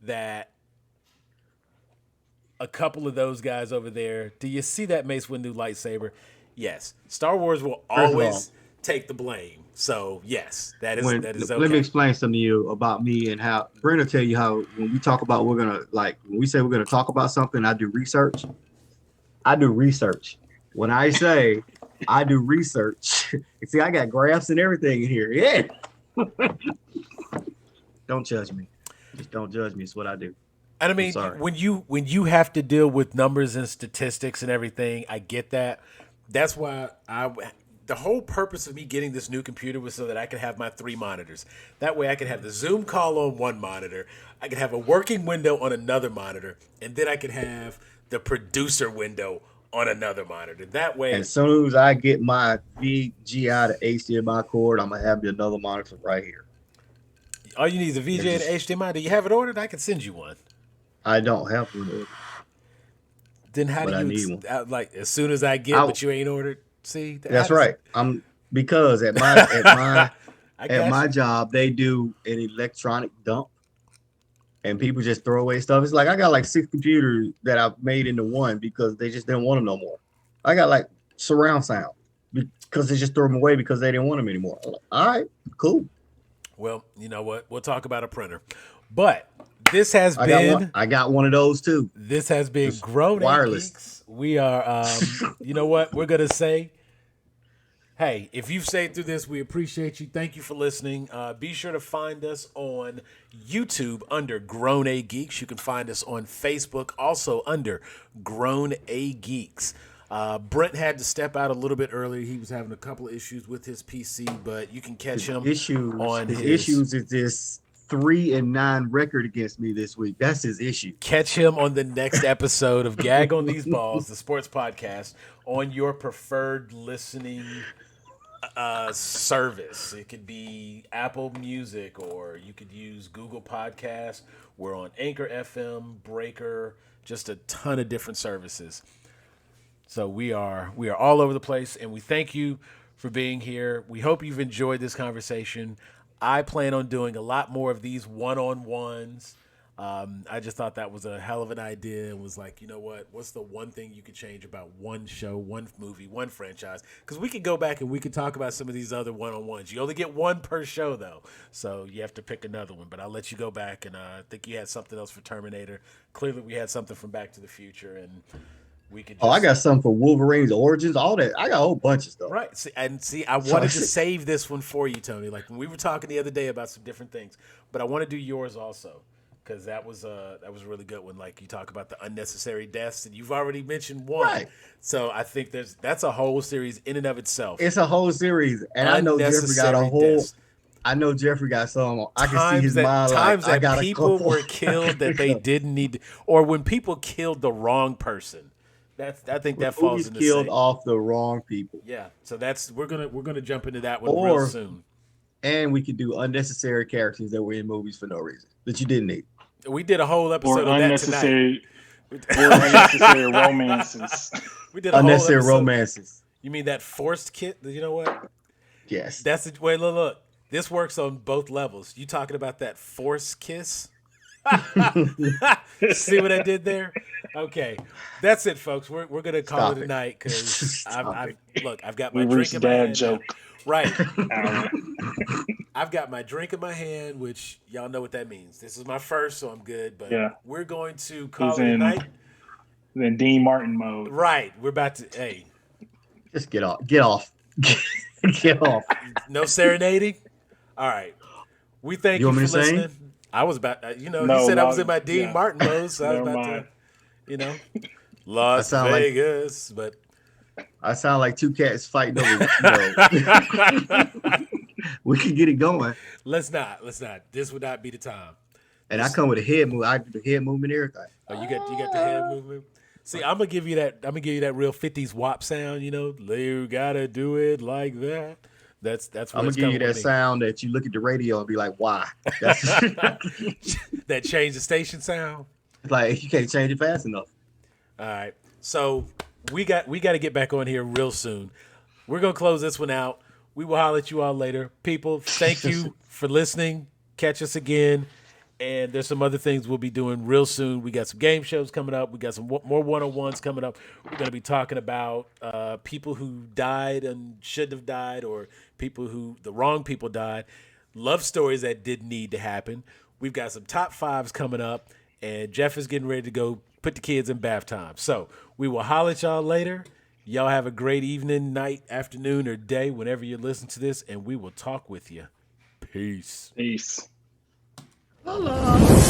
that a couple of those guys over there. Do you see that Mace Windu lightsaber? Yes. Star Wars will always take the blame. So yes, that is okay. Let me explain something to you about me and how Brent will tell you how when we talk about when we say we're gonna talk about something, I do research. When I say I do research, you see, I got graphs and everything in here. Yeah. Don't judge me. Just don't judge me. It's what I do. And I mean, when you have to deal with numbers and statistics and everything, I get that. That's why the whole purpose of me getting this new computer was so that I could have my 3 monitors. That way I could have the Zoom call on one monitor, I could have a working window on another monitor, and then I could have the producer window on another monitor. That way, as soon as I get my VGA to HDMI cord, I'm gonna have another monitor right here. All you need is a VGA to HDMI. Do you have it ordered? I can send you one. I don't have one ordered. Then how do you like as soon as I get but you ain't ordered? See, that's right. Because at my my job they do an electronic dump, and people just throw away stuff. It's like I got like 6 computers that I've made into one because they just didn't want them no more. I got like surround sound because they just threw them away because they didn't want them anymore. I'm like, all right, cool. Well, you know what? We'll talk about a printer, but this has been. I got one of those too. This has been Grown wireless. Geeks. We are. You know what we're gonna say. Hey, if you've stayed through this, we appreciate you. Thank you for listening. Be sure to find us on YouTube under Grown A Geeks. You can find us on Facebook also under Grown A Geeks. Brent had to step out a little bit earlier. He was having a couple of issues with his PC, but you can catch him on his issues is this 3-9 record against me this week. That's his issue. Catch him on the next episode of Gag on These Balls, the sports podcast, on your preferred listening service. It could be Apple Music, or you could use Google Podcasts. We're on Anchor FM, Breaker, just a ton of different services. So we are all over the place, and we thank you for being here. We hope you've enjoyed this conversation. I plan on doing a lot more of these one-on-ones. I just thought that was a hell of an idea, and was like, you know what? What's the one thing you could change about one show, one movie, one franchise? Because we could go back and we could talk about some of these other one-on-ones. You only get one per show, though, so you have to pick another one. But I'll let you go back, and I think you had something else for Terminator. Clearly, we had something from Back to the Future, and we could just... I got something for Wolverine's origins, all that. I got a whole bunch of stuff. Right. See, I wanted to save this one for you, Tony. Like when we were talking the other day about some different things, but I want to do yours also, because that was a really good one. Like you talk about the unnecessary deaths, and you've already mentioned one. Right. So I think that's a whole series in and of itself. It's a whole series, and I know Jeffrey got a whole. Deaths. I know Jeffrey got some. I can see his mind. Times like, that people were killed that they didn't need, or when people killed the wrong person. I think that falls in the killed off the wrong people. Yeah, so we're gonna jump into that one real soon. And we could do unnecessary characters that were in movies for no reason that you didn't need. We did a whole episode of that tonight. Or unnecessary romances. We did a unnecessary whole romances. You mean that forced kit? You know what? Yes. That's the way. Look. This works on both levels. You talking about that forced kiss? See what I did there? Okay, that's it, folks. We're gonna call Stop it a it. night because Stop I've it. look. I've got We my drink reached in my dad hand. Now. joke Right. hour. I've got my drink in my hand, which y'all know what that means. This is my first, so I'm good. But Yeah. we're going to He's call it a night. in Dean Martin mode. Right. We're about to. Hey, Just get off. Get off. Get off. no serenading. All right. We thank You you want me for to sing? listening. I was about, he No, said I was no, in my Dean yeah. Martin mode, so I was Never about mind. to, Las sound like- Vegas, but I sound like two cats fighting over. We can get it going. let's not. This would not be the time. And I come with a head move. I do the head movement and everything. Oh, you got the head movement. See, I'm gonna give you that. I'm gonna give you that real '50s WAP sound. You gotta do it like that. That's. Where I'm gonna it's give you coming that with me. sound that you look at the radio and be like, "Why?" That's That change the station sound. like you can't change it fast enough. All right. So we got to get back on here real soon. We're gonna close this one out. We will holler at you all later. People, thank you for listening. Catch us again. And there's some other things we'll be doing real soon. We got some game shows coming up. We got some more one-on-ones coming up. We're going to be talking about people who died and shouldn't have died, or the wrong people died. Love stories that didn't need to happen. We've got some top fives coming up, and Jeff is getting ready to go put the kids in bath time. So we will holler at y'all later. Y'all have a great evening, night, afternoon, or day whenever you listen to this, and we will talk with you. Peace. Peace. Hello.